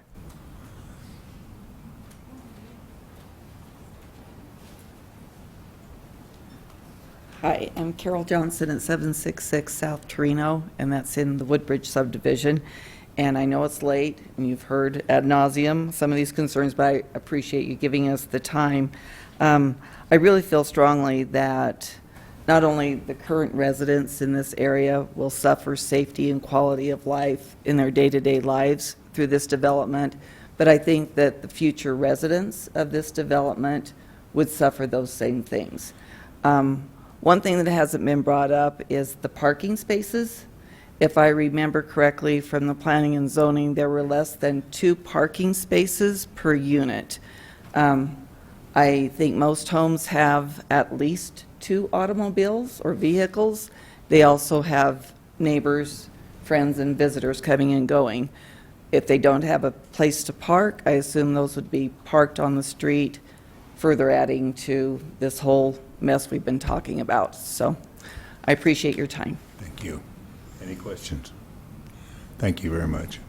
Hi, I'm Carol Johnson at 766 South Torino, and that's in the Woodbridge subdivision. And I know it's late, and you've heard ad nauseum some of these concerns, but I appreciate you giving us the time. I really feel strongly that not only the current residents in this area will suffer safety and quality of life in their day-to-day lives through this development, but I think that the future residents of this development would suffer those same things. One thing that hasn't been brought up is the parking spaces. If I remember correctly from the planning and zoning, there were less than 2 parking spaces per unit. I think most homes have at least 2 automobiles or vehicles. They also have neighbors, friends, and visitors coming and going. If they don't have a place to park, I assume those would be parked on the street, further adding to this whole mess we've been talking about. So I appreciate your time. Thank you. Any questions? Thank you very much.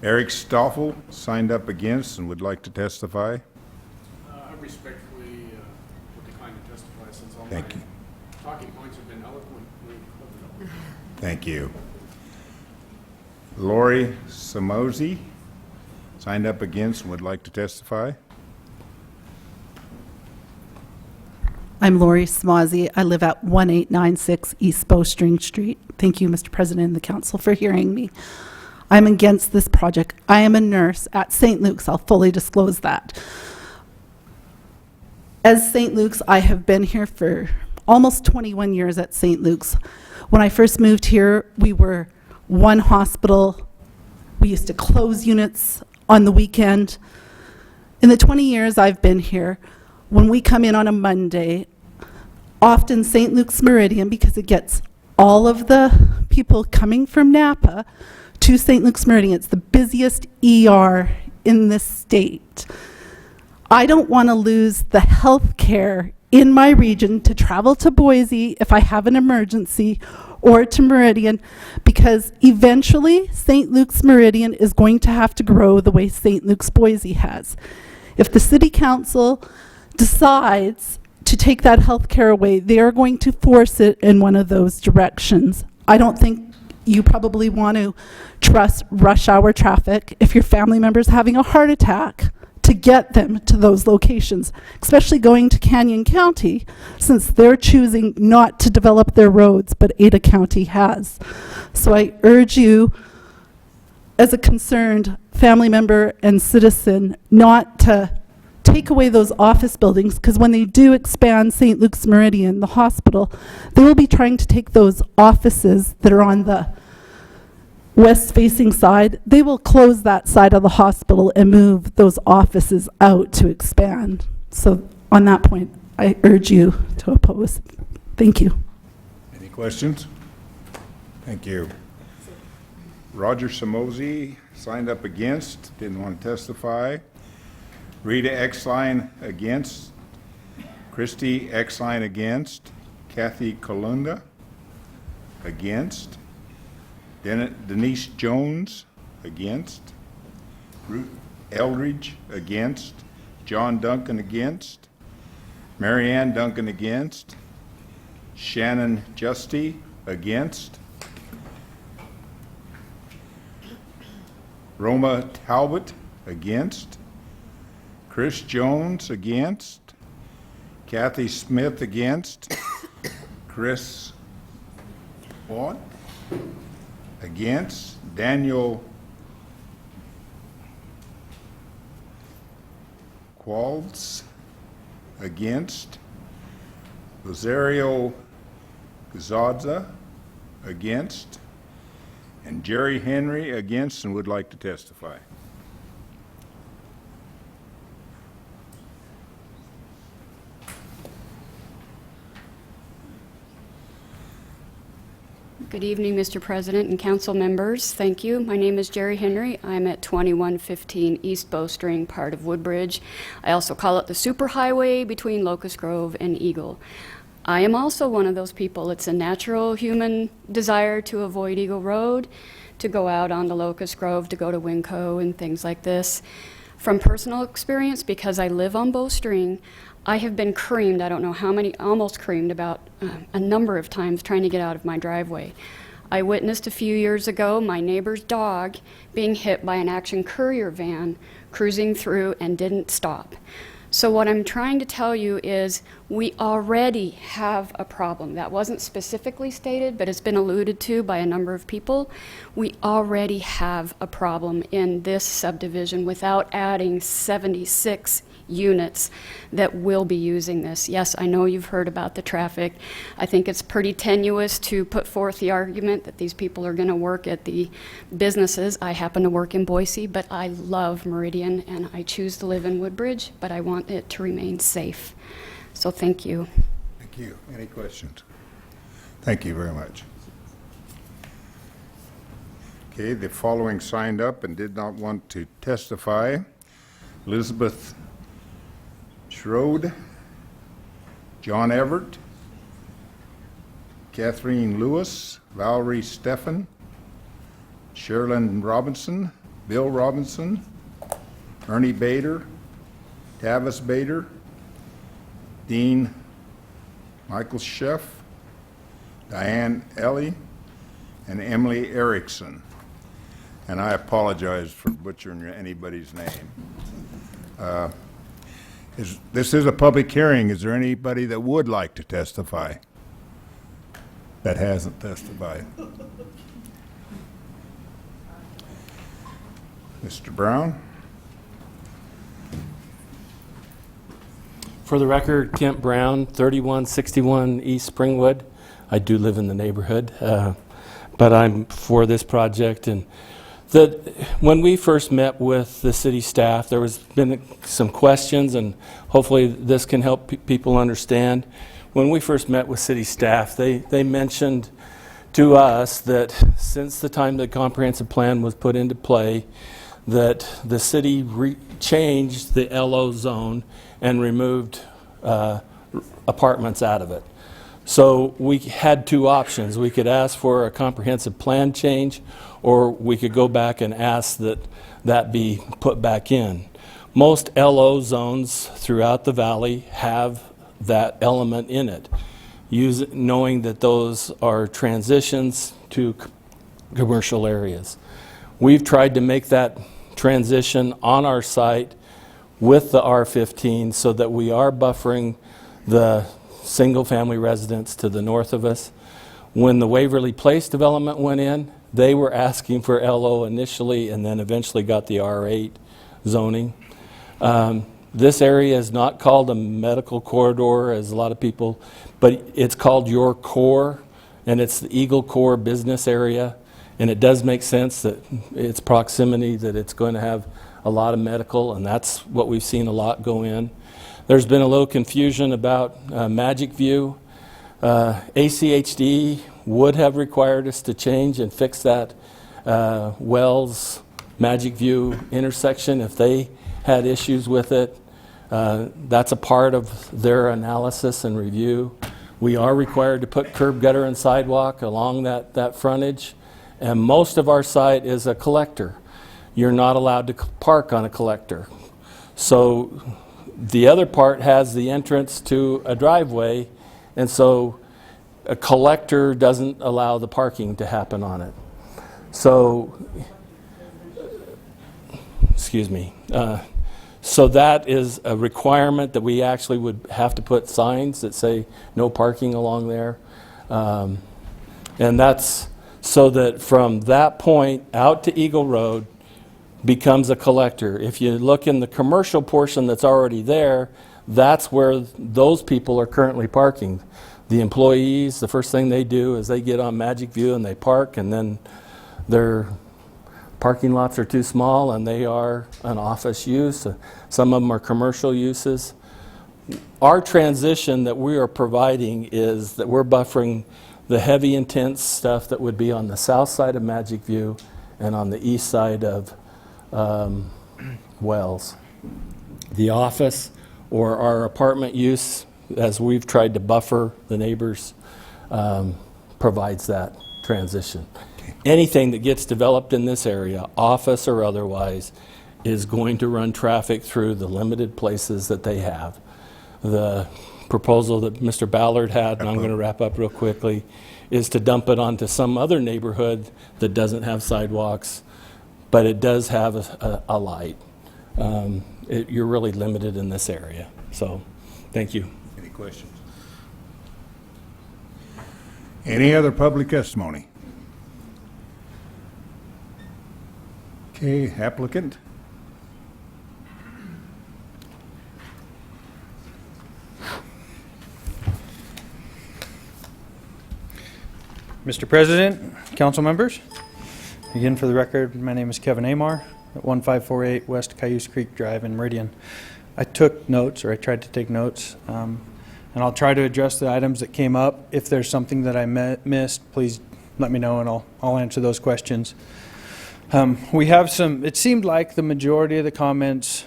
Eric Stoffel signed up against and would like to testify. I respectfully would decline to testify since all Thank you. talking points have been eloquently put up. Thank you. Lori Samozi signed up against and would like to testify. I'm Lori Smazi. I live at 1896 East Bowstring Street. Thank you, Mr. President and the Council, for hearing me. I'm against this project. I am a nurse at St. Luke's. I'll fully disclose that. As St. Luke's, I have been here for almost 21 years at St. Luke's. When I first moved here, we were one hospital. We used to close units on the weekend. In the 20 years I've been here, when we come in on a Monday, often St. Luke's Meridian, because it gets all of the people coming from Napa to St. Luke's Meridian, it's the busiest ER in the state. I don't want to lose the health care in my region to travel to Boise if I have an emergency, or to Meridian, because eventually St. Luke's Meridian is going to have to grow the way St. Luke's Boise has. If the City Council decides to take that health care away, they are going to force it in one of those directions. I don't think you probably want to trust rush hour traffic if your family member's having a heart attack to get them to those locations, especially going to Canyon County, since they're choosing not to develop their roads, but Ada County has. So I urge you, as a concerned family member and citizen, not to take away those office buildings, because when they do expand St. Luke's Meridian, the hospital, they will be trying to take those offices that are on the west-facing side. They will close that side of the hospital and move those offices out to expand. So on that point, I urge you to oppose. Thank you. Any questions? Thank you. Roger Samozi signed up against, didn't want to testify. Rita Exline against. Christy Exline against. Kathy Colunda against. Denise Jones against. Ruth Eldridge against. John Duncan against. Marianne Duncan against. Shannon Justy against. Roma Talbot against. Chris Jones against. Kathy Smith against. Chris Watt against. Daniel Qualls against. Rosario Gazadza against. And Jerry Henry against and would like to testify. Good evening, Mr. President and council members. Thank you. My name is Jerry Henry. I'm at 2115 East Bowstring, part of Woodbridge. I also call it the superhighway between Locust Grove and Eagle. I am also one of those people. It's a natural human desire to avoid Eagle Road, to go out on the Locust Grove, to go to Winco and things like this. From personal experience, because I live on Bowstring, I have been creamed, I don't know how many, almost creamed about a number of times trying to get out of my driveway. I witnessed a few years ago my neighbor's dog being hit by an Action Courier van cruising through and didn't stop. So what I'm trying to tell you is we already have a problem. That wasn't specifically stated, but it's been alluded to by a number of people. We already have a problem in this subdivision without adding 76 units that will be using this. Yes, I know you've heard about the traffic. I think it's pretty tenuous to put forth the argument that these people are going to work at the businesses. I happen to work in Boise, but I love Meridian and I choose to live in Woodbridge, but I want it to remain safe. So thank you. Thank you. Any questions? Thank you very much. Okay, the following signed up and did not want to testify. Elizabeth Schroed, John Everett, Kathleen Lewis, Valerie Steffen, Sherilyn Robinson, Bill Robinson, Ernie Bader, Tavis Bader, Dean Michael Sheff, Diane Ellie, and Emily Erickson. And I apologize for butchering anybody's name. This is a public hearing. Is there anybody that would like to testify that hasn't testified? Mr. Brown? For the record, Kent Brown, 3161 East Springwood. I do live in the neighborhood, but I'm for this project. And when we first met with the city staff, there was been some questions, and hopefully this can help people understand. When we first met with city staff, they mentioned to us that since the time the comprehensive plan was put into play, that the city changed the LO zone and removed apartments out of it. So we had two options. We could ask for a comprehensive plan change, or we could go back and ask that that be put back in. Most LO zones throughout the valley have that element in it, knowing that those are transitions to commercial areas. We've tried to make that transition on our site with the R15 so that we are buffering the single-family residents to the north of us. When the Waverly Place development went in, they were asking for LO initially and then eventually got the R8 zoning. This area is not called a medical corridor, as a lot of people, but it's called your core, and it's the Eagle Core business area. And it does make sense that its proximity, that it's going to have a lot of medical, and that's what we've seen a lot go in. There's been a little confusion about Magic View. ACHD would have required us to change and fix that Wells Magic View intersection if they had issues with it. That's a part of their analysis and review. We are required to put curb, gutter, and sidewalk along that frontage, and most of our site is a collector. You're not allowed to park on a collector. So the other part has the entrance to a driveway, and so a collector doesn't allow the parking to happen on it. So, excuse me. So that is a requirement that we actually would have to put signs that say no parking along there. And that's so that from that point out to Eagle Road becomes a collector. If you look in the commercial portion that's already there, that's where those people are currently parking. The employees, the first thing they do is they get on Magic View and they park, and then their parking lots are too small and they are an office use. Some of them are commercial uses. Our transition that we are providing is that we're buffering the heavy intense stuff that would be on the south side of Magic View and on the east side of Wells. The office or our apartment use, as we've tried to buffer the neighbors, provides that transition. Anything that gets developed in this area, office or otherwise, is going to run traffic through the limited places that they have. The proposal that Mr. Ballard had, and I'm going to wrap up real quickly, is to dump it onto some other neighborhood that doesn't have sidewalks, but it does have a light. You're really limited in this area. So, thank you. Any questions? Any other public testimony? Okay, applicant. Mr. President, council members, again for the record, my name is Kevin Amar at 1548 West Cayuse Creek Drive in Meridian. I took notes, or I tried to take notes, and I'll try to address the items that came up. If there's something that I missed, please let me know and I'll answer those questions. We have some, it seemed like the majority of the comments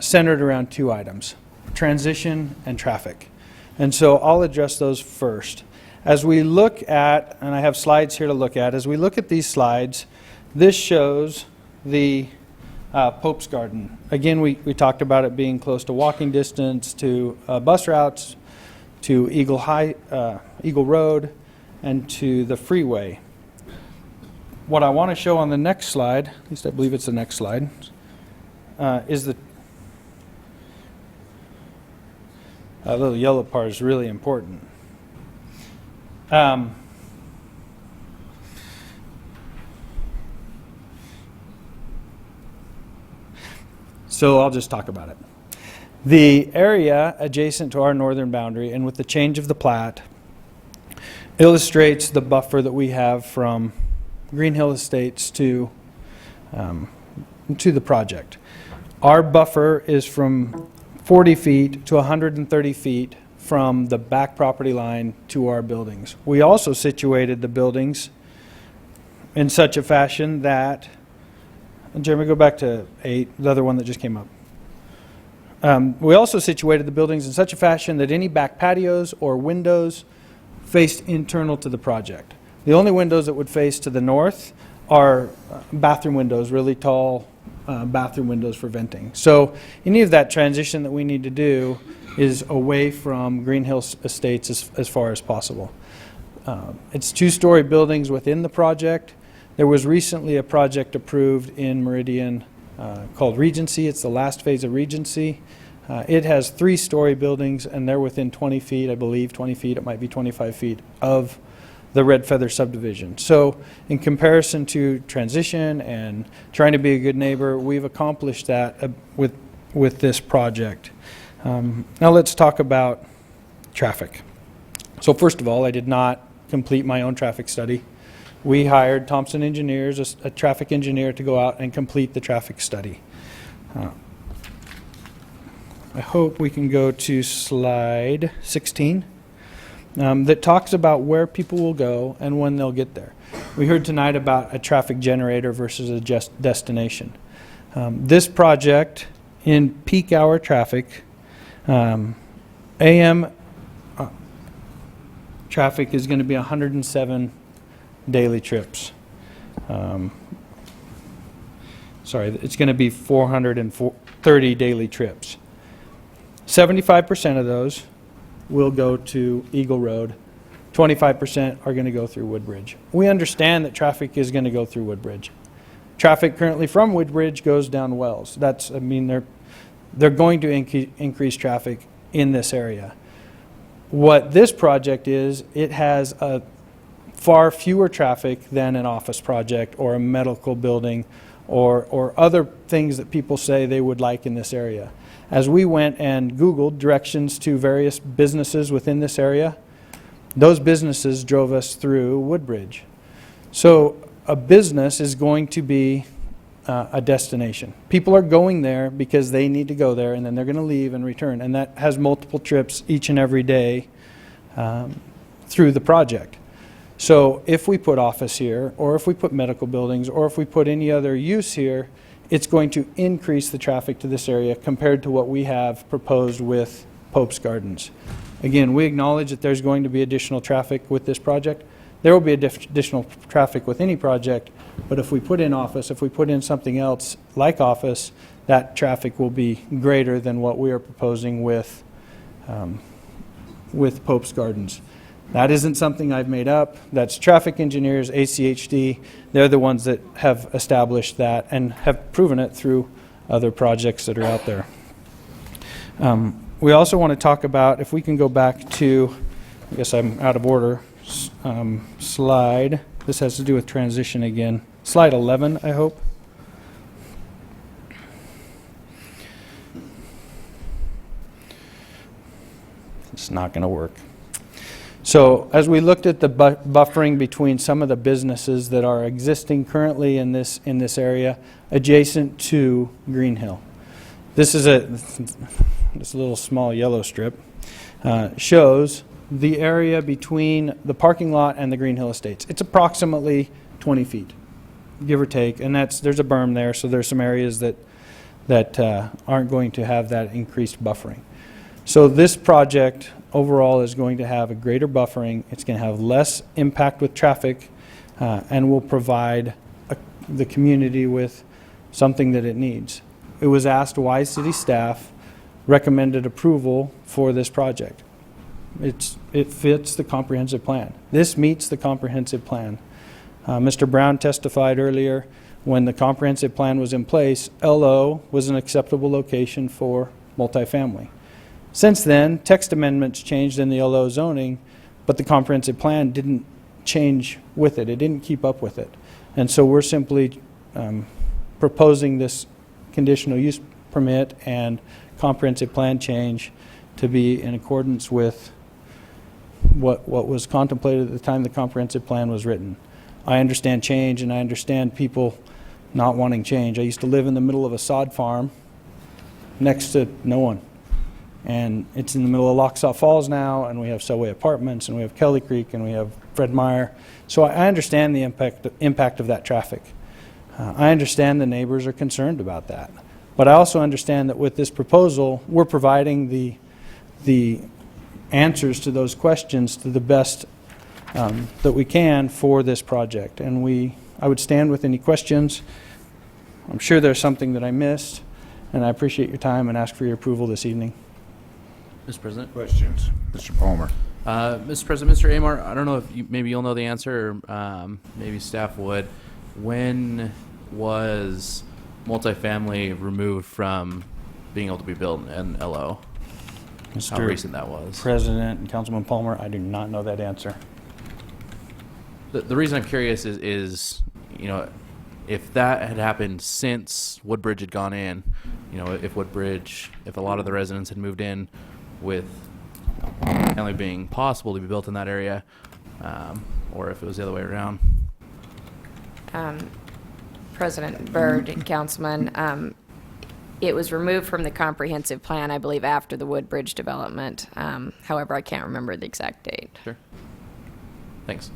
centered around two items, transition and traffic. And so I'll address those first. As we look at, and I have slides here to look at, as we look at these slides, this shows the Pope's Garden. Again, we talked about it being close to walking distance to bus routes, to Eagle Road, and to the freeway. What I want to show on the next slide, at least I believe it's the next slide, is the little yellow part is really important. So I'll just talk about it. The area adjacent to our northern boundary and with the change of the plat illustrates the buffer that we have from Green Hill Estates to the project. Our buffer is from 40 feet to 130 feet from the back property line to our buildings. We also situated the buildings in such a fashion that, Jeremy, go back to 8, the other one that just came up. We also situated the buildings in such a fashion that any back patios or windows faced internal to the project. The only windows that would face to the north are bathroom windows, really tall bathroom windows for venting. So any of that transition that we need to do is away from Green Hill Estates as far as possible. It's 2-story buildings within the project. There was recently a project approved in Meridian called Regency. It's the last phase of Regency. It has 3-story buildings, and they're within 20 feet, I believe, 20 feet, it might be 25 feet, of the Red Feather subdivision. So in comparison to transition and trying to be a good neighbor, we've accomplished that with with this project. Now let's talk about traffic. So first of all, I did not complete my own traffic study. We hired Thompson Engineers, a traffic engineer, to go out and complete the traffic study. I hope we can go to slide 16 that talks about where people will go and when they'll get there. We heard tonight about a traffic generator versus a destination. This project in peak hour traffic, AM traffic is going to be 107 daily trips. Sorry, it's going to be 430 daily trips. 75% of those will go to Eagle Road. 25% are going to go through Woodbridge. We understand that traffic is going to go through Woodbridge. Traffic currently from Woodbridge goes down Wells. They're going to increase traffic in this area. What this project is, it has a far fewer traffic than an office project or a medical building or other things that people say they would like in this area. As we went and Googled directions to various businesses within this area, those businesses drove us through Woodbridge. So a business is going to be a destination. People are going there because they need to go there, and then they're going to leave and return. And that has multiple trips each and every day through the project. So if we put office here, or if we put medical buildings, or if we put any other use here, it's going to increase the traffic to this area compared to what we have proposed with Pope's Gardens. Again, we acknowledge that there's going to be additional traffic with this project. There will be additional traffic with any project, but if we put in office, if we put in something else like office, that traffic will be greater than what we are proposing with Pope's Gardens. That isn't something I've made up. That's traffic engineers, ACHD. They're the ones that have established that and have proven it through other projects that are out there. We also want to talk about, if we can go back to, I guess I'm out of order, slide. This has to do with transition again. Slide 11, I hope. It's not going to work. So as we looked at the buffering between some of the businesses that are existing currently in this area adjacent to Green Hill, this little small yellow strip shows the area between the parking lot and the Green Hill Estates. It's approximately 20 feet, give or take, and there's a berm there, so there's some areas that aren't going to have that increased buffering. So this project overall is going to have a greater buffering. It's going to have less impact with traffic and will provide the community with something that it needs. It was asked why city staff recommended approval for this project. It fits the comprehensive plan. This meets the comprehensive plan. Mr. Brown testified earlier when the comprehensive plan was in place, LO was an acceptable location for multifamily. Since then, text amendments changed in the LO zoning, but the comprehensive plan didn't change with it. It didn't keep up with it. And so we're simply proposing this conditional use permit and comprehensive plan change to be in accordance with what was contemplated at the time the comprehensive plan was written. I understand change, and I understand people not wanting change. I used to live in the middle of a sod farm next to no one. And it's in the middle of Locksaw Falls now, and we have Subway Apartments, and we have Kelly Creek, and we have Fred Meyer. So I understand the impact of that traffic. I understand the neighbors are concerned about that. But I also understand that with this proposal, we're providing the answers to those questions to the best that we can for this project. And I would stand with any questions. I'm sure there's something that I missed, and I appreciate your time and ask for your approval this evening. Mr. President? Questions? Mr. Palmer. Mr. President, Mr. Amar, I don't know if maybe you'll know the answer, or maybe staff would. When was multifamily removed from being able to be built in LO? How recent that was? President and Councilman Palmer, I do not know that answer. The reason I'm curious is, if that had happened since Woodbridge had gone in, you know, if Woodbridge, if a lot of the residents had moved in with only being possible to be built in that area, or if it was the other way around. President Byrd and Councilman, it was removed from the comprehensive plan, I believe, after the Woodbridge development. However, I can't remember the exact date. Sure. Thanks.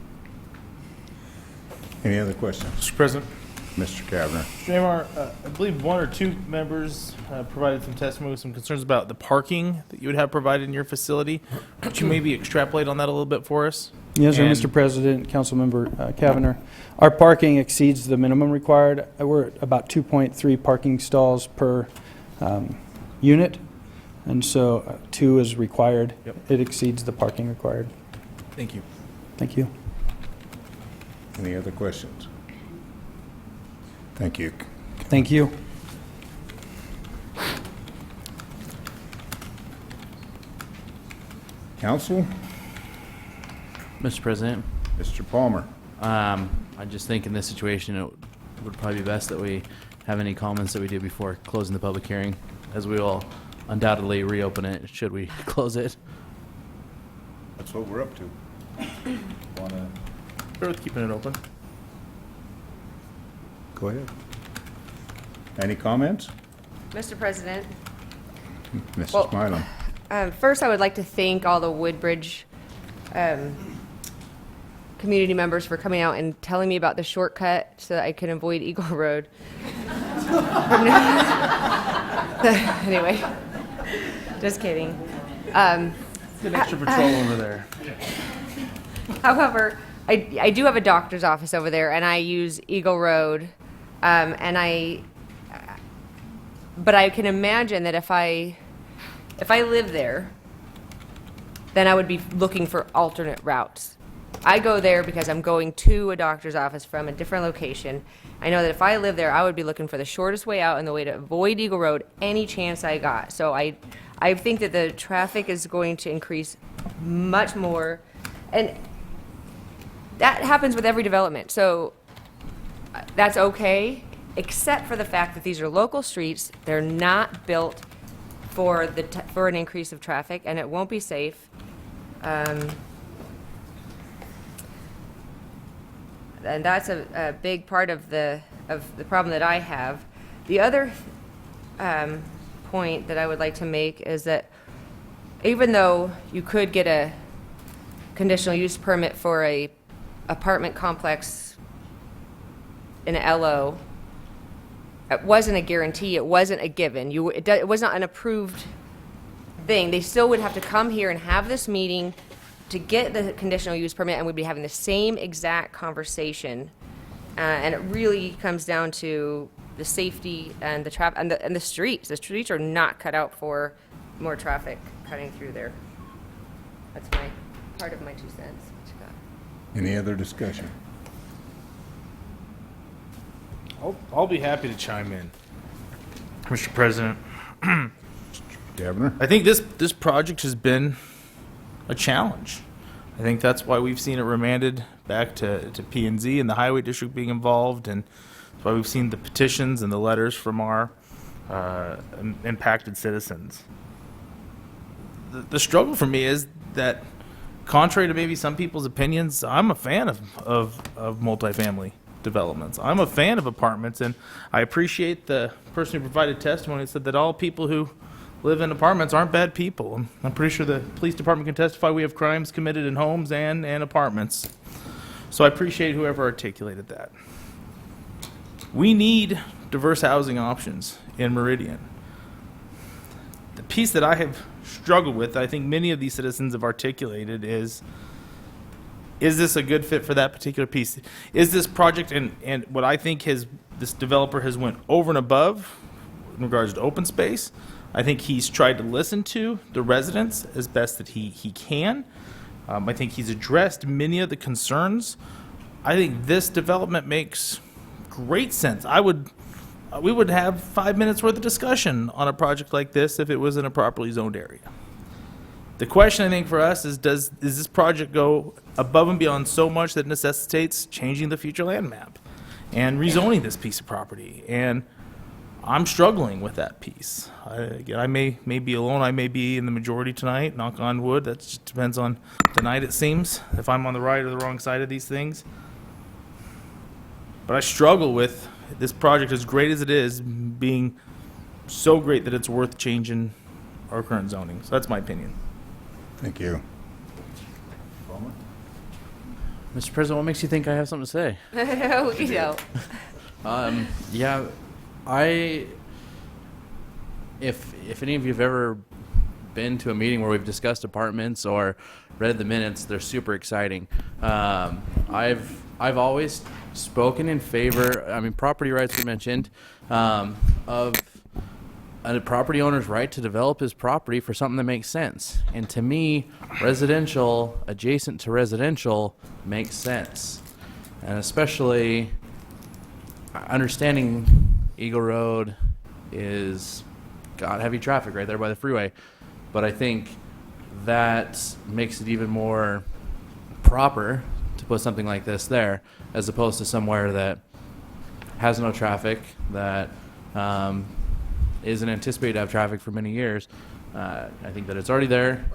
Any other questions? Mr. President. Mr. Kavner. Jamar, I believe one or two members provided some testimony with some concerns about the parking that you would have provided in your facility. Could you maybe extrapolate on that a little bit for us? Yes, sir, And- Mr. President, Councilmember Cavanagh. Our parking exceeds the minimum required. We're at about 2.3 parking stalls per unit, and so 2 is required. Yep. It exceeds the parking required. Thank you. Thank you. Any other questions? Thank you. Thank you. Council? Mr. President, Mr. Palmer. I just think in this situation, it would probably be best that we have any comments that we do before closing the public hearing, as we will undoubtedly reopen it should we close it. That's what we're up to. We're with keeping it open. Go ahead. Any comments? Mr. President, Mrs. Well- Mylum. First, I would like to thank all the Woodbridge community members for coming out and telling me about the shortcut so that I can avoid Eagle Road. Anyway, just kidding. An extra patrol over there. However, I do have a doctor's office over there, and I use Eagle Road, but I can imagine that if I live there, then I would be looking for alternate routes. I go there because I'm going to a doctor's office from a different location. I know that if I live there, I would be looking for the shortest way out and the way to avoid Eagle Road any chance I got. So I think that the traffic is going to increase much more. And that happens with every development. So that's okay, except for the fact that these are local streets. They're not built for for an increase of traffic, and it won't be safe. And that's a big part of the problem that I have. The other point that I would like to make is that even though you could get a conditional use permit for a apartment complex in a LO, it wasn't a guarantee, it wasn't a given. It was not an approved thing. They still would have to come here and have this meeting to get the conditional use permit, and we'd be having the same exact conversation. And it really comes down to the safety and the traffic and the streets. The streets are not cut out for more traffic cutting through there. That's part of my 2 cents. Any other discussion? I'll be happy to chime in, Mr. President. Governor? I think this project has been a challenge. I think that's why we've seen it remanded back to P&Z and the Highway District being involved, and that's why we've seen the petitions and the letters from our impacted citizens. The struggle for me is that, contrary to maybe some people's opinions, I'm a fan of multifamily developments. I'm a fan of apartments, and I appreciate the person who provided testimony and said that all people who live in apartments aren't bad people. I'm pretty sure the police department can testify we have crimes committed in homes and apartments. So I appreciate whoever articulated that. We need diverse housing options in Meridian. The piece that I have struggled with, I think many of these citizens have articulated, is this a good fit for that particular piece? Is this project, and what I think this developer has went over and above in regards to open space. I think he's tried to listen to the residents as best that he can. I think he's addressed many of the concerns. I think this development makes great sense. We would have 5 minutes worth of discussion on a project like this if it was in a properly zoned area. The question I think for us is, does this project go above and beyond so much that necessitates changing the future land map and rezoning this piece of property? And I'm struggling with that piece. Again, I may be alone. I may be in the majority tonight. Knock on wood. That just depends on the night, it seems, if I'm on the right or the wrong side of these things. But I struggle with this project, as great as it is, being so great that it's worth changing our current zoning. So that's my opinion. Thank you. Mr. President, what makes you think I have something to say? No, you don't. Yeah, if any of you have ever been to a meeting where we've discussed apartments or read the minutes, they're super exciting. I've always spoken in favor, I mean, property rights were mentioned, of a property owner's right to develop his property for something that makes sense. And to me, residential adjacent to residential makes sense. And especially understanding Eagle Road is got heavy traffic right there by the freeway. But I think that makes it even more proper to put something like this there, as opposed to somewhere that has no traffic, that isn't anticipated to have traffic for many years. I think that it's already there,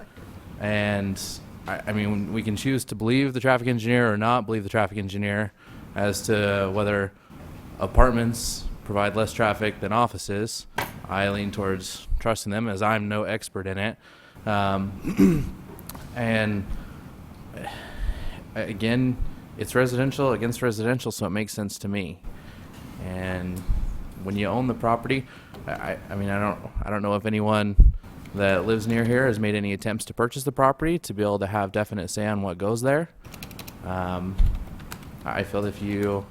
and I mean, we can choose to believe the traffic engineer or not believe the traffic engineer as to whether apartments provide less traffic than offices. I lean towards trusting them, as I'm no expert in it. And again, it's residential against residential, so it makes sense to me. And when you own the property, I mean, I don't know if anyone that lives near here has made any attempts to purchase the property to be able to have definite say on what goes there. I feel if you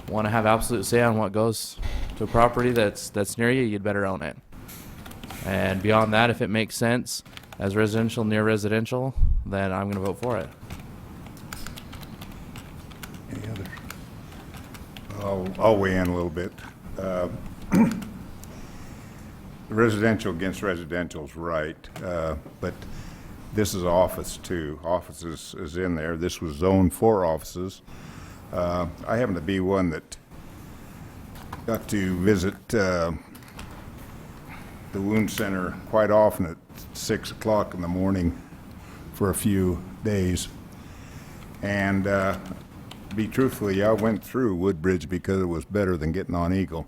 want to have absolute say on what goes to a property that's near you, you'd better own it. And beyond that, if it makes sense as residential near residential, then I'm going to vote for it. Any others? I'll weigh in a little bit. Residential against residential is right, but this is office too. Offices is in there. This was zoned for offices. I happen to be one that got to visit the wound center quite often at 6 o'clock in the morning for a few days. And be truthfully, I went through Woodbridge because it was better than getting on Eagle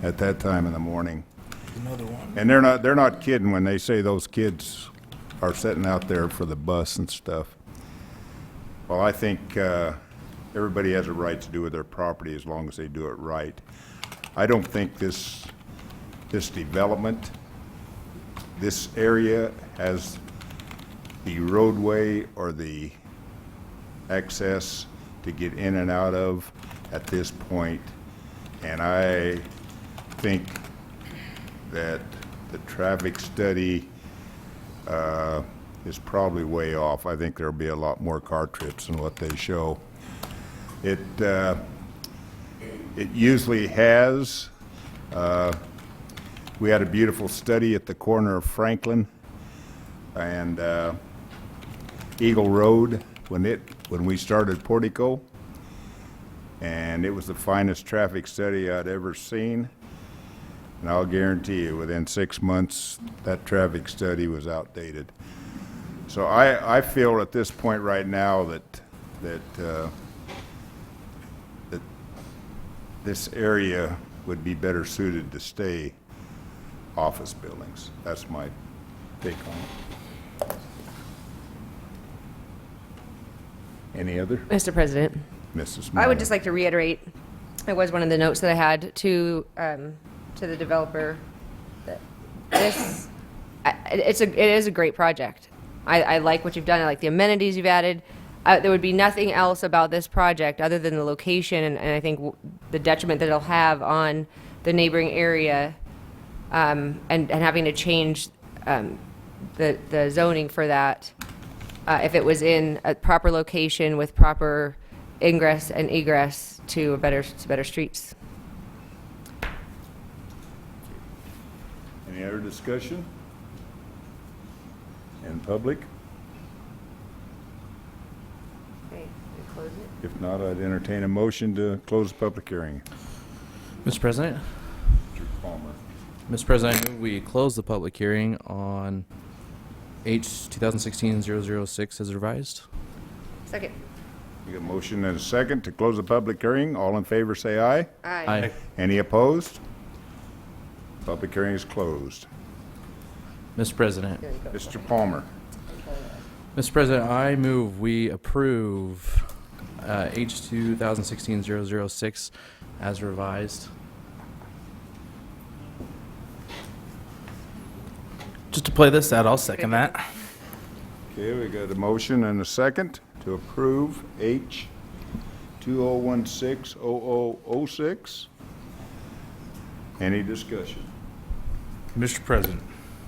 at that time in the morning. Another one. And they're not kidding when they say those kids are sitting out there for the bus and stuff. Well, I think everybody has a right to do with their property as long as they do it right. I don't think this development, this area has the roadway or the access to get in and out of at this point. And I think that the traffic study is probably way off. I think there'll be a lot more car trips than what they show. It usually has. We had a beautiful study at the corner of Franklin and Eagle Road when we started Portico, and it was the finest traffic study I'd ever seen. And I'll guarantee you, within 6 months, that traffic study was outdated. So I feel at this point right now that this area would be better suited to stay office buildings. That's my take on it. Any other? Mr. President, Mrs. I would Meyer. just like to reiterate, it was one of the notes that I had to the developer, that this, it is a great project. I like what you've done. I like the amenities you've added. There would be nothing else about this project other than the location and I think the detriment that it'll have on the neighboring area, and having to change the zoning for that. If it was in a proper location with proper ingress and egress to better streets. Any other discussion? In public? Okay, we close it. If not, I'd entertain a motion to close the public hearing. Mr. President? Mr. President, I move we close the public hearing on H 2016-006 as revised. Second. We got a motion and a second to close the public hearing. All in favor, say aye. Aye. Any opposed? Public hearing is closed. Mr. President. Mr. Palmer. Mr. President, I move we approve H 2016-006 as revised. Just to play this out, I'll second that. Okay, we got a motion and a second to approve H 2016-0006. Any discussion? Mr. President,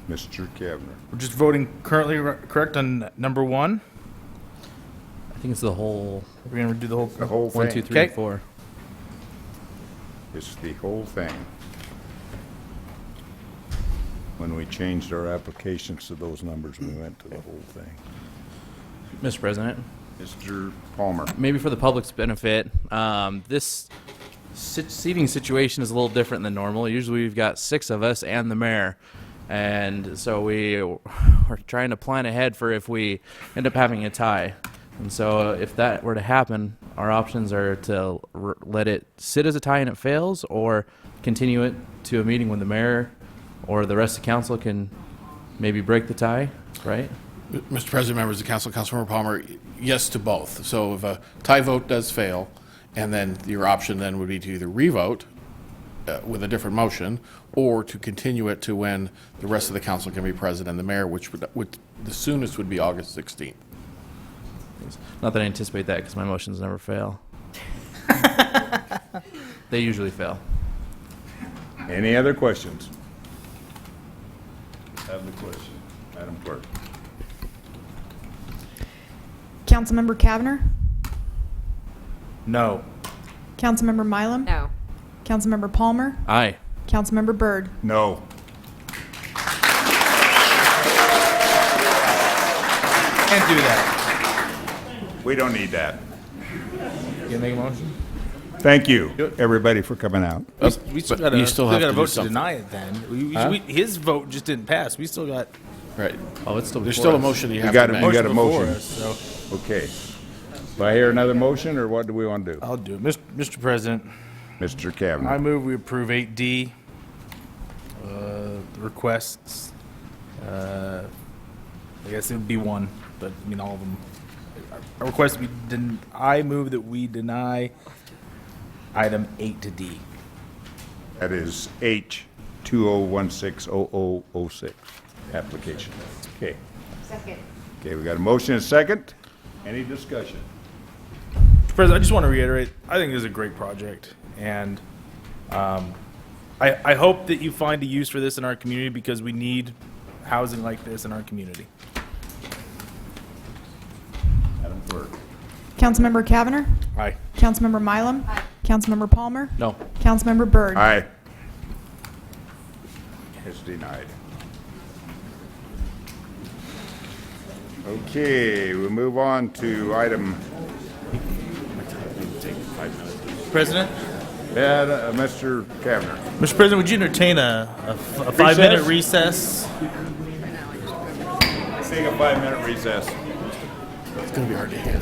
Mr. Kavner. we're just voting currently correct on number 1. I think it's the whole We're going to do the whole. The whole 1, thing. 2, 3, Okay. 4. It's the whole thing. When we changed our applications to those numbers, we went to the whole thing. Mr. President, Mr. Palmer. maybe for the public's benefit, this seating situation is a little different than normal. Usually we've got 6 of us and the mayor. And so we are trying to plan ahead for if we end up having a tie. And so if that were to happen, our options are to let it sit as a tie and it fails, or continue it to a meeting when the mayor or the rest of council can maybe break the tie, right? Mr. President, members of the council, Councilmember Palmer, yes to both. So if a tie vote does fail, and then your option then would be to either revote with a different motion, or to continue it to when the rest of the council can be present and the mayor, which would the soonest would be August 16th. Not that I anticipate that because my motions never fail. They usually fail. Any other questions? Have the question, Madam Clerk. Councilmember Kavner, No. Councilmember Mylum, No. Councilmember Palmer, Aye. Councilmember Byrd. No. Can't do that. We don't need that. You make a motion? Thank you, everybody, for coming out. We still But got you still have to to do vote to something. deny it then. Huh? His vote just didn't pass. We still got Right. Oh, it's still There's before still a us. motion you You have got to it. make. You got a before motion. us, so Okay. Do I hear another motion, or what do we want to do? I'll do it. Mr. President, Mr. I Kavner. move we approve 8D requests. I guess it would be one, but I mean all of them. A request we didn't. I move that we deny item 8 to D. That is H 2016-0006 application. Okay. Second. Okay, we got a motion and a second. Any discussion? Mr. President, I just want to reiterate, I think this is a great project, and I hope that you find a use for this in our community because we need housing like this in our community. Madam Clerk. Councilmember Kavner, Aye. Councilmember Mylum, Councilmember Palmer, No. Councilmember Byrd. Aye. Is denied. Okay, we'll move on to item, President? Mr. Kavner. Mr. President, would you entertain a 5-minute recess? Take a 5-minute recess. It's going to be hard to hear.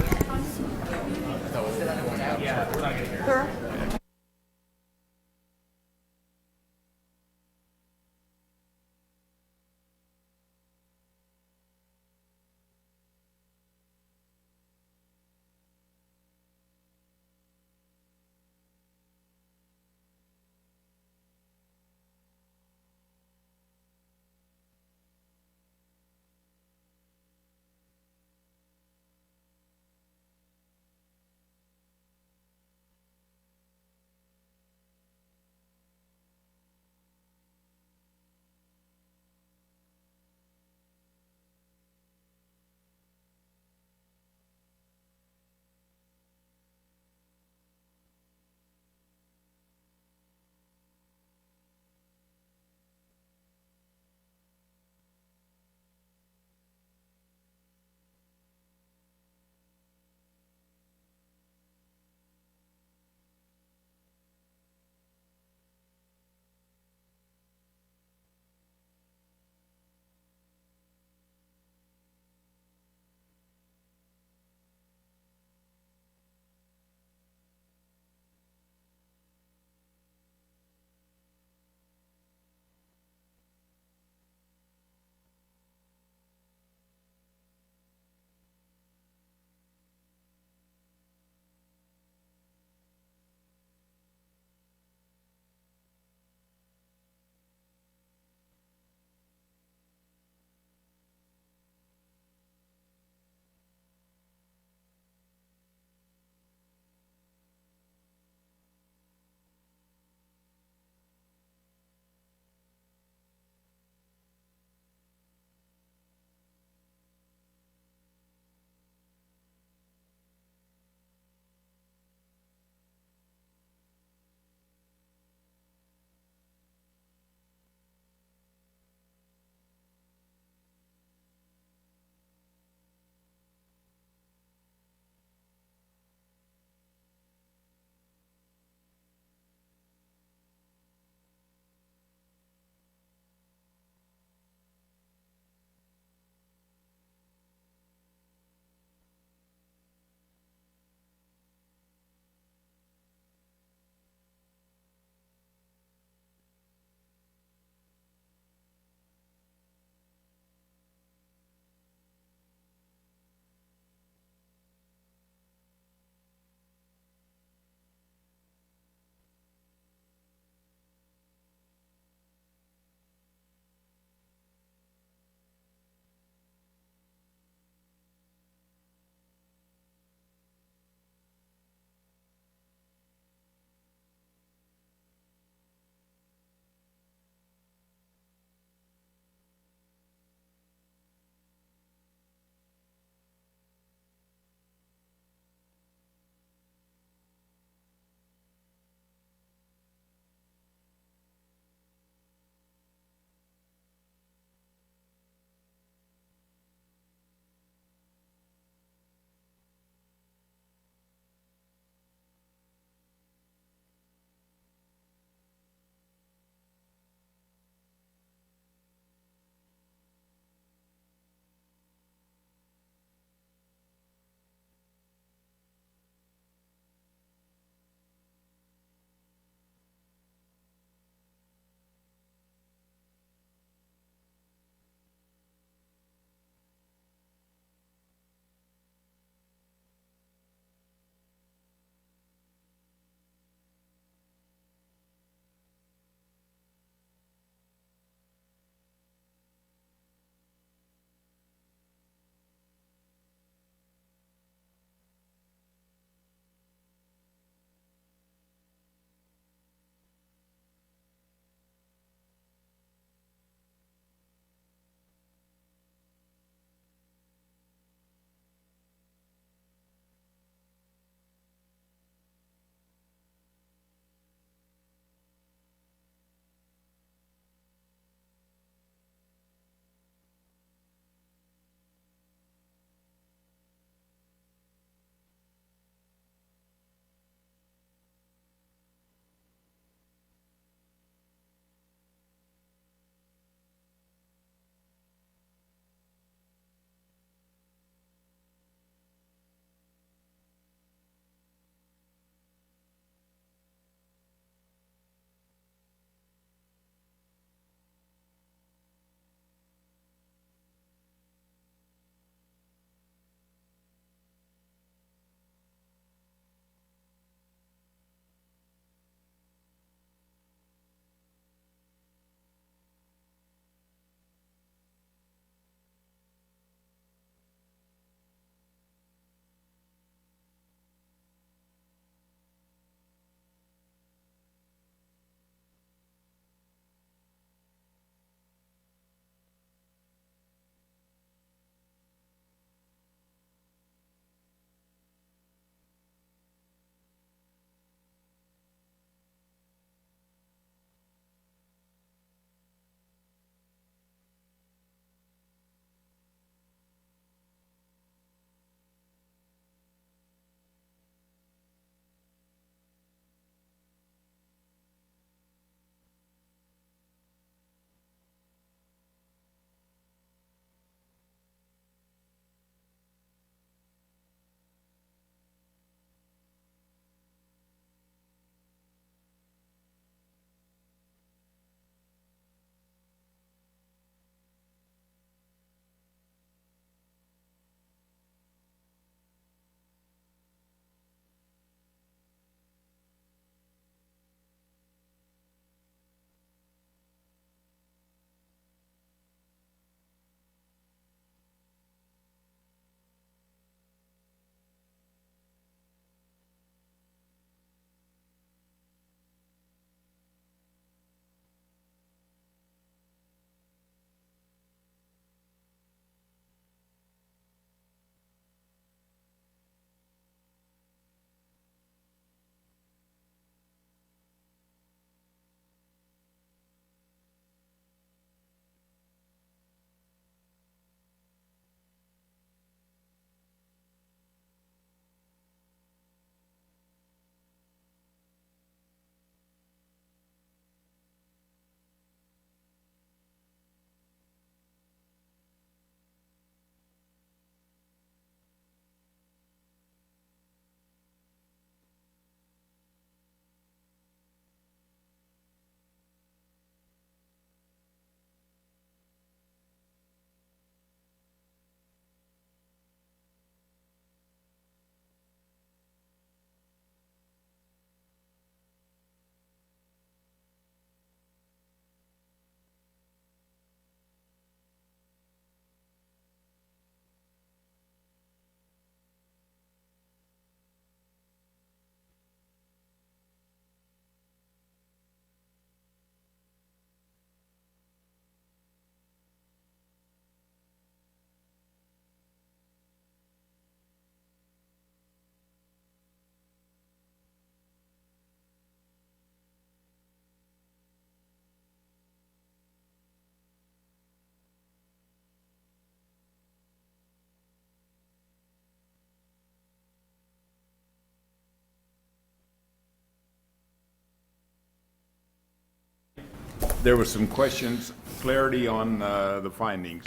there was some questions, clarity on the findings.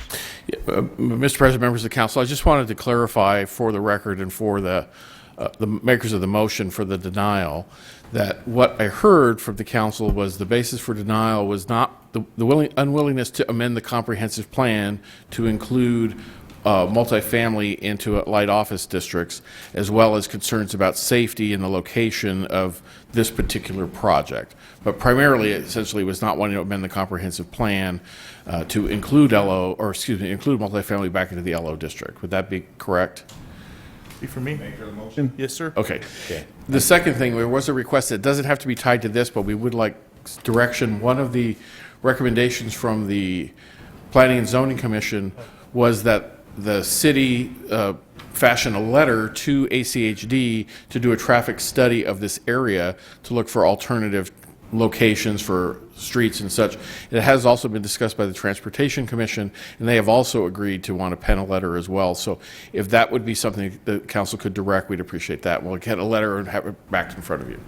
Mr. President, members of the council, I just wanted to clarify for the record and for the makers of the motion for the denial that what I heard from the council was the basis for denial was not the unwillingness to amend the comprehensive plan to include multifamily into light office districts, as well as concerns about safety and the location of this particular project. But primarily, essentially, was not wanting to amend the comprehensive plan to include include multifamily back into the LO district. Would that be correct? For me? Maker of the motion? Yes, sir. Okay. The second thing, there was a request that doesn't have to be tied to this, but we would like direction. One of the recommendations from the Planning and Zoning Commission was that the city fashion a letter to ACHD to do a traffic study of this area to look for alternative locations for streets and such. It has also been discussed by the Transportation Commission, and they have also agreed to want to pen a letter as well. So if that would be something the council could direct, we'd appreciate that. We'll get a letter and have it back in front of you.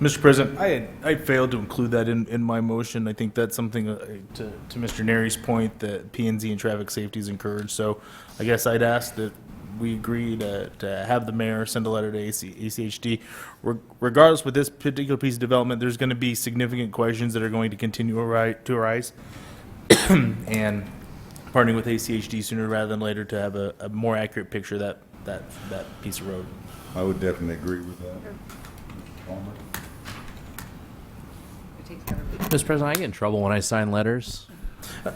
Mr. President, I failed to include that in my motion. I think that's something to Mr. Neri's point that P&Z and traffic safety is encouraged. So I guess I'd ask that we agree to have the mayor send a letter to ACHD. Regardless, with this particular piece of development, there's going to be significant questions that are going to continue to arise. And partnering with ACHD sooner rather than later to have a more accurate picture of that piece of road. I would definitely agree with that. Palmer? Mr. President, I get in trouble when I sign letters.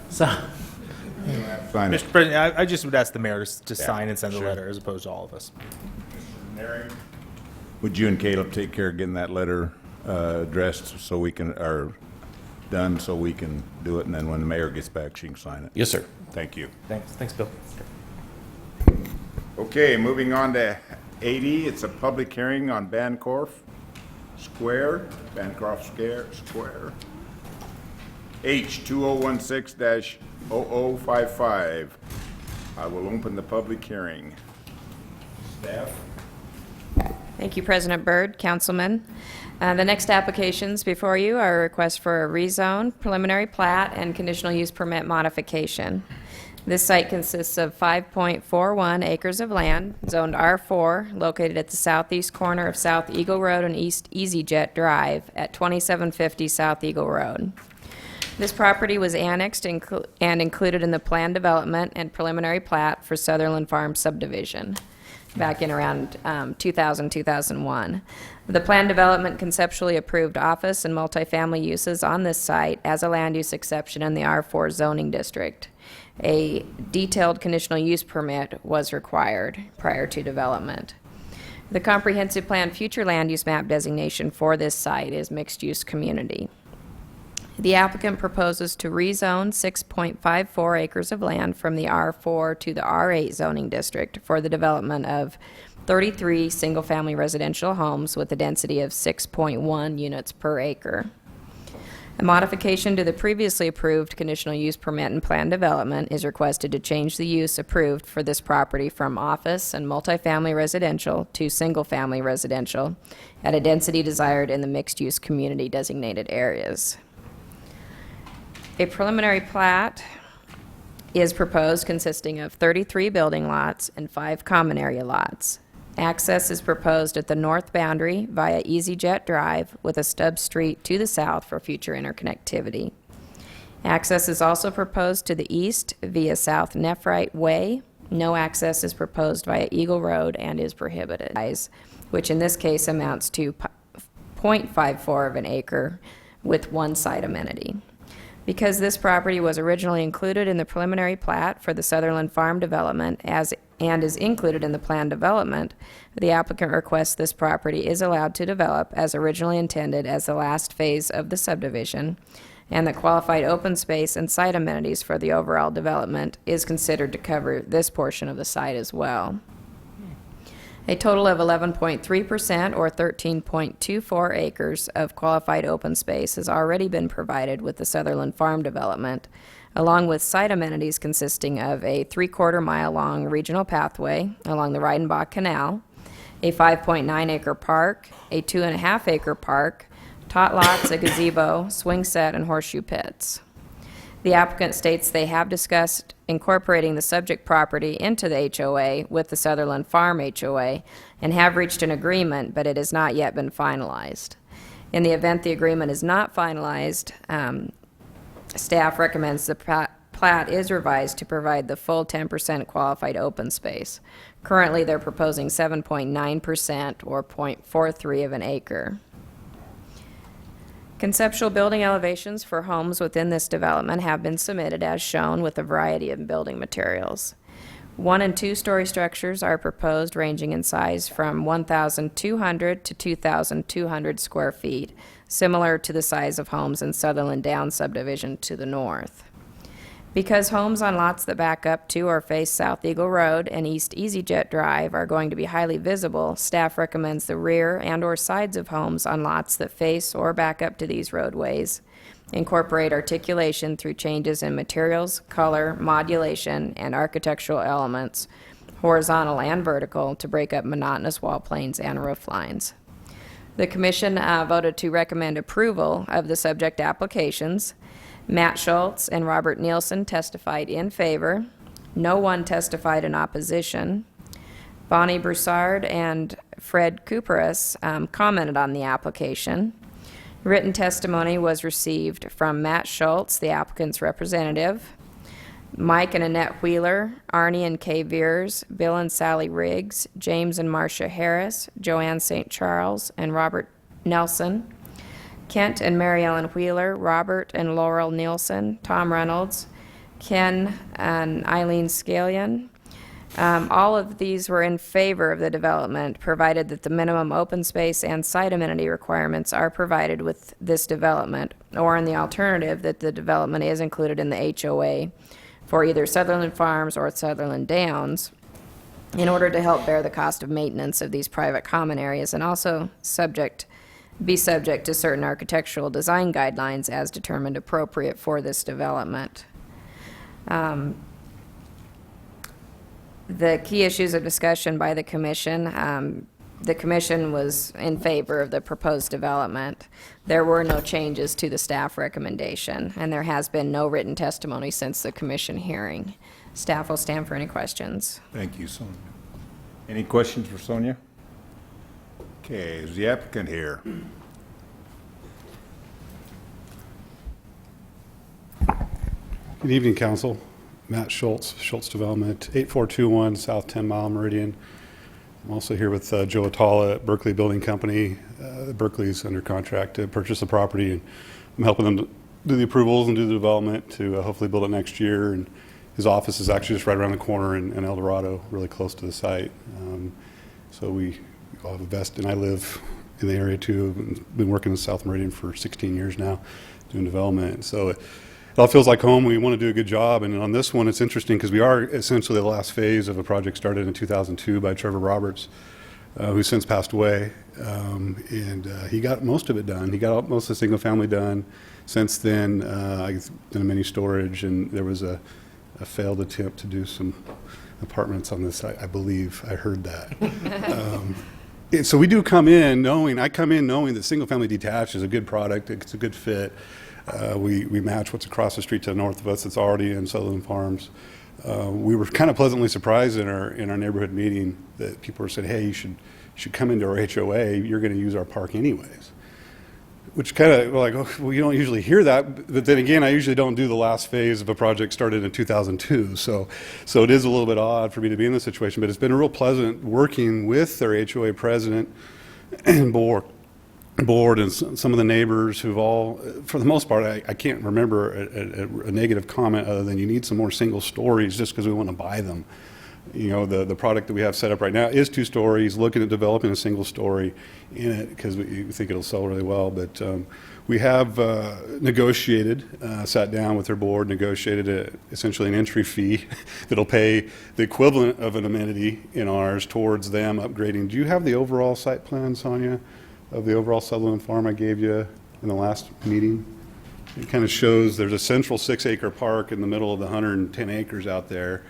So, Sign it. Mr. President, I just would ask the mayor to sign and send the letter as opposed to all of us. Would you and Caleb take care of getting that letter addressed so we can, or done so we can do it, and then when the mayor gets back, she can sign it? Yes, sir. Thank you. Thanks, Bill. Okay, moving on to 80, it's a public hearing on Bancroft Square, Square. H 2016-0055. I will open the public hearing. Staff? Thank you, President Byrd, Councilman. The next applications before you are a request for a rezone, preliminary plat, and conditional use permit modification. This site consists of 5.41 acres of land, zoned R4, located at the southeast corner of South Eagle Road and East EasyJet Drive at 2750 South Eagle Road. This property was annexed and included in the planned development and preliminary plat for Sutherland Farm subdivision back in around 2000-2001. The planned development conceptually approved office and multifamily uses on this site as a land use exception in the R4 zoning district. A detailed conditional use permit was required prior to development. The comprehensive plan future land use map designation for this site is mixed use community. The applicant proposes to rezone 6.54 acres of land from the R4 to the R8 zoning district for the development of 33 single-family residential homes with a density of 6.1 units per acre. A modification to the previously approved conditional use permit and plan development is requested to change the use approved for this property from office and multifamily residential to single-family residential at a density desired in the mixed-use community designated areas. A preliminary plat is proposed consisting of 33 building lots and 5 common area lots. Access is proposed at the north boundary via EasyJet Drive with a stub street to the south for future interconnectivity. Access is also proposed to the east via South Nephrite Way. No access is proposed via Eagle Road and is prohibited, which in this case amounts to 0.54 of an acre with one site amenity. Because this property was originally included in the preliminary plat for the Sutherland Farm development and is included in the planned development, the applicant requests this property is allowed to develop as originally intended as the last phase of the subdivision, and the qualified open space and site amenities for the overall development is considered to cover this portion of the site as well. A total of 11.3% or 13.24 acres of qualified open space has already been provided with the Sutherland Farm development, along with site amenities consisting of a 3/4 mile long regional pathway along the Reidenbach Canal, a 5.9 acre park, a 2.5 acre park, tot lots, a gazebo, swing set, and horseshoe pits. The applicant states they have discussed incorporating the subject property into the HOA with the Sutherland Farm HOA and have reached an agreement, but it has not yet been finalized. In the event the agreement is not finalized, staff recommends the plat is revised to provide the full 10% qualified open space. Currently, they're proposing 7.9% or 0.43 of an acre. Conceptual building elevations for homes within this development have been submitted as shown with a variety of building materials. 1- and 2-story structures are proposed ranging in size from 1,200 to 2,200 square feet, similar to the size of homes in Sutherland Downs subdivision to the north. Because homes on lots that back up to or face South Eagle Road and East EasyJet Drive are going to be highly visible, staff recommends the rear and/or sides of homes on lots that face or back up to these roadways incorporate articulation through changes in materials, color, modulation, and architectural elements, horizontal and vertical, to break up monotonous wall planes and roof lines. The Commission voted to recommend approval of the subject applications. Matt Schultz and Robert Nielsen testified in favor. No one testified in opposition. Bonnie Broussard and Fred Cooperis commented on the application. Written testimony was received from Matt Schultz, the applicant's representative, Mike and Annette Wheeler, Arnie and Kay Veers, Bill and Sally Riggs, James and Marcia Harris, Joanne St. Charles, and Robert Nelson, Kent and Mary Ellen Wheeler, Robert and Laurel Nielsen, Tom Reynolds, Ken and Eileen Scalion. All of these were in favor of the development, provided that the minimum open space and site amenity requirements are provided with this development, or in the alternative, that the development is included in the HOA for either Sutherland Farms or Sutherland Downs in order to help bear the cost of maintenance of these private common areas, and also be subject to certain architectural design guidelines as determined appropriate for this development. The key issues of discussion by the Commission, the Commission was in favor of the proposed development. There were no changes to the staff recommendation, and there has been no written testimony since the Commission hearing. Staff will stand for any questions. Thank you, Sonia. Any questions for Sonia? Okay, is the applicant here? Good evening, Council. Matt Schultz, Schultz Development, 8421 South 10 Mile Meridian. I'm also here with Joe Atala at Berkeley Building Company. Berkeley's under contract to purchase the property, and I'm helping them to do the approvals and do the development to hopefully build it next year. And his office is actually just right around the corner in El Dorado, really close to the site. So we all have a vest, and I live in the area too. I've been working in South Meridian for 16 years now, doing development. So it all feels like home. We want to do a good job. And on this one, it's interesting because we are essentially the last phase of a project started in 2002 by Trevor Roberts, who's since passed away. He got most of it done. He got most of the single family done. Since then, I've done a mini storage, and there was a failed attempt to do some apartments on this. I believe I heard that. So we do come in knowing that single family detached is a good product. It's a good fit. We match what's across the street to the north of us. It's already in Sutherland Farms. We were kind of pleasantly surprised in our neighborhood meeting that people were saying, "Hey, you should come into our HOA. You're going to use our park anyways." Which kind of like, oh, well, you don't usually hear that. But then again, I usually don't do the last phase of a project started in 2002. So it is a little bit odd for me to be in this situation. But it's been real pleasant working with their HOA president and board and some of the neighbors who've all, for the most part, I can't remember a negative comment other than you need some more single stories just because we want to buy them. You know, the product that we have set up right now is 2 stories, looking at developing a single story in it because we think it'll sell really well. But we have negotiated, sat down with their board, negotiated essentially an entry fee that'll pay the equivalent of an amenity in ours towards them upgrading. Do you have the overall site plan, Sonia, of the overall Sutherland Farm I gave you in the last meeting? It kind of shows there's a central 6-acre park in the middle of the 110 acres out there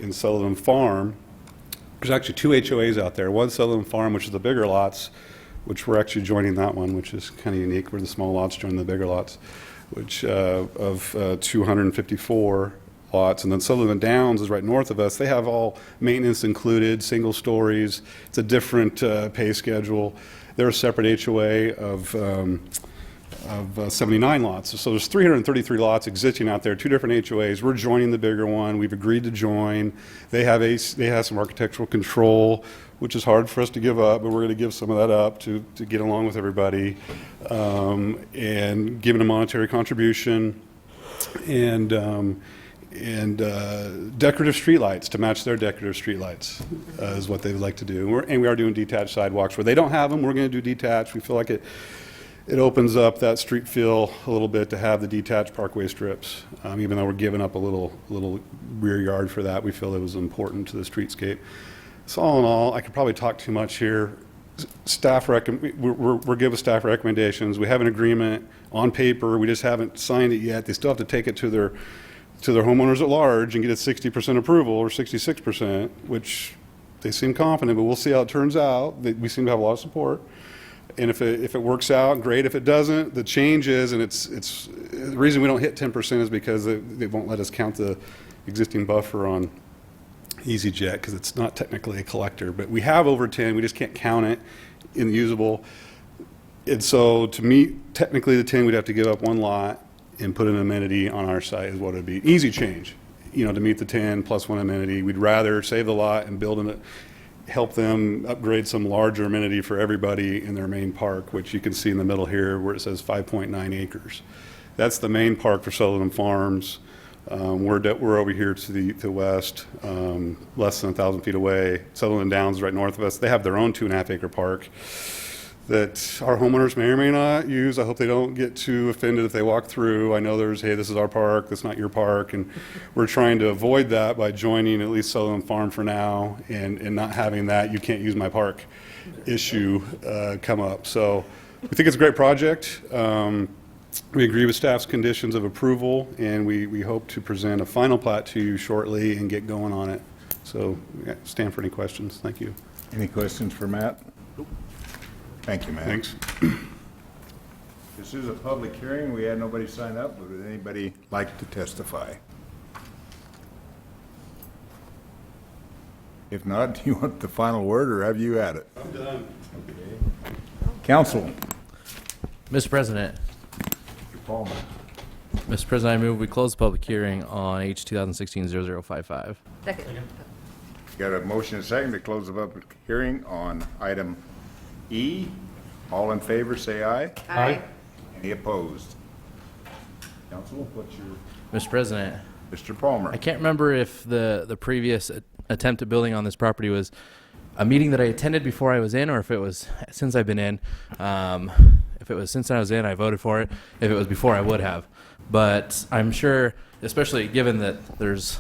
in Sutherland Farm. There's actually 2 HOAs out there. One Sutherland Farm, which is the bigger lots, which we're actually joining that one, which is kind of unique, where the small lots join the bigger lots, which of 254 lots. And then Sutherland Downs is right north of us. They have all maintenance included, single stories. It's a different pay schedule. They're a separate HOA of 79 lots. So there's 333 lots existing out there, two different HOAs. We're joining the bigger one. We've agreed to join. They have some architectural control, which is hard for us to give up, but we're going to give some of that up to get along with everybody, and giving a monetary contribution and decorative streetlights to match their decorative streetlights is what they would like to do. And we are doing detached sidewalks where they don't have them. We're going to do detached. We feel like it opens up that street feel a little bit to have the detached parkway strips. Even though we're giving up a little rear yard for that, we feel it was important to the streetscape. So all in all, I could probably talk too much here. We're giving staff recommendations. We have an agreement on paper. We just haven't signed it yet. They still have to take it to their homeowners at large and get a 60% approval or 66%, which they seem confident, but we'll see how it turns out. We seem to have a lot of support. And if it works out, great. If it doesn't, the change is, and it's the reason we don't hit 10% is because they won't let us count the existing buffer on EasyJet because it's not technically a collector. But we have over 10. We just can't count it in usable. And so to meet technically the 10, we'd have to give up one lot and put an amenity on our site is what it would be. Easy change, to meet the 10 plus one amenity. We'd rather save the lot and help them upgrade some larger amenity for everybody in their main park, which you can see in the middle here where it says 5.9 acres. That's the main park for Sutherland Farms. We're over here to the west, less than 1,000 feet away. Sutherland Downs is right north of us. They have their own 2.5 acre park that our homeowners may or may not use. I hope they don't get too offended if they walk through. I know hey, this is our park, that's not your park, and we're trying to avoid that by joining at least Sutherland Farm for now and not having that you can't use my park issue come up. So we think it's a great project. We agree with staff's conditions of approval, and we hope to present a final plat to you shortly and get going on it. So stand for any questions. Thank you. Any questions for Matt? Thank you, Matt. Thanks. This is a public hearing. We had nobody sign up, but would anybody like to testify? If not, do you want the final word, or have you at it? I'm done. Okay. Council. Mr. President. Mr. Palmer. Mr. President, I move we close the public hearing on H 2016-0055. Second. Got a motion and a second to close the public hearing on item E. All in favor, say aye. Aye. Any opposed? Council, what's your... Mr. President. Mr. Palmer. I can't remember if the previous attempt at building on this property was a meeting that I attended before I was in, or if it was since I've been in. If it was since I was in, I voted for it. If it was before, I would have. But I'm sure, especially given that there's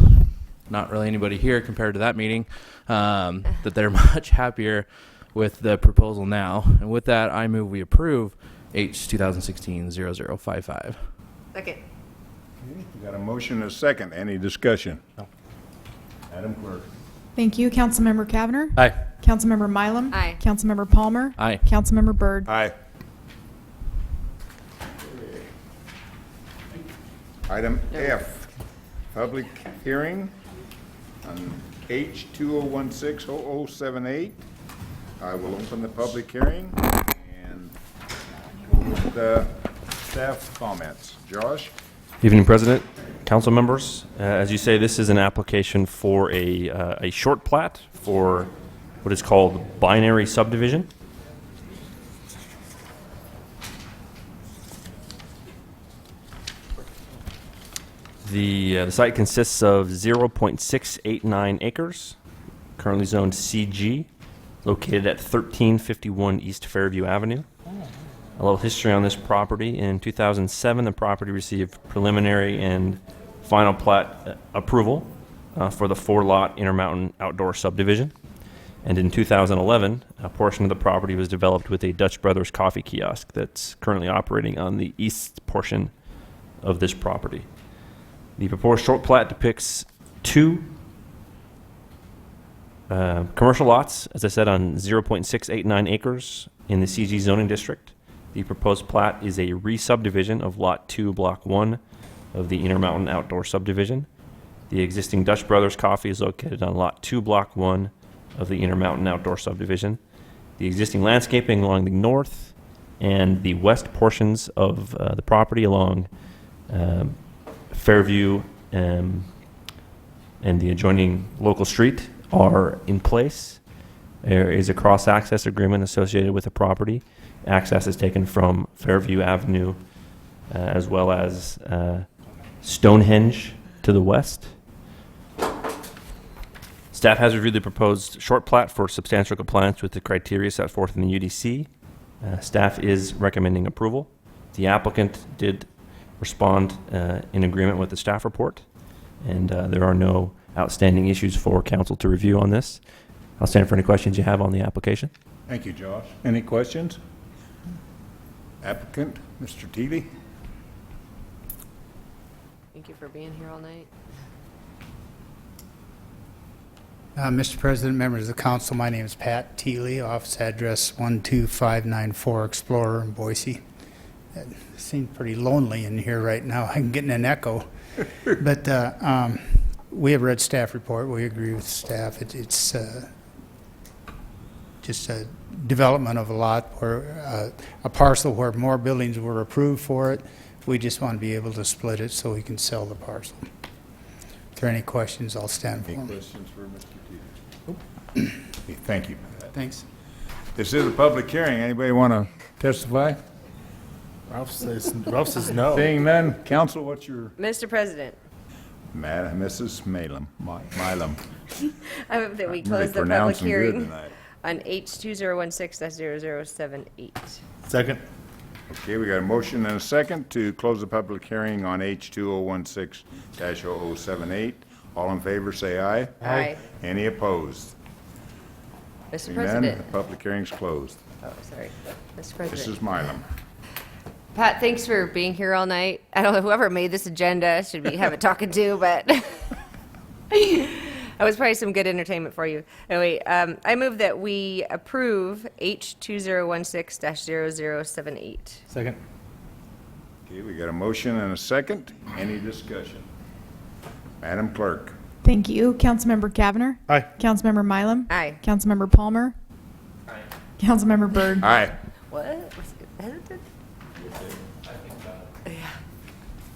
not really anybody here compared to that meeting, that they're much happier with the proposal now. And with that, I move we approve H 2016-0055. Second. We got a motion and a second. Any discussion? No. Madam Clerk. Thank you. Councilmember Cavanagh. Aye. Councilmember Mylum. Aye. Councilmember Palmer. Aye. Councilmember Byrd. Aye. Item F, public hearing on H 2016-0078. I will open the public hearing and go with the staff comments. Josh? Evening, President, council members. As you say, this is an application for a short plat for what is called binary subdivision. The site consists of 0.689 acres, currently zoned CG, located at 1351 East Fairview Avenue. A little history on this property. In 2007, the property received preliminary and final plat approval for the 4-lot Intermountain Outdoor Subdivision. And in 2011, a portion of the property was developed with a Dutch Brothers coffee kiosk that's currently operating on the east portion of this property. The proposed short plat depicts two commercial lots, as I said, on 0.689 acres in the CG zoning district. The proposed plat is a re-subdivision of Lot 2, Block 1 of the Intermountain Outdoor Subdivision. The existing Dutch Brothers Coffee is located on Lot 2, Block 1 of the Intermountain Outdoor Subdivision. The existing landscaping along the north and the west portions of the property along Fairview and the adjoining local street are in place. There is a cross-access agreement associated with the property. Access is taken from Fairview Avenue as well as Stonehenge to the west. Staff has reviewed the proposed short plat for substantial compliance with the criteria set forth in the UDC. Staff is recommending approval. The applicant did respond in agreement with the staff report, and there are no outstanding issues for council to review on this. I'll stand for any questions you have on the application. Thank you, Josh. Any questions? Applicant, Mr. Teely? Thank you for being here all night. Mr. President, members of the council, my name is Pat Teely, office address 12594 Explorer in Boise. It seems pretty lonely in here right now. I'm getting an echo. But we have read staff report. We agree with staff. It's just a development of a lot where a parcel where more buildings were approved for it. We just want to be able to split it so we can sell the parcel. If there are any questions, I'll stand for them. Any questions for Mr. Teely? Okay, thank you. Thanks. This is a public hearing. Anybody want to testify? Ralph says no. Seeing none, council, what's your... Mr. President, Mrs. Milam. I move that we I'm really close the public pronouncing good hearing tonight. on H2016-0078. Second. Okay, we got a motion and a second to close the public hearing on H2016-0078. All in favor, say aye. Aye. Any opposed? Mr. Seeing none, President. the public hearing's closed. Oh, sorry. Mr. President. Mrs. Milam. Pat, thanks for being here all night. I don't know, whoever made this agenda should be have it talking to, but that was probably some good entertainment for you. Anyway, I move that we approve H2016-0078. Second. Okay, we got a motion and a second. Any discussion? Madam Clerk. Thank you. Councilmember Cavanagh. Aye. Councilmember Milam. Aye. Councilmember Palmer. Aye. Councilmember Byrd. Aye. What? Was it hesitant?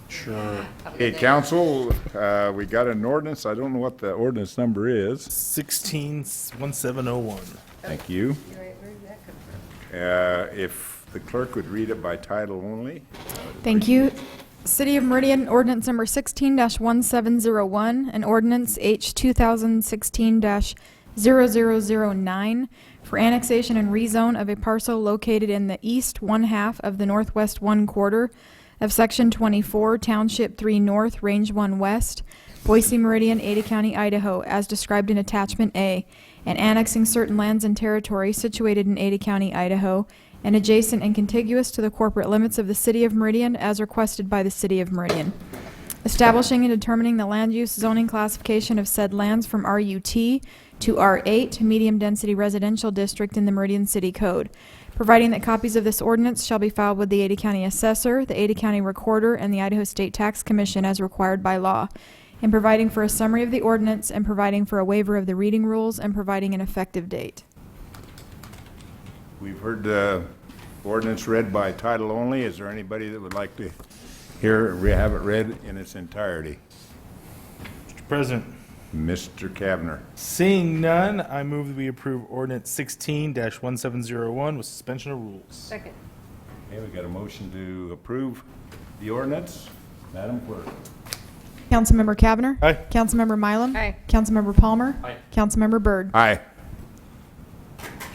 Sure. Okay, council, we got an ordinance. I don't know what the ordinance number is. 161701. Thank you. You're right, where did that come from? If the clerk would read it by title only. Thank you. City of Meridian, ordinance number 16-1701, and ordinance H 2016-0009 for annexation and rezone of a parcel located in the east 1/2 of the northwest 1/4 of Section 24, Township 3 North, Range 1 West, Boise Meridian, Ada County, Idaho, as described in Attachment A, and annexing certain lands and territory situated in Ada County, Idaho, and adjacent and contiguous to the corporate limits of the City of Meridian as requested by the City of Meridian. Establishing and determining the land use zoning classification of said lands from RUT to R8, medium-density residential district in the Meridian City Code. Providing that copies of this ordinance shall be filed with the Ada County Assessor, the Ada County Recorder, and the Idaho State Tax Commission as required by law. And providing for a summary of the ordinance, and providing for a waiver of the reading rules, and providing an effective date. We've heard the ordinance read by title only. Is there anybody that would like to have it read in its entirety? Mr. President. Mr. Cavanagh. Seeing none, I move that we approve ordinance 16-1701 with suspension of rules. Second. Okay, we got a motion to approve the ordinance. Madam Clerk. Councilmember Cavanagh. Aye. Councilmember Milam. Aye. Councilmember Palmer. Aye. Councilmember Byrd. Aye.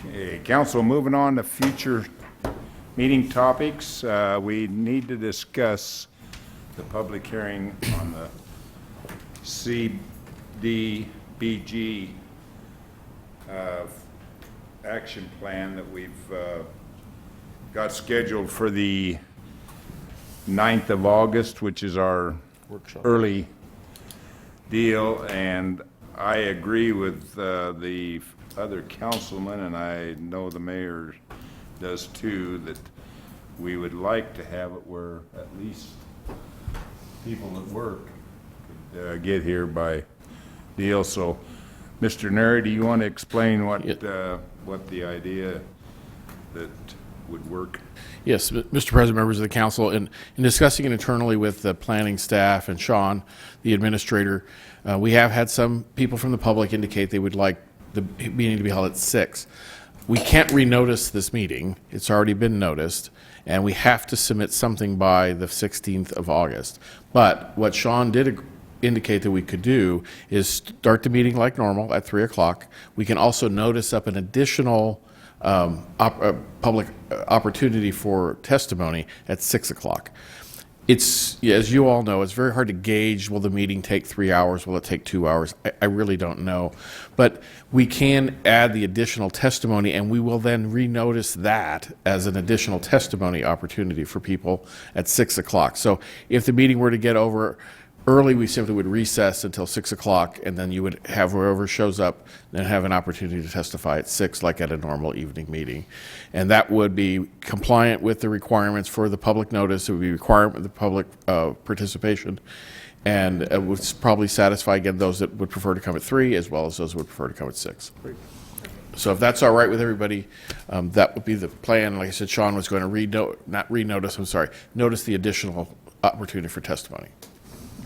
Okay, council, moving on to future meeting topics. We need to discuss the public hearing on the CDBG action plan that we've got scheduled for the 9th of August, which is our Workshop. early deal, and I agree with the other councilman, and I know the mayor does too, that we would like to have it where at least people at work could get here by deal. So, Mr. Neri, do you want to explain what the idea that would work? Yes, Mr. President, members of the council, in discussing it internally with the planning staff and Sean, the administrator, we have had some people from the public indicate they would like the meeting to be held at 6. We can't renotice this meeting. It's already been noticed, and we have to submit something by the 16th of August. But what Sean did indicate that we could do is start the meeting like normal at 3 o'clock. We can also notice up an additional public opportunity for testimony at 6 o'clock. It's, as you all know, it's very hard to gauge, will the meeting take 3 hours, will it take 2 hours? I really don't know. But we can add the additional testimony, and we will then renotice that as an additional testimony opportunity for people at 6 o'clock. So if the meeting were to get over early, we simply would recess until 6 o'clock, and then you would have whoever shows up then have an opportunity to testify at 6, like at a normal evening meeting. And that would be compliant with the requirements for the public notice. It would be requirement of the public participation. And it would probably satisfy, again, those that would prefer to come at 3, as well as those who would prefer to come at 6. So if that's all right with everybody, that would be the plan. Like I said, Sean was going to notice the additional opportunity for testimony.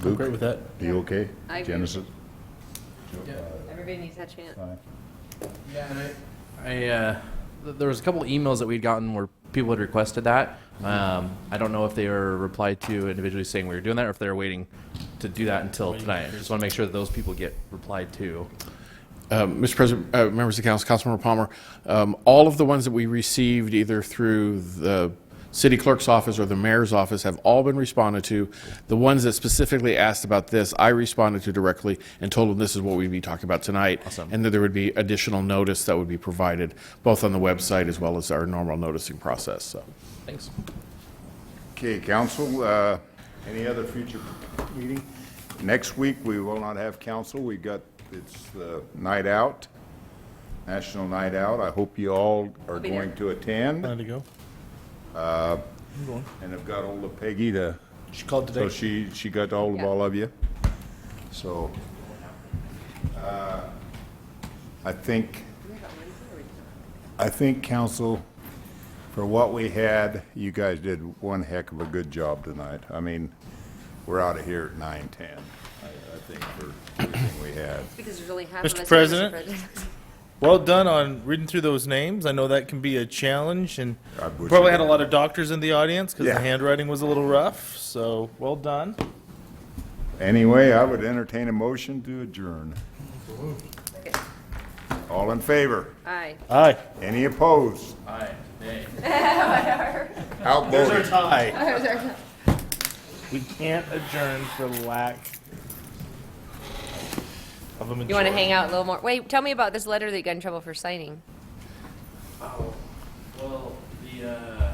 Luke, great with that. You okay? I agree. Genesis? Everybody needs that chance. Yeah, there was a couple emails that we'd gotten where people had requested that. I don't know if they were replied to individually saying we were doing that, or if they were waiting to do that until tonight. I just want to make sure that those people get replied to. Mr. President, members of the council, Councilmember Palmer, all of the ones that we received either through the city clerk's office or the mayor's office have all been responded to. The ones that specifically asked about this, I responded to directly and told them this is what we'd be talking about tonight. Awesome. And that there would be additional notice that would be provided both on the website as well as our normal noticing process. So, thanks. Okay, council, any other future meeting? Next week, we will not have council. We got, it's the night out, National Night Out. I hope you all are going to attend. Plan to go. And I've got hold of Peggy to. She called today. So she got hold of all of you. So, I think council, for what we had, you guys did one heck of a good job tonight. I mean, we're out of here at 9:10. I think for everything we had. Because there's only half of us. Mr. here, President, well done on reading through those names. I know that can be a challenge, and probably had a lot of doctors in the audience because the handwriting was a little rough. So well done. Anyway, I would entertain a motion to adjourn. All in favor? Aye. Aye. Any opposed? Aye. Nay. Outvoted. There's our tie. We can't adjourn for lack of a majority. You want to hang out a little more? Wait, tell me about this letter that you got in trouble for signing. Oh, well, the